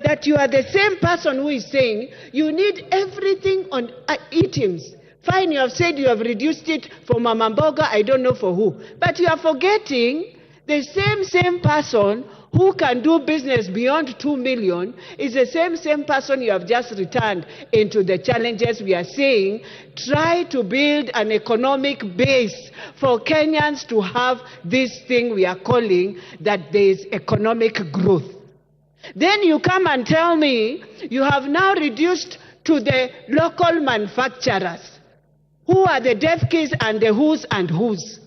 that you are the same person who is saying you need everything on items. Fine, you have said you have reduced it for Mama Mboga, I don't know for who. But you are forgetting the same person who can do business beyond 2 million is the same person you have just returned into the challenges we are saying. Try to build an economic base for Kenyans to have this thing we are calling that there is economic growth. Then you come and tell me you have now reduced to the local manufacturers. Who are the deaf kids and the who's and who's?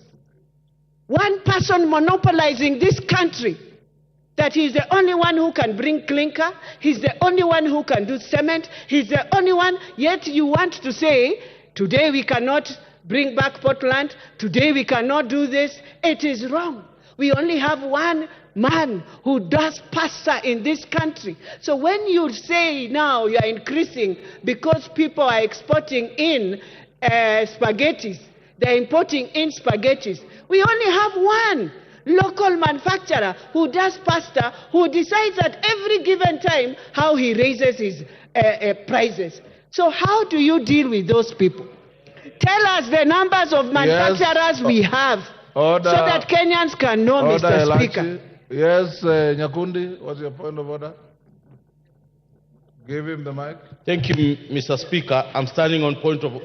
One person monopolizing this country, that he's the only one who can bring clinker, he's the only one who can do cement, he's the only one, yet you want to say, today we cannot bring back Portland, today we cannot do this. It is wrong. We only have one man who does pasta in this country. So when you say now you are increasing because people are exporting in spaghettis, they're importing in spaghettis, we only have one local manufacturer who does pasta, who decides at every given time how he raises his prices. So how do you deal with those people? Tell us the numbers of manufacturers we have, so that Kenyans can know, Mr. Speaker. Yes, Nyakundi, what's your point of order? Give him the mic. Thank you, Mr. Speaker. I'm standing on point of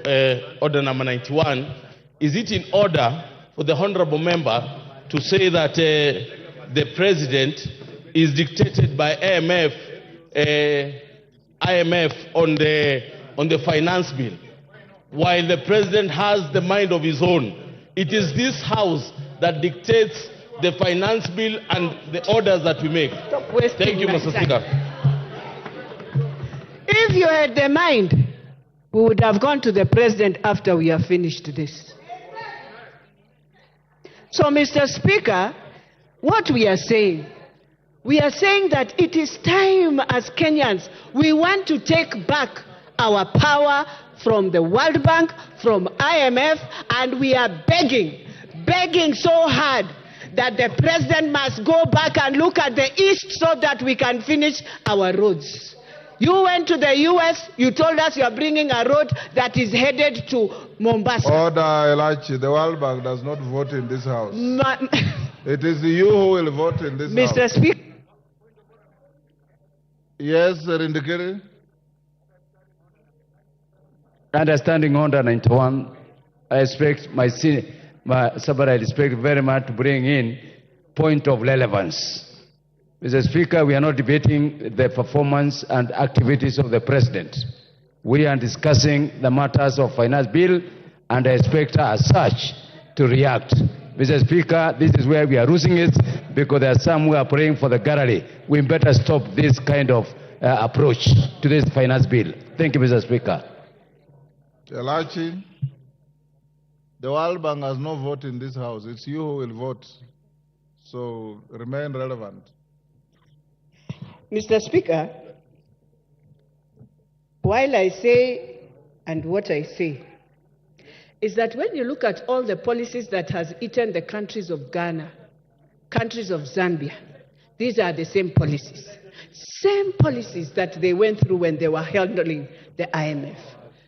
order number 91. Is it in order for the honorable member to say that the president is dictated by IMF on the finance bill, while the president has the mind of his own? It is this house that dictates the finance bill and the orders that we make. Thank you, Mr. Speaker. If you had the mind, we would have gone to the president after we have finished this. So, Mr. Speaker, what we are saying that it is time as Kenyans, we want to take back our power from the World Bank, from IMF, and we are begging so hard that the president must go back and look at the East so that we can finish our roads. You went to the US, you told us you are bringing a road that is headed to Mombasa. Order, Elachi. The World Bank does not vote in this house. It is you who will vote in this house. Mr. Speaker. Yes, Rindikiri. Understanding order 91, I expect somebody I respect very much to bring in point of relevance. Mr. Speaker, we are not debating the performance and activities of the president. We are discussing the matters of finance bill, and I expect her as such to react. Mr. Speaker, this is where we are losing it, because there are some who are praying for the gallery. We better stop this kind of approach to this finance bill. Thank you, Mr. Speaker. Elachi, the World Bank has no vote in this house. It's you who will vote. So remain relevant. Mr. Speaker, while I say and what I say is that when you look at all the policies that has eaten the countries of Ghana, countries of Zambia, these are the same policies that they went through when they were handling the IMF.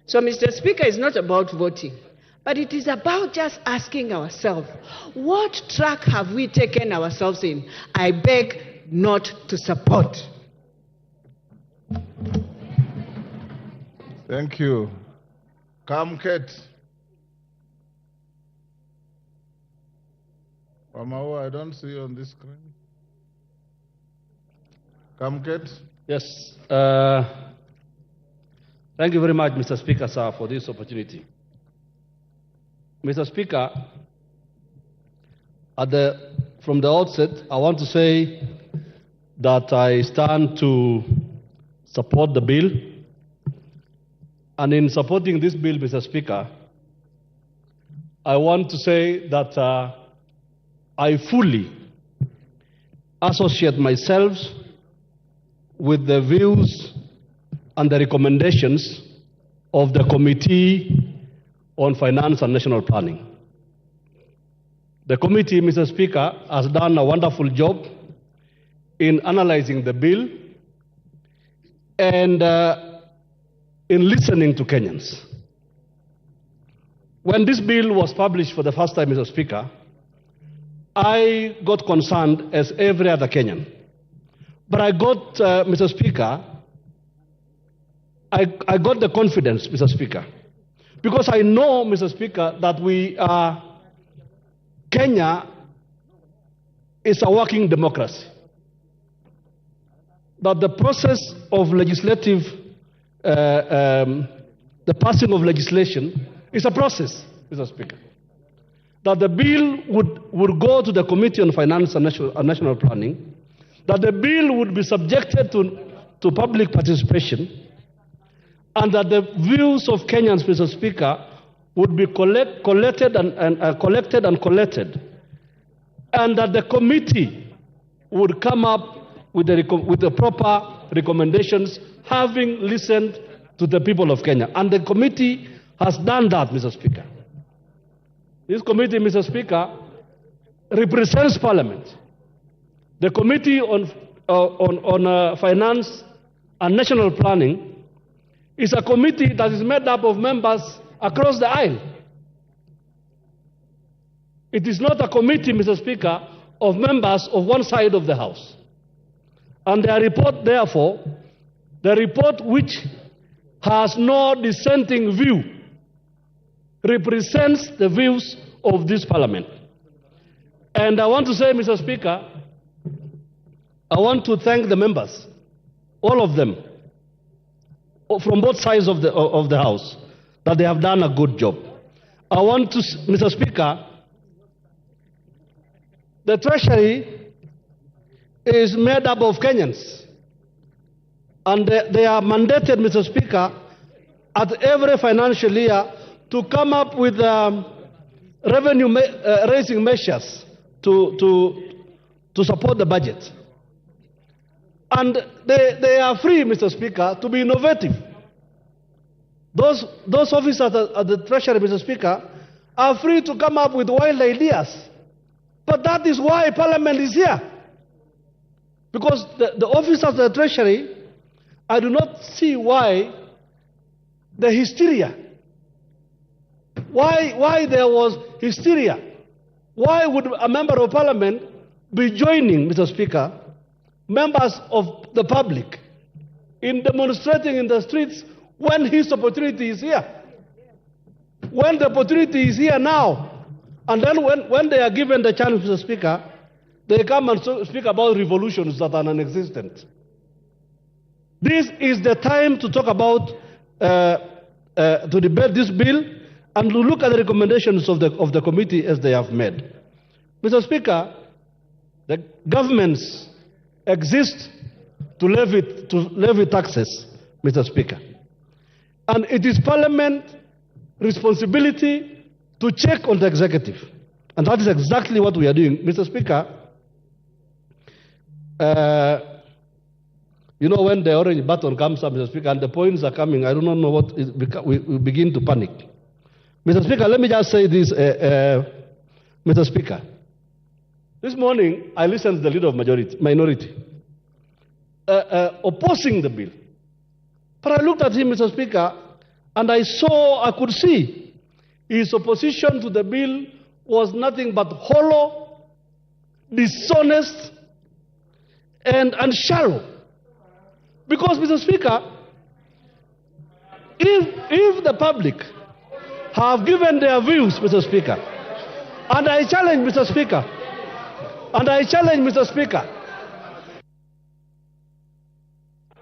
So, Mr. Speaker, it's not about voting, but it is about just asking ourselves, what track have we taken ourselves in? I beg not to support. Thank you. Come, Kate. Wamau, I don't see you on this screen. Come, Kate. Yes. Thank you very much, Mr. Speaker, sir, for this opportunity. Mr. Speaker, from the outset, I want to say that I stand to support the bill. And in supporting this bill, Mr. Speaker, I want to say that I fully associate myself with the views and the recommendations of the Committee on Finance and National Planning. The committee, Mr. Speaker, has done a wonderful job in analyzing the bill and in listening to Kenyans. When this bill was published for the first time, Mr. Speaker, I got concerned as every other Kenyan. But I got, Mr. Speaker, I got the confidence, Mr. Speaker, because I know, Mr. Speaker, that Kenya is a working democracy. That the process of legislative, the passing of legislation is a process, Mr. Speaker. That the bill would go to the Committee on Finance and National Planning, that the bill would be subjected to public participation, and that the views of Kenyans, Mr. Speaker, would be collected, and that the committee would come up with the proper recommendations, having listened to the people of Kenya. And the committee has done that, Mr. Speaker. This committee, Mr. Speaker, represents Parliament. The Committee on Finance and National Planning is a committee that is made up of members across the aisle. It is not a committee, Mr. Speaker, of members of one side of the House. And their report, therefore, the report which has no dissenting view, represents the views of this Parliament. And I want to say, Mr. Speaker, I want to thank the members, all of them, from both sides of the House, that they have done a good job. I want to, Mr. Speaker, the Treasury is made up of Kenyans, and they are mandated, Mr. Speaker, at every financial year to come up with revenue raising measures to support the budget. And they are free, Mr. Speaker, to be innovative. Those officers at the Treasury, Mr. Speaker, are free to come up with wild ideas. But that is why Parliament is here. Because the officers of the Treasury, I do not see why the hysteria. Why there was hysteria? Why would a member of Parliament be joining, Mr. Speaker, members of the public in demonstrating in the streets when his opportunity is here? When the opportunity is here now, and then when they are given the chance, Mr. Speaker, they come and speak about revolutions that are non-existent. This is the time to talk about, to debate this bill and to look at the recommendations of the committee as they have made. Mr. Speaker, the governments exist to levy taxes, Mr. Speaker. And it is Parliament responsibility to check on the executive. And that is exactly what we are doing. Mr. Speaker, you know, when the orange button comes up, Mr. Speaker, and the points are coming, I do not know what, we begin to panic. Mr. Speaker, let me just say this, Mr. Speaker. This morning, I listened to the leader of minority opposing the bill. But I looked at him, Mr. Speaker, and I could see his opposition to the bill was nothing but hollow, dishonest, and shallow. Because, Mr. Speaker, if the public have given their views, Mr. Speaker, and I challenge, Mr. Speaker,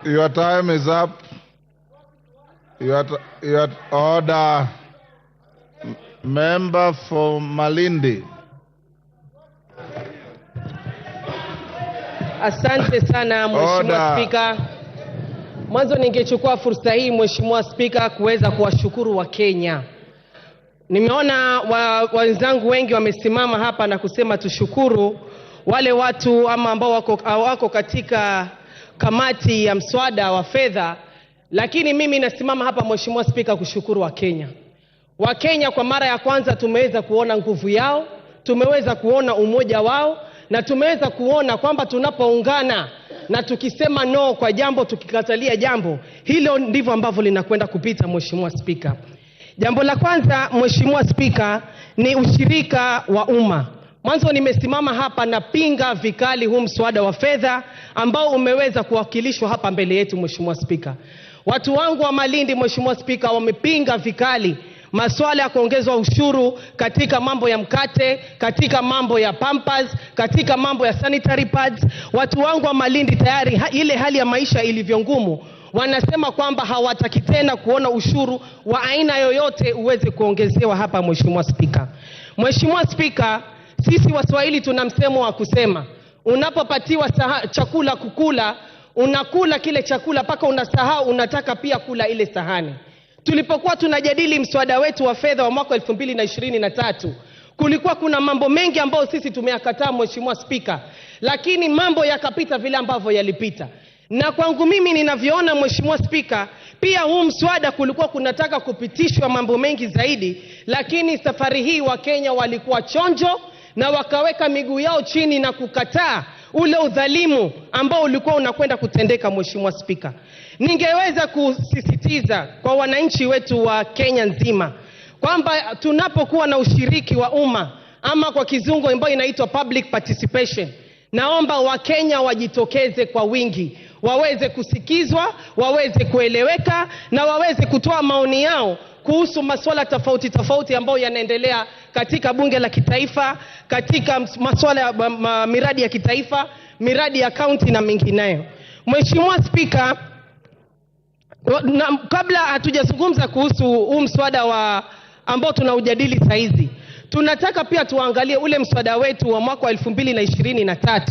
Your time is up. You are order. Member for Malindi. Asante sana Mheshimiwa Spika. Mwanzo ningechukua fursa hii Mheshimiwa Spika kuweza kuwashukuru Wakenya. Nimeona wenzangu wengi wamesimama hapa na kusema tushukuru wale watu ama ambao wako katika kamati ya mswada wa fedha, lakini mimi nasimama hapa Mheshimiwa Spika kushukuru Wakenya. Wakenya kwa mara ya kwanza tumeweza kuona nguvu yao, tumeweza kuona umoja wao, na tumeweza kuona kwamba tunapoungana na tukisema no kwa jambo, tukikatalia jambo, hilo ndivyo ambavyo linakwenda kupita Mheshimiwa Spika. Jambo la kwanza Mheshimiwa Spika ni ushirika wa umma. Mwanzo nimesimama hapa na pinga vikali huu mswada wa fedha ambao umeweza kuwakilishwa hapa mbele yetu Mheshimiwa Spika. Watu wangu wa Malindi Mheshimiwa Spika wamepinga vikali masuala ya kuongezwa ushuru katika mambo ya mkate, katika mambo ya pampers, katika mambo ya sanitary pads. Watu wangu wa Malindi tayari ile hali ya maisha ilivyo ngumu, wanasema kwamba hawataki tena kuona ushuru wa aina yoyote uweze kuongezewa hapa Mheshimiwa Spika. Mheshimiwa Spika, sisi Waswahili tuna msemo wa kusema unapopatiwa chakula kukula, unakula kile chakula mpaka unasahau unataka pia kula ile sahani. Tulipokuwa tunajadili mswada wetu wa fedha wa mwaka 2023, kulikuwa kuna mambo mengi ambayo sisi tumeyakataa Mheshimiwa Spika, lakini mambo yakapita vile ambavyo yalipita. Na kwangu mimi ninavyoona Mheshimiwa Spika, pia huu mswada kulikuwa kunataka kupitishwa mambo mengi zaidi, lakini safari hii Wakenya walikuwa chonjo na wakaweka miguu yao chini na kukataa ule udhalimu ambao ulikuwa unakwenda kutendeka Mheshimiwa Spika. Ningeweza kusisitiza kwa wananchi wetu wa Kenya nzima kwamba tunapokuwa na ushiriki wa umma ama kwa kizungu ambayo inaitwa public participation, naomba Wakenya wajitokeze kwa wingi, waweze kusikizwa, waweze kueleweka na waweze kutoa maoni yao kuhusu masuala tofauti tofauti ambayo yanaendelea katika bunge la kitaifa, katika masuala ya miradi ya kitaifa, miradi ya county na mengineyo. Mheshimiwa Spika, kabla hatujazungumza kuhusu huu mswada wa ambao tunaujadili saizi, tunataka pia tuangalie ule mswada wetu wa mwaka 2023.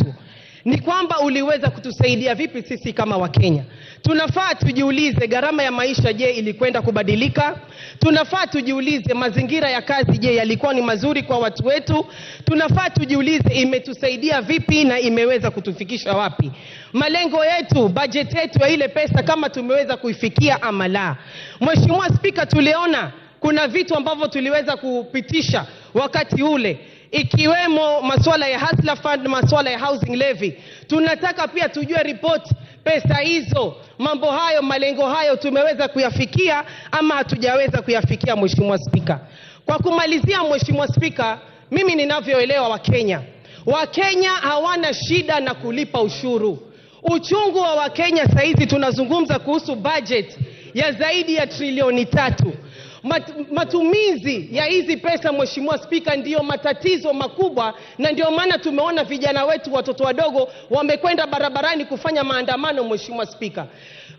Ni kwamba uliweza kutusaidia vipi sisi kama Wakenya? Tunafaa tujiulize gharama ya maisha je ilikwenda kubadilika? Tunafaa tujiulize mazingira ya kazi je yalikuwa ni mazuri kwa watu wetu? Tunafaa tujiulize imetusaidia vipi na imeweza kutufikisha wapi? Malengo yetu, budget yetu ya ile pesa kama tumeweza kuifikia ama la? Mheshimiwa Spika, tuliona kuna vitu ambavyo tuliweza kupitisha wakati ule, ikiwemo masuala ya hustler fund, masuala ya housing levy. Tunataka pia tujue report pesa hizo, mambo hayo, malengo hayo tumeweza kuyafikia ama hatujaweza kuyafikia Mheshimiwa Spika. Kwa kumalizia Mheshimiwa Spika, mimi ninavyoelewa Wakenya hawana shida na kulipa ushuru. Uchungu wa Wakenya saizi tunazungumza kuhusu budget ya zaidi ya trilioni 3. Matumizi ya hizi pesa Mheshimiwa Spika ndiyo matatizo makubwa, na ndio maana tumeona vijana wetu, watoto wadogo wamekwenda barabarani kufanya maandamano Mheshimiwa Spika.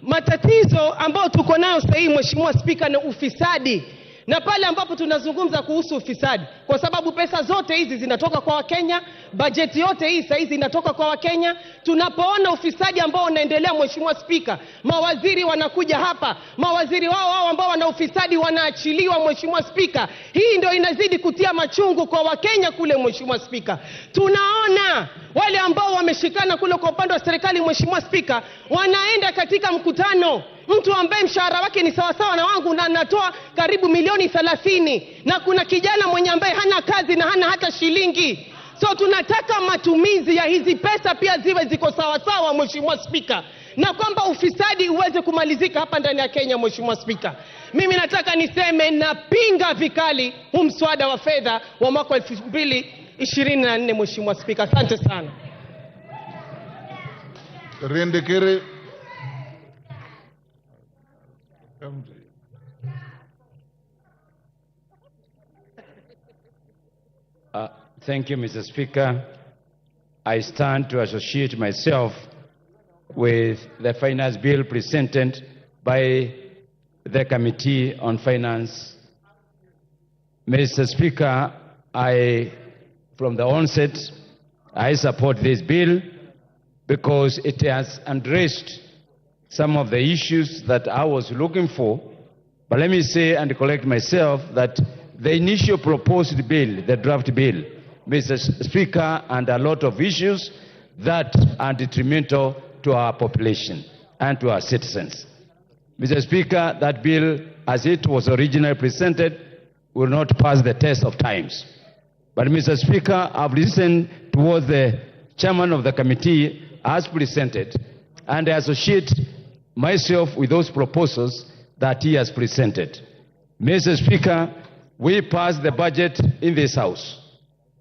Matatizo ambayo tuko nayo sasa hivi Mheshimiwa Spika ni ufisadi. Na pale ambapo tunazungumza kuhusu ufisadi, kwa sababu pesa zote hizi zinatoka kwa Wakenya, bajeti yote hii sasa hizi inatoka kwa Wakenya. Tunapoona ufisadi ambao unaendelea Mheshimiwa Spika, mawaziri wanakuja hapa, mawaziri wao ambao wana ufisadi wanaachiliwa Mheshimiwa Spika. Hii ndio inazidi kutia machungu kwa Wakenya kule Mheshimiwa Spika. Tunaona wale ambao wameshikana kule kwa upande wa serikali Mheshimiwa Spika, wanaenda katika mkutano, mtu ambaye mshahara wake ni sawasawa na wangu na anatoa karibu milioni 30, na kuna kijana mwenye ambaye hana kazi na hana hata shilingi. So tunataka matumizi ya hizi pesa pia ziwe ziko sawasawa Mheshimiwa Spika, na kwamba ufisadi uweze kumalizika hapa ndani ya Kenya Mheshimiwa Spika. Mimi nataka niseme napinga vikali huu mswada wa fedha wa mwaka 2024 Mheshimiwa Spika. Asante sana. Rindikiri. Thank you, Mr. Speaker. I stand to associate myself with the finance bill presented by the Committee on Finance. Mr. Speaker, from the onset, I support this bill because it has addressed some of the issues that I was looking for. But let me say and correct myself that the initial proposed bill, the draft bill, Mr. Speaker, and a lot of issues that are detrimental to our population and to our citizens. Mr. Speaker, that bill, as it was originally presented, will not pass the test of times. But Mr. Speaker, I've listened towards the chairman of the committee as presented, and I associate myself with those proposals that he has presented. Mr. Speaker, we passed the budget in this House.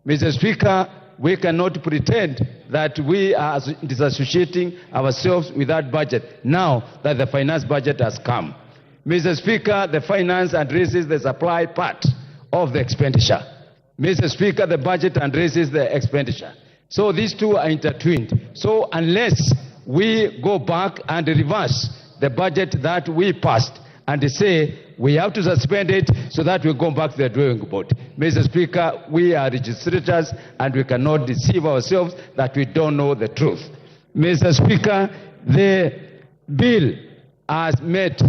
Mr. Speaker, we cannot pretend that we are disassociating ourselves with that budget now that the finance budget has come. Mr. Speaker, the finance addresses the supply part of the expenditure. Mr. Speaker, the budget addresses the expenditure. So these two are intertwined. So unless we go back and reverse the budget that we passed and say we have to suspend it so that we go back to the drawing board. Mr. Speaker, we are legislators and we cannot deceive ourselves that we don't know the truth. Mr. Speaker, the bill has met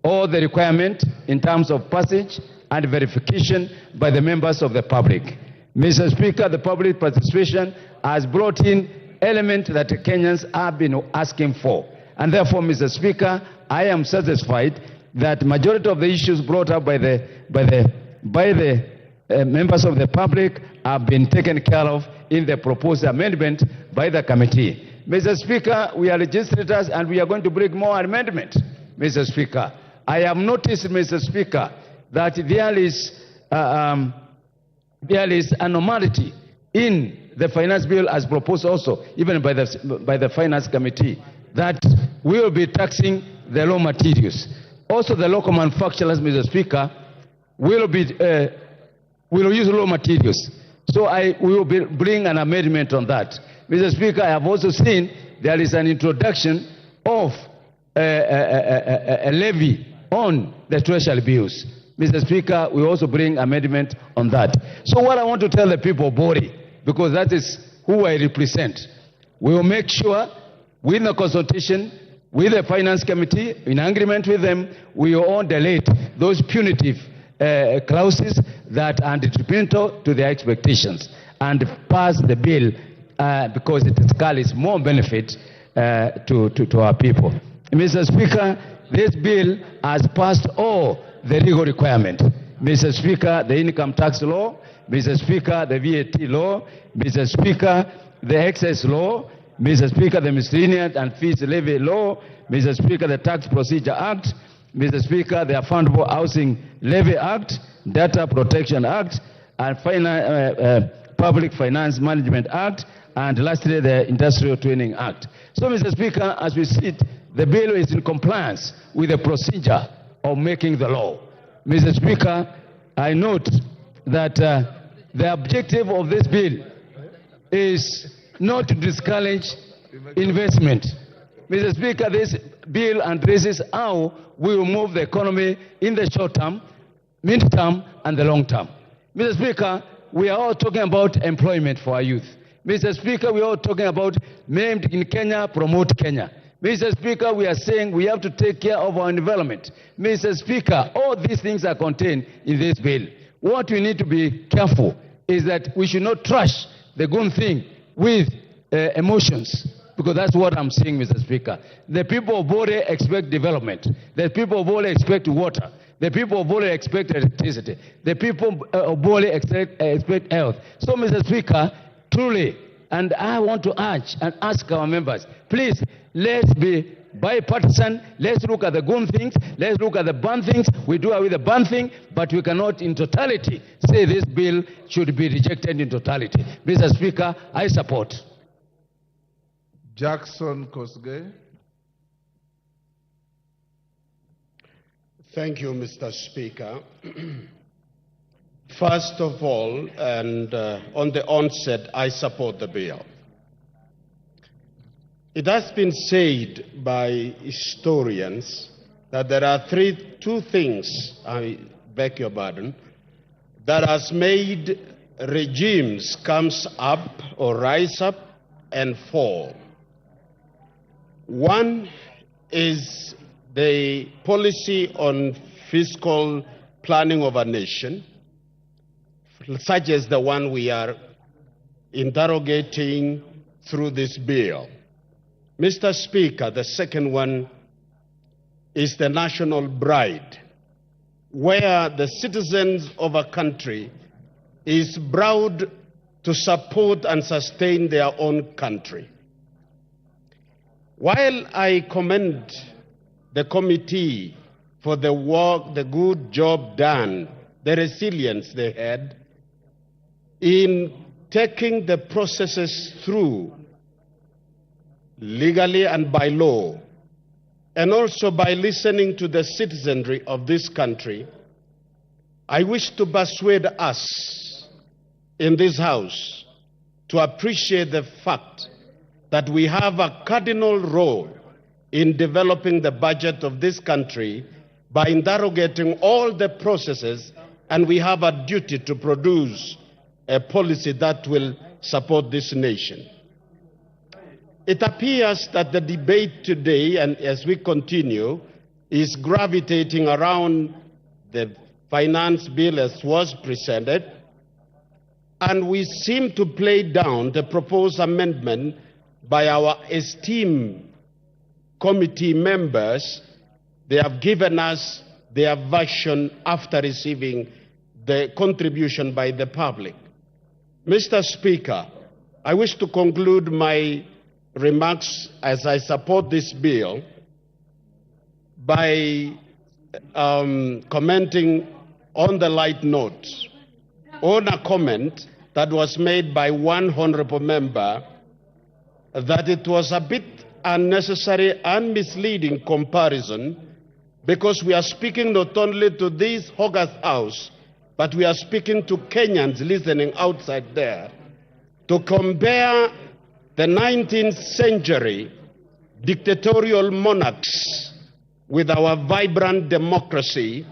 all the requirements in terms of passage and verification by the members of the public. Mr. Speaker, the public participation has brought in elements that Kenyans have been asking for. And therefore, Mr. Speaker, I am satisfied that majority of the issues brought up by the members of the public have been taken care of in the proposed amendment by the committee. Mr. Speaker, we are legislators and we are going to bring more amendments. Mr. Speaker, I have noticed, Mr. Speaker, that there is anomaly in the finance bill as proposed also, even by the finance committee, that we will be taxing the raw materials. Also, the local manufacturers, Mr. Speaker, will use raw materials. So we will bring an amendment on that. Mr. Speaker, I have also seen there is an introduction of a levy on the treasury bills. Mr. Speaker, we also bring amendment on that. So what I want to tell the people of Bori, because that is who I represent, we will make sure with the consultation with the finance committee, in agreement with them, we will delete those punitive clauses that are detrimental to their expectations and pass the bill because it carries more benefit to our people. Mr. Speaker, this bill has passed all the legal requirements. Mr. Speaker, the income tax law, Mr. Speaker, the VAT law, Mr. Speaker, the excess law, Mr. Speaker, the Miscellaneous and Fees Levy Law, Mr. Speaker, the Tax Procedure Act, Mr. Speaker, the Affordable Housing Levy Act, Data Protection Act, and Public Finance Management Act, and lastly, the Industrial Training Act. So, Mr. Speaker, as we see it, the bill is in compliance with the procedure of making the law. Mr. Speaker, I note that the objective of this bill is not to discourage investment. Mr. Speaker, this bill addresses how we will move the economy in the short term, mid-term, and the long term. Mr. Speaker, we are all talking about employment for our youth. Mr. Speaker, we are all talking about made in Kenya, promote Kenya. Mr. Speaker, we are saying we have to take care of our environment. Mr. Speaker, all these things are contained in this bill. What we need to be careful is that we should not trash the good thing with emotions, because that's what I'm saying, Mr. Speaker. The people of Bore expect development. The people of Bore expect water. The people of Bore expect electricity. The people of Bore expect health. So, Mr. Speaker, truly, and I want to urge and ask our members, please, let's be bipartisan. Let's look at the good things. Let's look at the bad things. We do away with the bad thing, but we cannot in totality say this bill should be rejected in totality. Mr. Speaker, I support. Jackson Kosgei. Thank you, Mr. Speaker. First of all, and on the onset, I support the bill. It has been said by historians that there are two things, I beg your pardon, that has made regimes comes up or rise up and fall. One is the policy on fiscal planning of a nation, such as the one we are interrogating through this bill. Mr. Speaker, the second one is the national bride, where the citizens of a country is proud to support and sustain their own country. While I commend the committee for the work, the good job done, the resilience they had in taking the processes through legally and by law, and also by listening to the citizenry of this country, I wish to persuade us in this House to appreciate the fact that we have a cardinal role in developing the budget of this country by interrogating all the processes, and we have a duty to produce a policy that will support this nation. It appears that the debate today, and as we continue, is gravitating around the finance bill as was presented, and we seem to play down the proposed amendment by our esteemed committee members. They have given us their version after receiving the contribution by the public. Mr. Speaker, I wish to conclude my remarks as I support this bill by commenting on the light note on a comment that was made by one honorable member that it was a bit unnecessary and misleading comparison, because we are speaking not only to this August House, but we are speaking to Kenyans listening outside there, to compare the 19th century dictatorial monarchs with our vibrant democracy,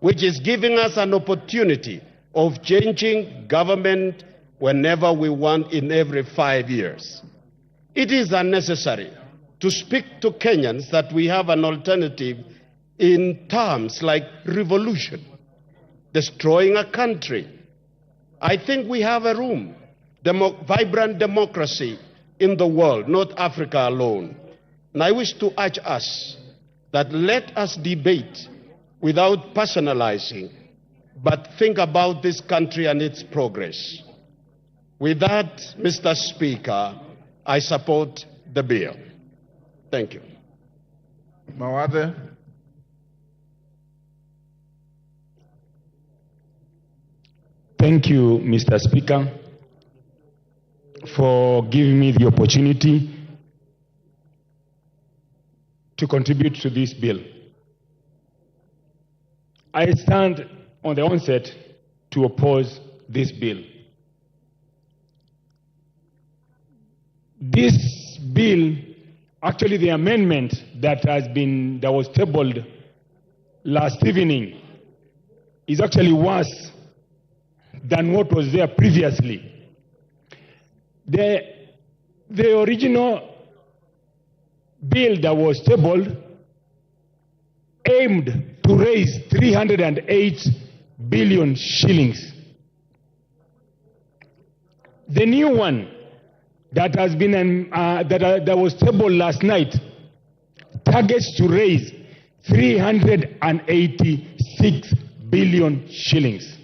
which is giving us an opportunity of changing government whenever we want in every 5 years. It is unnecessary to speak to Kenyans that we have an alternative in terms like revolution, destroying a country. I think we have a room, vibrant democracy in the world, not Africa alone. And I wish to urge us that let us debate without personalizing, but think about this country and its progress. With that, Mr. Speaker, I support the bill. Thank you. Mawade. Thank you, Mr. Speaker, for giving me the opportunity to contribute to this bill. I stand on the onset to oppose this bill. This bill, actually the amendment that was tabled last evening, is actually worse than what was there previously. The original bill that was tabled aimed to raise 308 billion shillings. The new one that has been that was tabled last night targets to raise 386 billion shillings.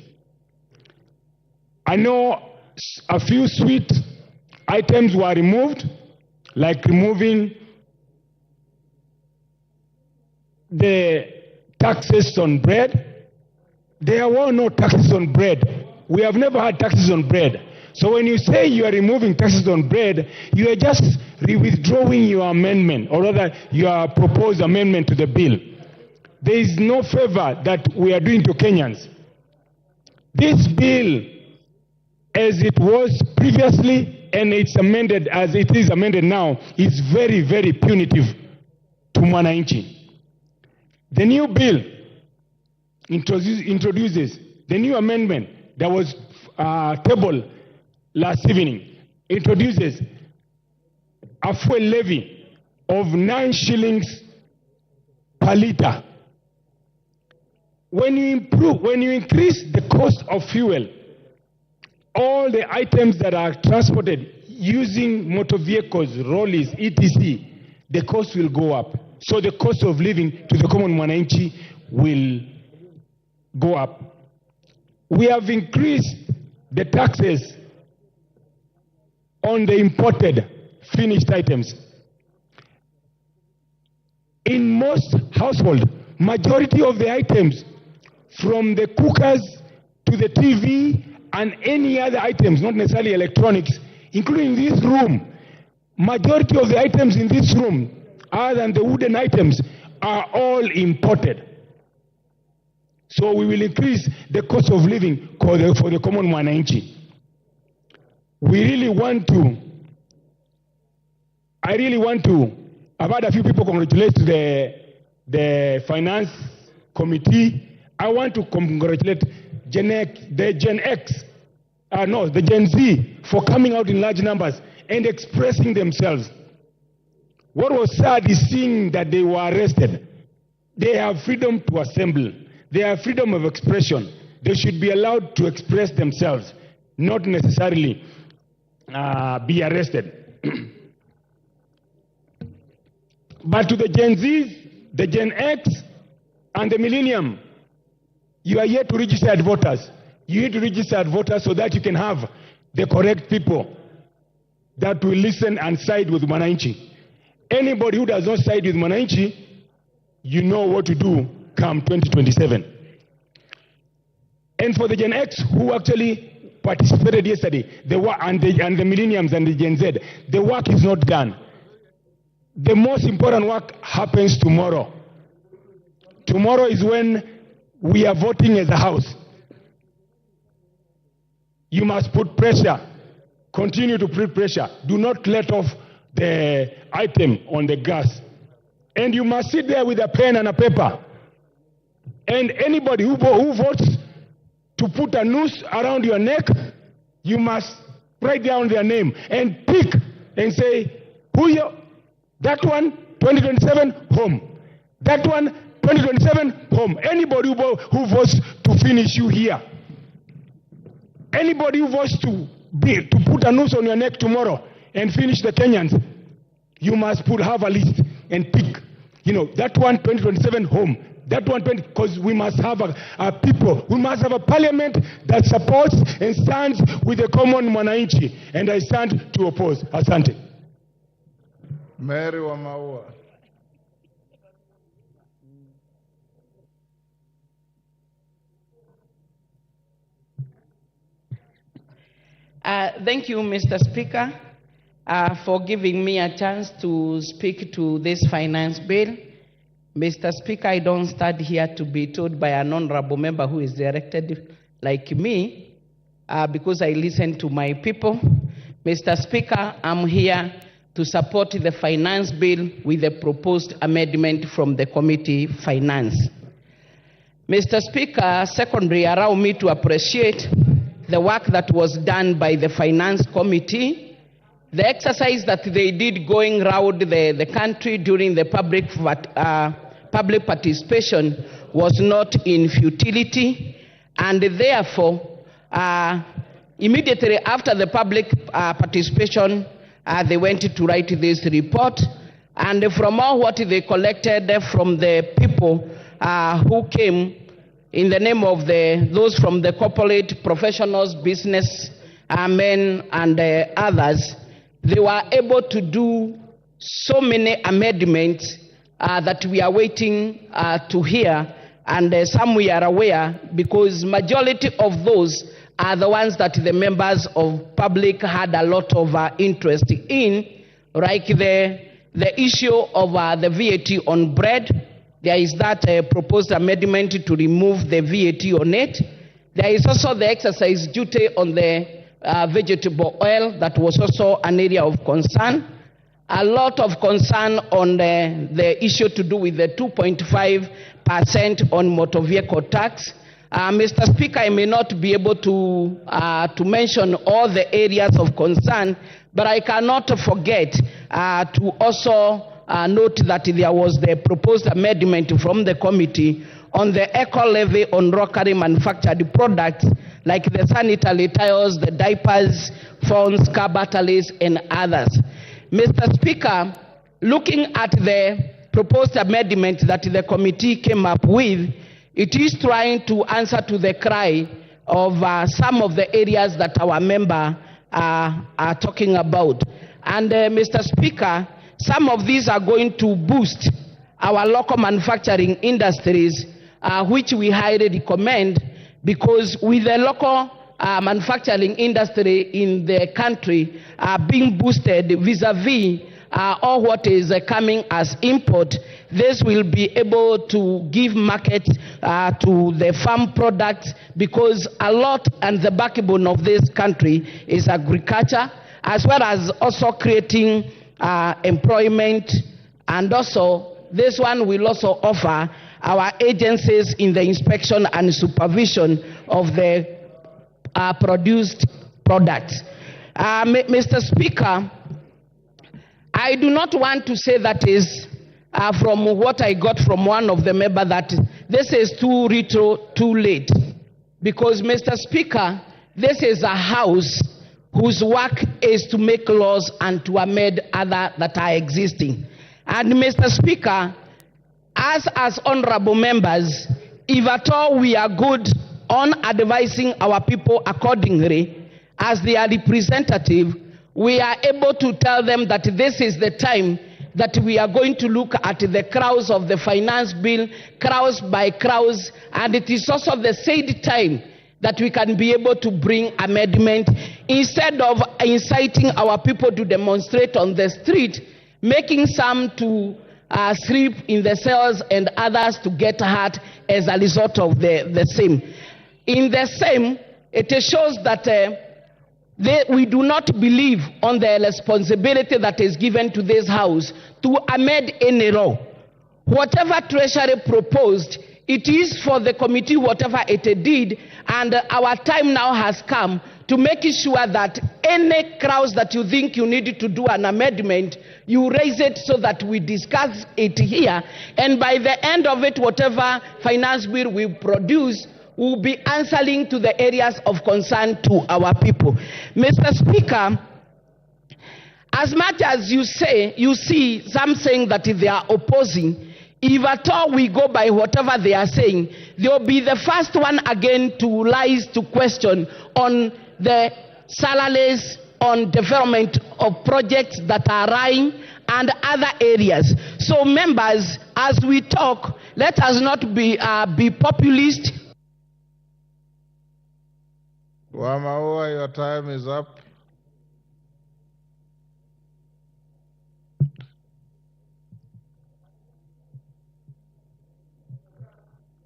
I know a few sweet items were removed, like removing the taxes on bread. There were no taxes on bread. We have never had taxes on bread. So when you say you are removing taxes on bread, you are just withdrawing your amendment, or rather your proposed amendment to the bill. There is no favor that we are doing to Kenyans. This bill, as it was previously and it's amended as it is amended now, is very, very punitive to mwananchi. The new bill introduces the new amendment that was tabled last evening, introduces a fuel levy of 9 shillings per liter. When you increase the cost of fuel, all the items that are transported using motor vehicles, rollies, etc., the cost will go up. So the cost of living to the common mwananchi will go up. We have increased the taxes on the imported finished items. In most households, majority of the items, from the cookers to the TV and any other items, not necessarily electronics, including this room, majority of the items in this room, other than the wooden items, are all imported. So we will increase the cost of living for the common mwananchi. I've had a few people congratulate the finance committee. I want to congratulate the Gen Z for coming out in large numbers and expressing themselves. What was sad is seeing that they were arrested. They have freedom to assemble. They have freedom of expression. They should be allowed to express themselves, not necessarily be arrested. But to the Gen Zs, the Gen X, and the Millennium, you are yet to register as voters. You need to register as voters so that you can have the correct people that will listen and side with Mwananchi. Anybody who does not side with Mwananchi, you know what to do come 2027. And for the Gen X who actually participated yesterday, and the Millenniums and the Gen Z, the work is not done. The most important work happens tomorrow. Tomorrow is when we are voting as a house. You must put pressure, continue to put pressure. Do not let off the item on the gas. And you must sit there with a pen and a paper. And anybody who votes to put a noose around your neck, you must write down their name and pick and say, that one, 2027, home. That one, 2027, home. Anybody who votes to finish you here. Anybody who votes to put a noose on your neck tomorrow and finish the Kenyans, you must have a list and pick. That one, 2027, home. That one, because we must have a people, we must have a parliament that supports and stands with the common mwananchi. And I stand to oppose. Asante. Mary Wamaua. Thank you, Mr. Speaker, for giving me a chance to speak to this finance bill. Mr. Speaker, I don't stand here to be told by an honorable member who is elected like me, because I listen to my people. Mr. Speaker, I'm here to support the finance bill with the proposed amendment from the committee finance. Mr. Speaker, secondly, allow me to appreciate the work that was done by the finance committee, the exercise that they did going around the country during the public participation was not in futility, and therefore, immediately after the public participation, they went to write this report, and from all what they collected from the people who came in the name of those from the corporate professionals, business men, and others, they were able to do so many amendments that we are waiting to hear, and some we are aware, because majority of those are the ones that the members of public had a lot of interest in, like the issue of the VAT on bread. There is that proposed amendment to remove the VAT on it. There is also the excise duty on the vegetable oil that was also an area of concern. a lot of concern on the issue to do with the 2.5% on motor vehicle tax. Mr. Speaker, I may not be able to mention all the areas of concern, but I cannot forget to also note that there was the proposed amendment from the committee on the eco levy on locally manufactured products like the sanitary towels, the diapers, phones, car batteries, and others. Mr. Speaker, looking at the proposed amendment that the committee came up with, it is trying to answer to the cry of some of the areas that our member are talking about. And Mr. Speaker, some of these are going to boost our local manufacturing industries, which we highly recommend, because with the local manufacturing industry in the country being boosted vis-a-vis all what is coming as import, this will be able to give market to the farm products, because a lot and the backbone of this country is agriculture, as well as also creating employment. And also this one will also offer our agencies in the inspection and supervision of the produced products. Mr. Speaker, I do not want to say that is from what I got from one of the members that this is too retro, too late. Because, Mr. Speaker, this is a house whose work is to make laws and to amend other that are existing. And, Mr. Speaker, as honorable members, if at all we are good on advising our people accordingly, as their representative, we are able to tell them that this is the time that we are going to look at the crowds of the finance bill, crowds by crowds, and it is also the said time that we can be able to bring amendment, instead of inciting our people to demonstrate on the street, making some to sleep in the cells and others to get hurt as a result of the same. In the same, it shows that we do not believe on the responsibility that is given to this house to amend any law. Whatever Treasury proposed, it is for the committee whatever it did, and our time now has come to make sure that any crowds that you think you need to do an amendment, you raise it so that we discuss it here, and by the end of it, whatever finance bill we produce will be answering to the areas of concern to our people. Mr. Speaker, as much as you see some saying that they are opposing, if at all we go by whatever they are saying, they will be the first one again to rise to question on the salaries, on development of projects that are running, and other areas. So members, as we talk, let us not be populist. Wamaua, your time is up.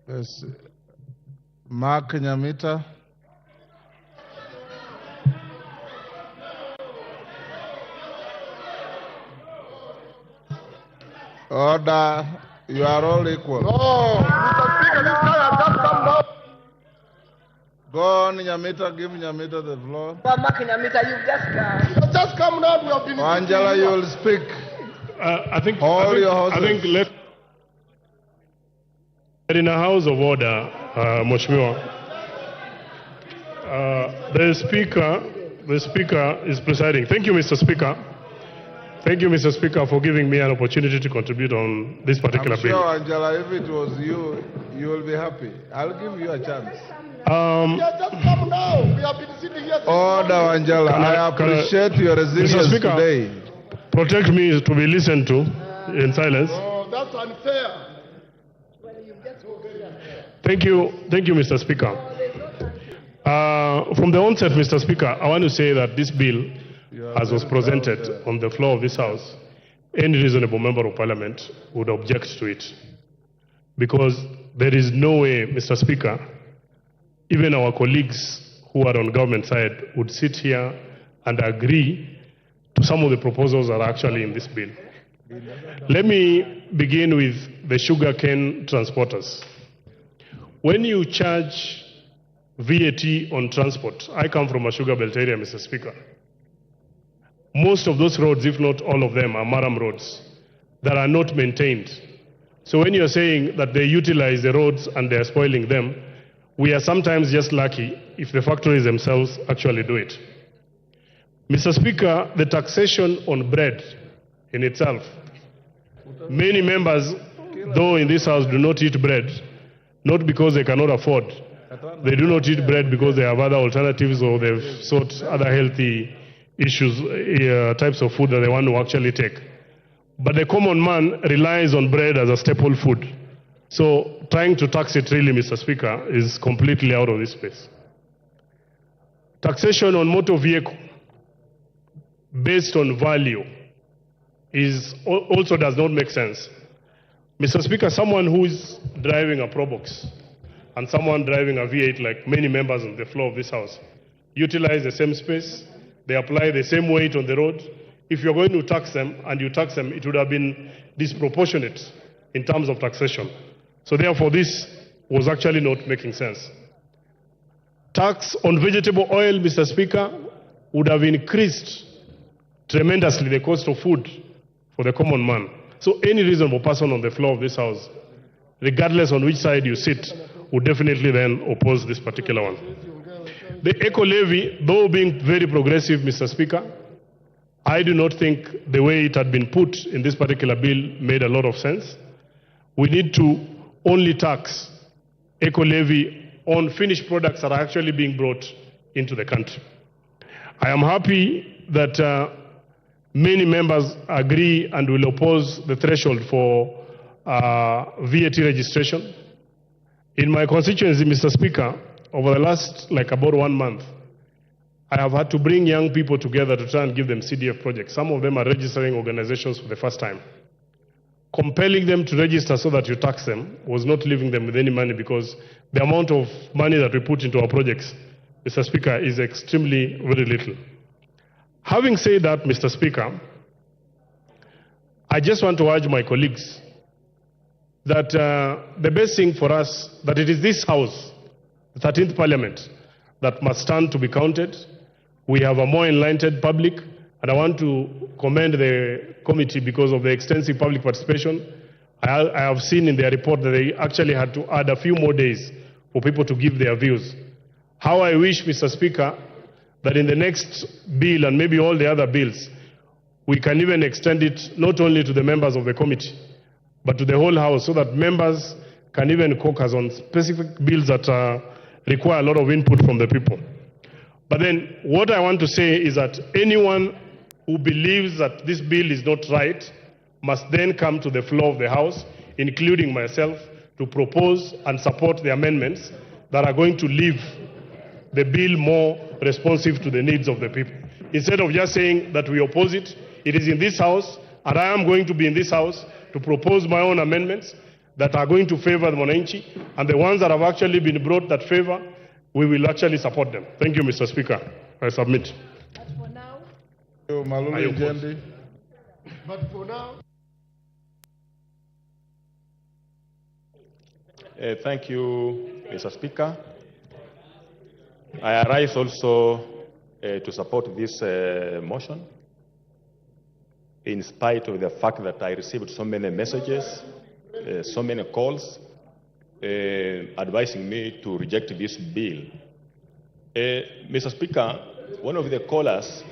Yes. Mark Nyamita. Order. You are all equal. No, Mr. Speaker, this guy has just come down. Go on, Nyamita. Give Nyamita the floor. Mark Nyamita, you've just come down. We have been. Angela, you will speak. I think let in a house of order, Mheshimiwa, the speaker is presiding. Thank you, Mr. Speaker. Thank you, Mr. Speaker, for giving me an opportunity to contribute on this particular bill. I'm sure, Angela, if it was you, you will be happy. I'll give you a chance. We have just come now. We have been sitting here. Order, Angela. I appreciate your resilience Mr. Speaker, today. Protect me to be listened to in silence. Oh, that's unfair. Thank you, Mr. Speaker. From the onset, Mr. Speaker, I want to say that this bill, as was presented on the floor of this House, any reasonable member of Parliament would object to it. Because there is no way, Mr. Speaker, even our colleagues who are on government side would sit here and agree to some of the proposals that are actually in this bill. Let me begin with the sugarcane transporters. When you charge VAT on transport, I come from a sugar belt area, Mr. Speaker. Most of those roads, if not all of them, are maram roads that are not maintained. So when you're saying that they utilize the roads and they're spoiling them, we are sometimes just lucky if the factories themselves actually do it. Mr. Speaker, the taxation on bread in itself, many members, though in this house, do not eat bread, not because they cannot afford. They do not eat bread because they have other alternatives or they've sought other healthy issues, types of food that they want to actually take. But the common man relies on bread as a staple food. So trying to tax it really, Mr. Speaker, is completely out of this space. Taxation on motor vehicle based on value also does not make sense. Mr. Speaker, someone who is driving a Probox and someone driving a V8, like many members on the floor of this house, utilize the same space, they apply the same weight on the road. If you're going to tax them and you tax them, it would have been disproportionate in terms of taxation. So therefore, this was actually not making sense. Tax on vegetable oil, Mr. Speaker, would have increased tremendously the cost of food for the common man. So any reasonable person on the floor of this house, regardless on which side you sit, would definitely then oppose this particular one. The eco levy, though being very progressive, Mr. Speaker, I do not think the way it had been put in this particular bill made a lot of sense. We need to only tax eco levy on finished products that are actually being brought into the country. I am happy that many members agree and will oppose the threshold for VAT registration. In my constituency, Mr. Speaker, over the last about 1 month, I have had to bring young people together to try and give them CDF projects. Some of them are registering organizations for the first time. Compelling them to register so that you tax them was not leaving them with any money, because the amount of money that we put into our projects, Mr. Speaker, is extremely very little. Having said that, Mr. Speaker, I just want to urge my colleagues that the best thing for us, that it is this House, the 13th Parliament, that must stand to be counted. We have a more enlightened public, and I want to commend the committee because of the extensive public participation. I have seen in their report that they actually had to add a few more days for people to give their views. How I wish, Mr. Speaker, that in the next bill and maybe all the other bills, we can even extend it not only to the members of the committee, but to the whole House, so that members can even caucus on specific bills that require a lot of input from the people. But then what I want to say is that anyone who believes that this bill is not right must then come to the floor of the House, including myself, to propose and support the amendments that are going to leave the bill more responsive to the needs of the people. Instead of just saying that we oppose it, it is in this House, and I am going to be in this House to propose my own amendments that are going to favor the Mwananchi, and the ones that have actually been brought that favor, we will actually support them. Thank you, Mr. Speaker. I submit. But for now. Thank you, Mr. Speaker. I arise also to support this motion, in spite of the fact that I received so many messages, so many calls, advising me to reject this bill. Mr. Speaker, one of the callers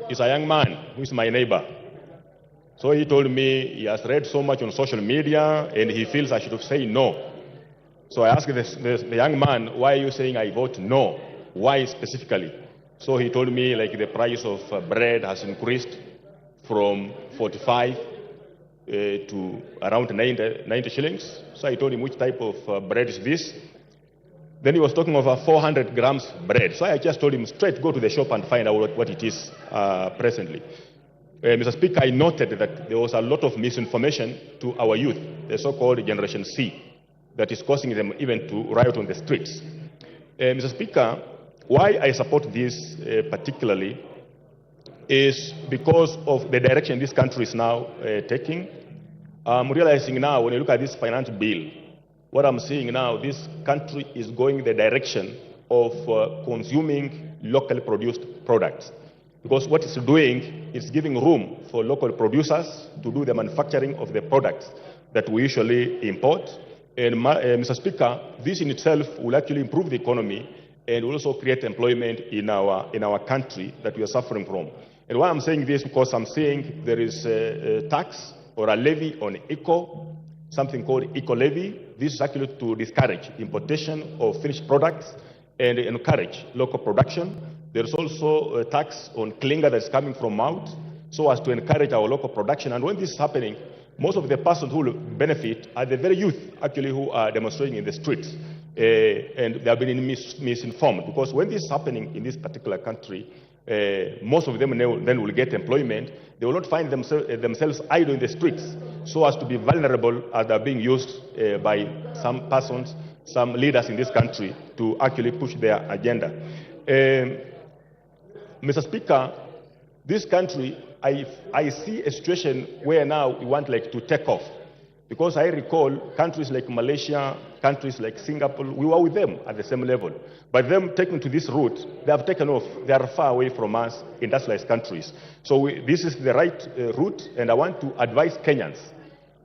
is a young man who is my neighbor. So he told me he has read so much on social media and he feels I should say no. So I asked the young man, why are you saying I vote no? Why specifically? So he told me the price of bread has increased from 45 to around 90 shillings. So I told him, which type of bread is this? Then he was talking of a 400 grams bread. So I just told him straight, go to the shop and find out what it is presently. Mr. Speaker, I noted that there was a lot of misinformation to our youth, the so-called Generation C, that is causing them even to riot on the streets. Mr. Speaker, why I support this particularly is because of the direction this country is now taking. I'm realizing now, when you look at this finance bill, what I'm seeing now, this country is going the direction of consuming locally produced products. Because what it's doing is giving room for local producers to do the manufacturing of the products that we usually import. And Mr. Speaker, this in itself will actually improve the economy and will also create employment in our country that we are suffering from. And why I'm saying this, because I'm saying there is a tax or a levy on eco, something called eco levy. This is actually to discourage importation of finished products and encourage local production. There's also a tax on clinker that's coming from out, so as to encourage our local production. And when this is happening, most of the persons who will benefit are the very youth, actually, who are demonstrating in the streets. And they have been misinformed, because when this is happening in this particular country, most of them then will get employment. They will not find themselves idle in the streets, so as to be vulnerable as they are being used by some persons, some leaders in this country to actually push their agenda. Mr. Speaker, this country, I see a situation where now we want to take off. Because I recall countries like Malaysia, countries like Singapore, we were with them at the same level. But them taking to this route, they have taken off. They are far away from us, industrialized countries. So this is the right route, and I want to advise Kenyans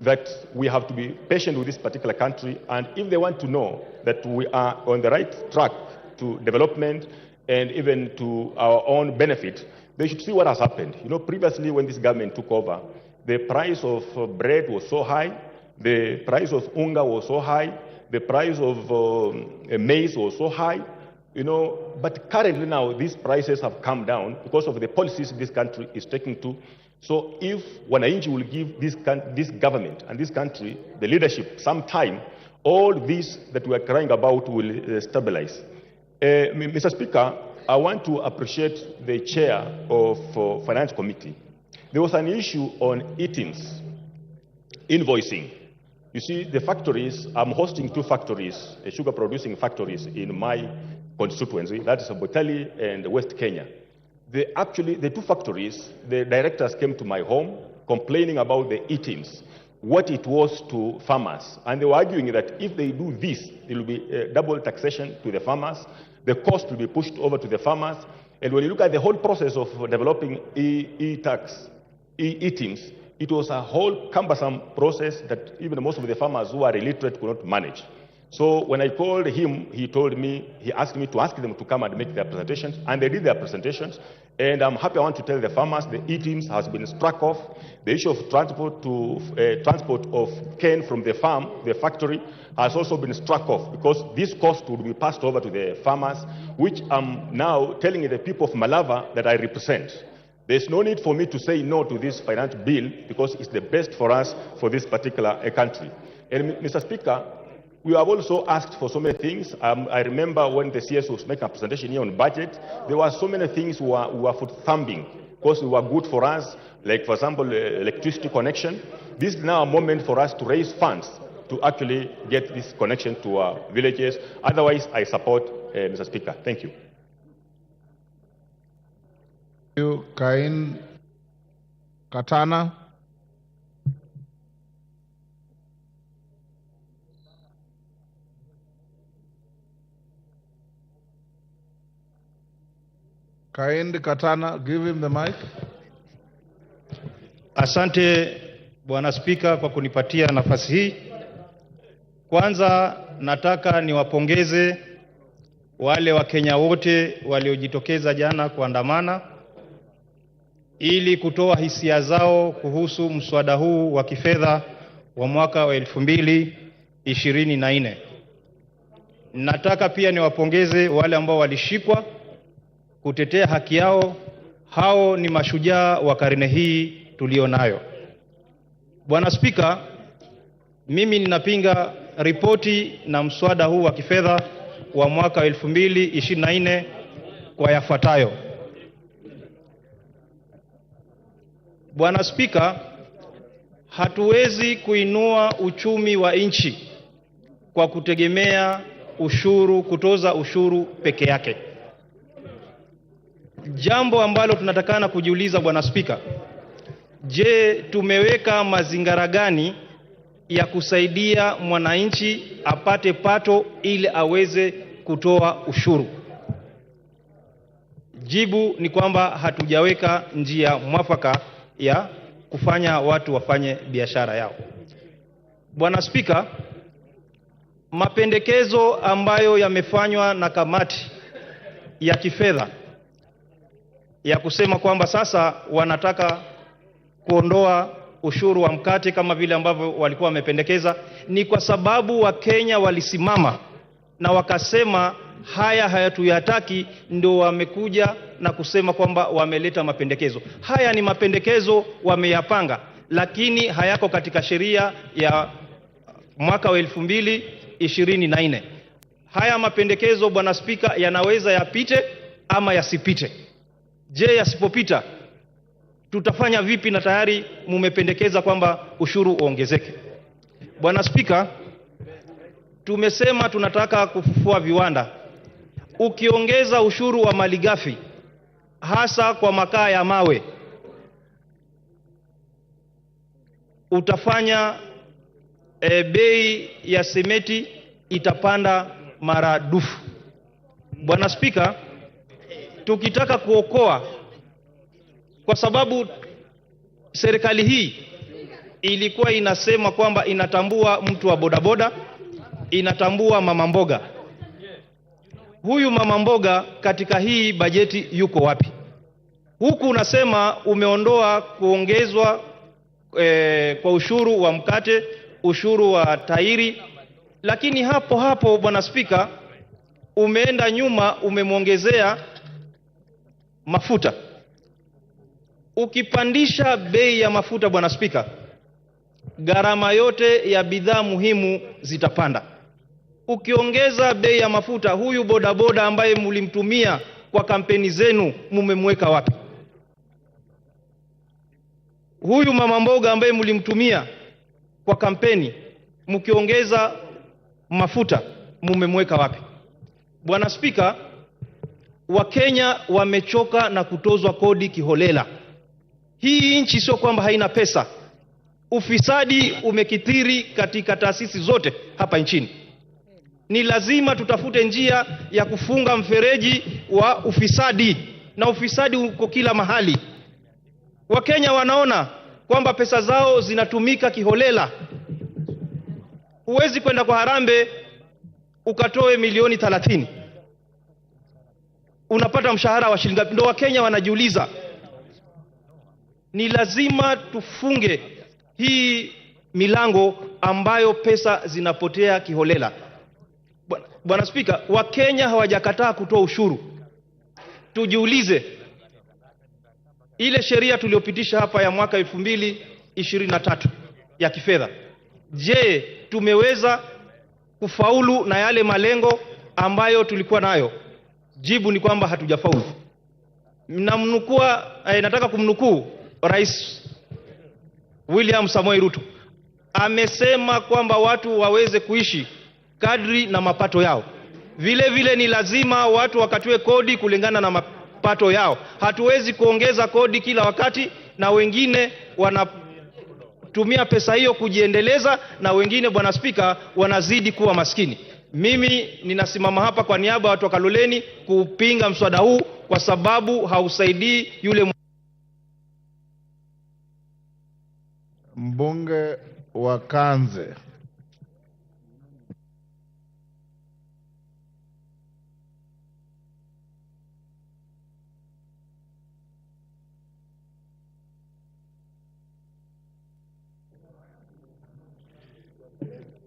that we have to be patient with this particular country, and if they want to know that we are on the right track to development and even to our own benefit, they should see what has happened. You know, previously when this government took over, the price of bread was so high, the price of unga was so high, the price of maize was so high, you know, but currently now these prices have come down because of the policies this country is taking to. So if Wananchi will give this government and this country, the leadership, some time, all this that we are crying about will stabilize. Mr. Speaker, I want to appreciate the chair of Finance Committee. There was an issue on eatings, invoicing. You see, the factories, I'm hosting 2 factories, sugar producing factories in my constituency, that is Budgetary and West Kenya. The 2 factories, the directors came to my home complaining about the eatings, what it was to farmers. And they were arguing that if they do this, there will be double taxation to the farmers, the cost will be pushed over to the farmers. And when you look at the whole process of developing e-tax, e-eatings, it was a whole cumbersome process that even most of the farmers who are illiterate could not manage. So when I called him, he asked me to ask them to come and make their presentations, and they did their presentations. And I'm happy, I want to tell the farmers the e-teams has been struck off. The issue of transport of cane from the farm, the factory, has also been struck off, because this cost would be passed over to the farmers, which I'm now telling the people of Malava that I represent. There's no need for me to say no to this finance bill, because it's the best for us for this particular country. And Mr. Speaker, we have also asked for so many things. I remember when the CS was making a presentation here on budget, there were so many things we were foot-thumping, because they were good for us, like, for example, electricity connection. This is now a moment for us to raise funds to actually get this connection to our villages. Otherwise, I support Mr. Speaker. Thank you. Thank you, Cain Katana. Cain Katana, give him the mic. Asante Bwana Spika kwa kunipatia nafasi hii. Kwanza nataka niwapongeze wale Wakenya wote waliojitokeza jana kuandamana ili kutoa hisia zao kuhusu mswada huu wa kifedha wa mwaka wa 2024. Nataka pia niwapongeze wale ambao walishikwa kutetea haki yao. Hao ni mashujaa wa karne hii tulionayo. Bwana Spika, mimi ninapinga ripoti na mswada huu wa kifedha wa mwaka 2024 kwa yafuatayo. Bwana Spika, hatuwezi kuinua uchumi wa nchi kwa kutegemea ushuru, kutoza ushuru peke yake. Jambo ambalo tunatakana kujiuliza Bwana Spika, je, tumeweka mazingira gani ya kusaidia mwananchi apate pato ili aweze kutoa ushuru? Jibu ni kwamba hatujaweka njia mwafaka ya kufanya watu wafanye biashara yao. Bwana Spika, mapendekezo ambayo yamefanywa na kamati ya kifedha ya kusema kwamba sasa wanataka kuondoa ushuru wa mkate kama vile ambavyo walikuwa wamependekeza, ni kwa sababu Wakenya walisimama na wakasema haya hayatuyataki, ndio wamekuja na kusema kwamba wameleta mapendekezo. Haya ni mapendekezo wameyapanga, lakini hayako katika sheria ya mwaka wa 2024. Haya mapendekezo Bwana Spika yanaweza yapite ama yasipite. Je, yasipopita tutafanya vipi na tayari mumependekeza kwamba ushuru uongezeke? Bwana Spika, tumesema tunataka kufufua viwanda. Ukiongeza ushuru wa malighafi hasa kwa makaa ya mawe, utafanya bei ya sementi itapanda maradufu. Bwana Spika, tukitaka kuokoa, kwa sababu serikali hii ilikuwa inasema kwamba inatambua mtu wa bodaboda, inatambua mama mboga. Huyu mama mboga katika hii bajeti yuko wapi? Huku unasema umeondoa kuongezwa kwa ushuru wa mkate, ushuru wa tairi, lakini hapo hapo Bwana Spika umeenda nyuma, umemwongezea mafuta. Ukipandisha bei ya mafuta Bwana Spika, gharama yote ya bidhaa muhimu zitapanda. Ukiongeza bei ya mafuta, huyu bodaboda ambaye mlimtumia kwa kampeni zenu mumemweka wapi? Huyu mama mboga ambaye mlimtumia kwa kampeni, mkiongeza mafuta mumemweka wapi? Bwana Spika, Wakenya wamechoka na kutozwa kodi kiholela. Hii nchi sio kwamba haina pesa. Ufisadi umekithiri katika taasisi zote hapa nchini. Ni lazima tutafute njia ya kufunga mfereji wa ufisadi, na ufisadi uko kila mahali. Wakenya wanaona kwamba pesa zao zinatumika kiholela. Huwezi kwenda kwa Harambee ukatoe milioni 30. Unapata mshahara wa shilingi ngapi? Ndio Wakenya wanajiuliza. Ni lazima tufunge hii milango ambayo pesa zinapotea kiholela. Bwana Spika, Wakenya hawajakataa kutoa ushuru. Tujiulize, ile sheria tuliyopitisha hapa ya mwaka 2023 ya kifedha, je, tumeweza kufaulu na yale malengo ambayo tulikuwa nayo? Jibu ni kwamba hatujafaulu. Nataka kumnukuu Rais William Samoei Ruto. Amesema kwamba watu waweze kuishi kadri na mapato yao. Vile vile ni lazima watu wakatue kodi kulingana na mapato yao. Hatuwezi kuongeza kodi kila wakati na wengine wanatumia pesa hiyo kujiendeleza na wengine Bwana Spika wanazidi kuwa maskini. Mimi ninasimama hapa kwa niaba ya watu wa Kaloleni kupinga mswada huu kwa sababu hausaidii yule mbunge wa Kanze.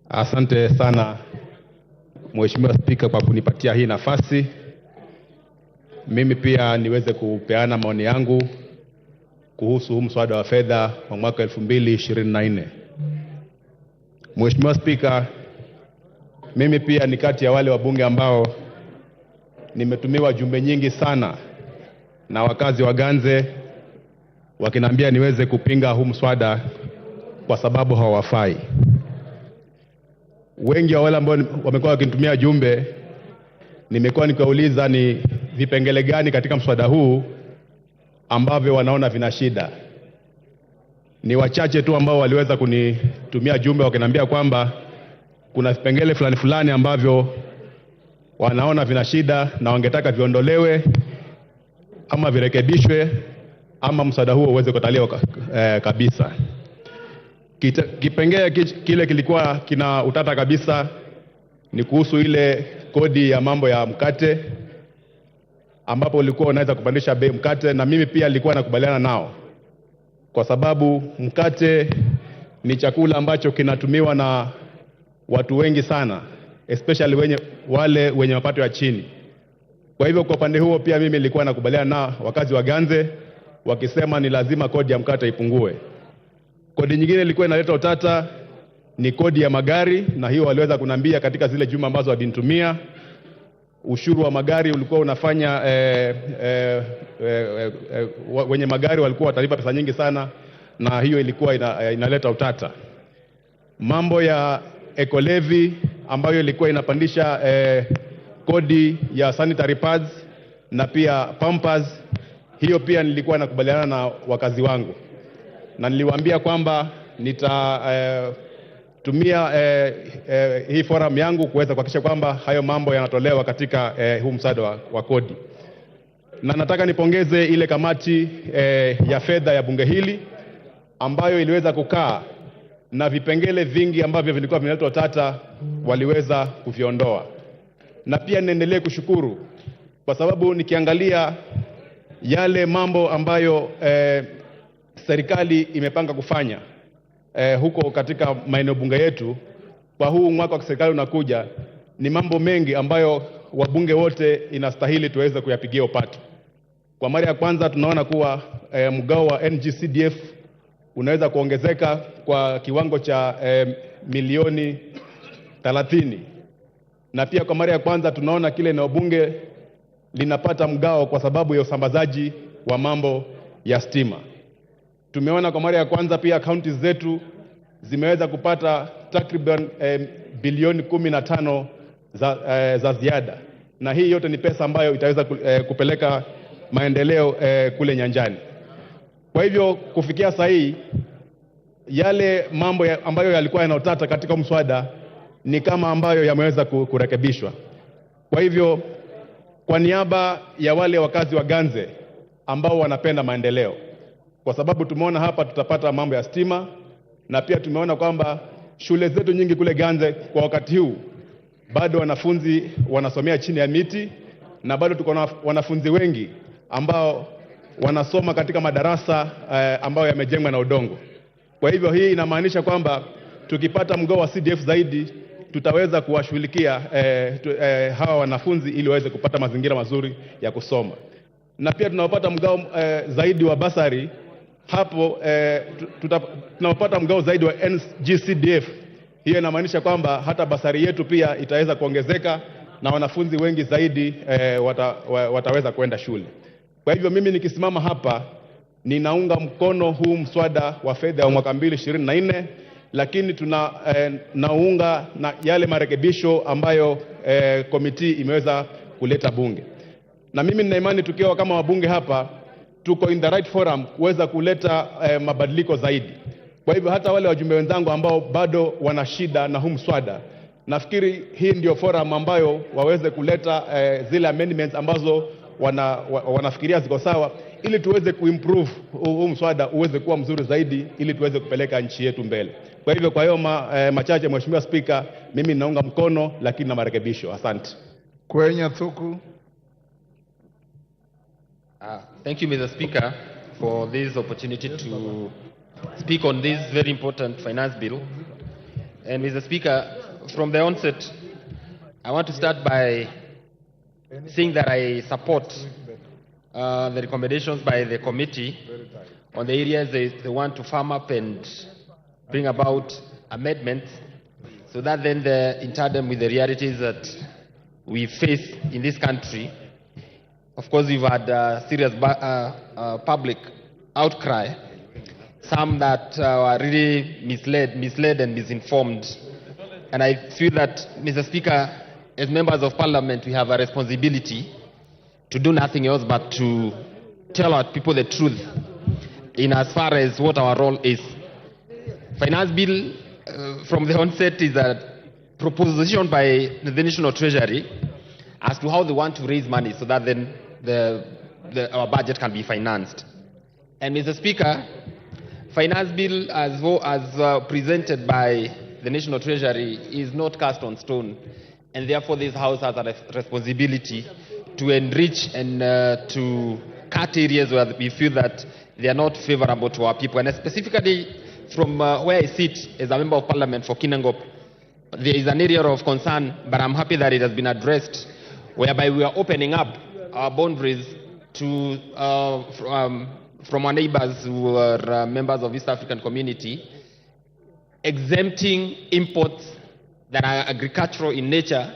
Asante sana Mheshimiwa Spika kwa kunipatia hii nafasi. Mimi pia niweze kupeana maoni yangu kuhusu huu mswada wa fedha wa mwaka 2024. Mheshimiwa Spika, mimi pia ni kati ya wale wabunge ambao nimetumiwa jumbe nyingi sana na wakazi wa Ganze wakiniambia niweze kupinga huu mswada kwa sababu hawafai. Wengi wa wale ambao wamekuwa wakinitumia jumbe, nimekuwa nikiwauliza ni vipengele gani katika mswada huu ambavyo wanaona vina shida. Ni wachache tu ambao waliweza kunitumia jumbe wakiniambia kwamba kuna vipengele fulani ambavyo wanaona vina shida na wangetaka viondolewe ama virekebishwe ama mswada huo uweze kutaliwa kabisa. Kipengele kile kilikuwa kina utata kabisa ni kuhusu ile kodi ya mambo ya mkate, ambapo ulikuwa unaweza kupandisha bei mkate, na mimi pia nilikuwa nakubaliana nao, kwa sababu mkate ni chakula ambacho kinatumiwa na watu wengi sana, especially wale wenye mapato ya chini. Kwa hivyo kwa upande huo pia mimi nilikuwa nakubaliana na wakazi wa Ganze wakisema ni lazima kodi ya mkate ipungue. Kodi nyingine ilikuwa inaleta utata ni kodi ya magari, na hiyo waliweza kunambia katika zile juma ambazo walinitumia. Ushuru wa magari ulikuwa unafanya wenye magari walikuwa watalipa pesa nyingi sana, na hiyo ilikuwa inaleta utata. Mambo ya eco-levy ambayo ilikuwa inapandisha kodi ya sanitary pads na pia pampers, hiyo pia nilikuwa nakubaliana na wakazi wangu, na niliwaambia kwamba nitatumia hii forum yangu kuweza kuhakikisha kwamba hayo mambo yanatolewa katika huu mswada wa kodi. Na nataka nipongeze ile kamati ya fedha ya bunge hili ambayo iliweza kukaa na vipengele vingi ambavyo vilikuwa vinaleta utata waliweza kuviondoa. Na pia niendelee kushukuru kwa sababu nikiangalia yale mambo ambayo serikali imepanga kufanya huko katika maeneo bunge yetu kwa huu mwaka wa serikali unakuja, ni mambo mengi ambayo wabunge wote inastahili tuweze kuyapigia upato. Kwa mara ya kwanza tunaona kuwa mgao wa NGCDF unaweza kuongezeka kwa kiwango cha milioni 30. Na pia kwa mara ya kwanza tunaona kile eneo bunge linapata mgao kwa sababu ya usambazaji wa mambo ya stima. Tumeona kwa mara ya kwanza pia counties zetu zimeweza kupata takriban bilioni 15 za ziada, na hii yote ni pesa ambayo itaweza kupeleka maendeleo kule nyanjani. Kwa hivyo kufikia sasa hii yale mambo ambayo yalikuwa yanaotata katika mswada ni kama ambayo yameweza kurekebishwa. Kwa hivyo kwa niaba ya wale wakazi wa Ganze ambao wanapenda maendeleo, kwa sababu tumeona hapa tutapata mambo ya stima, na pia tumeona kwamba shule zetu nyingi kule Ganze kwa wakati huu bado wanafunzi wanasomea chini ya miti, na bado tuko na wanafunzi wengi ambao wanasoma katika madarasa ambayo yamejengwa na udongo. Kwa hivyo hii inamaanisha kwamba tukipata mgao wa CDF zaidi tutaweza kuwashughulikia hawa wanafunzi ili waweze kupata mazingira mazuri ya kusoma. Na pia tunapata mgao zaidi wa basari, hapo tunapata mgao zaidi wa NGCDF. Hiyo inamaanisha kwamba hata basari yetu pia itaweza kuongezeka na wanafunzi wengi zaidi wataweza kwenda shule. Kwa hivyo mimi nikisimama hapa ninaunga mkono huu mswada wa fedha wa mwaka 2024, lakini naunga na yale marekebisho ambayo komiti imeweza kuleta bunge. Na mimi nina imani tukiwa kama wabunge hapa tuko in the right forum kuweza kuleta mabadiliko zaidi. Kwa hivyo hata wale wajumbe wenzangu ambao bado wana shida na huu mswada, nafikiri hii ndio forum ambayo waweze kuleta zile amendments ambazo wanafikiria ziko sawa, ili tuweze kuimprove huu mswada uweze kuwa mzuri zaidi, ili tuweze kupeleka nchi yetu mbele. Kwa hivyo kwa hiyo machache, Mheshimiwa Spika, mimi naunga mkono lakini na marekebisho. Asante. Kwenya Thuku. Thank you, Mr. Speaker, for this opportunity to speak on this very important finance bill. And Mr. Speaker, from the onset, I want to start by saying that I support the recommendations by the committee on the areas they want to firm up and bring about amendments, so that then in tandem with the realities that we face in this country. Of course, we've had serious public outcry, some that are really misled and misinformed. And I feel that, Mr. Speaker, as members of Parliament, we have a responsibility to do nothing else but to tell our people the truth in as far as what our role is. Finance bill from the onset is a proposition by the National Treasury as to how they want to raise money so that then our budget can be financed. And Mr. Speaker, finance bill as presented by the National Treasury is not cast on stone, and therefore this House has a responsibility to enrich and to cut areas where we feel that they are not favorable to our people. And specifically from where I sit as a member of Parliament for Kinangop, there is an area of concern, but I'm happy that it has been addressed, whereby we are opening up our boundaries to from our neighbors who are members of East African Community, exempting imports that are agricultural in nature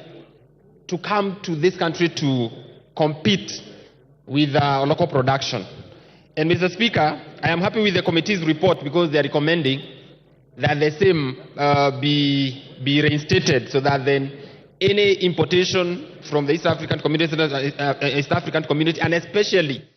to come to this country to compete with local production. And Mr. Speaker, I am happy with the committee's report because they are recommending that the same be reinstated so that then any importation from the East African community and especially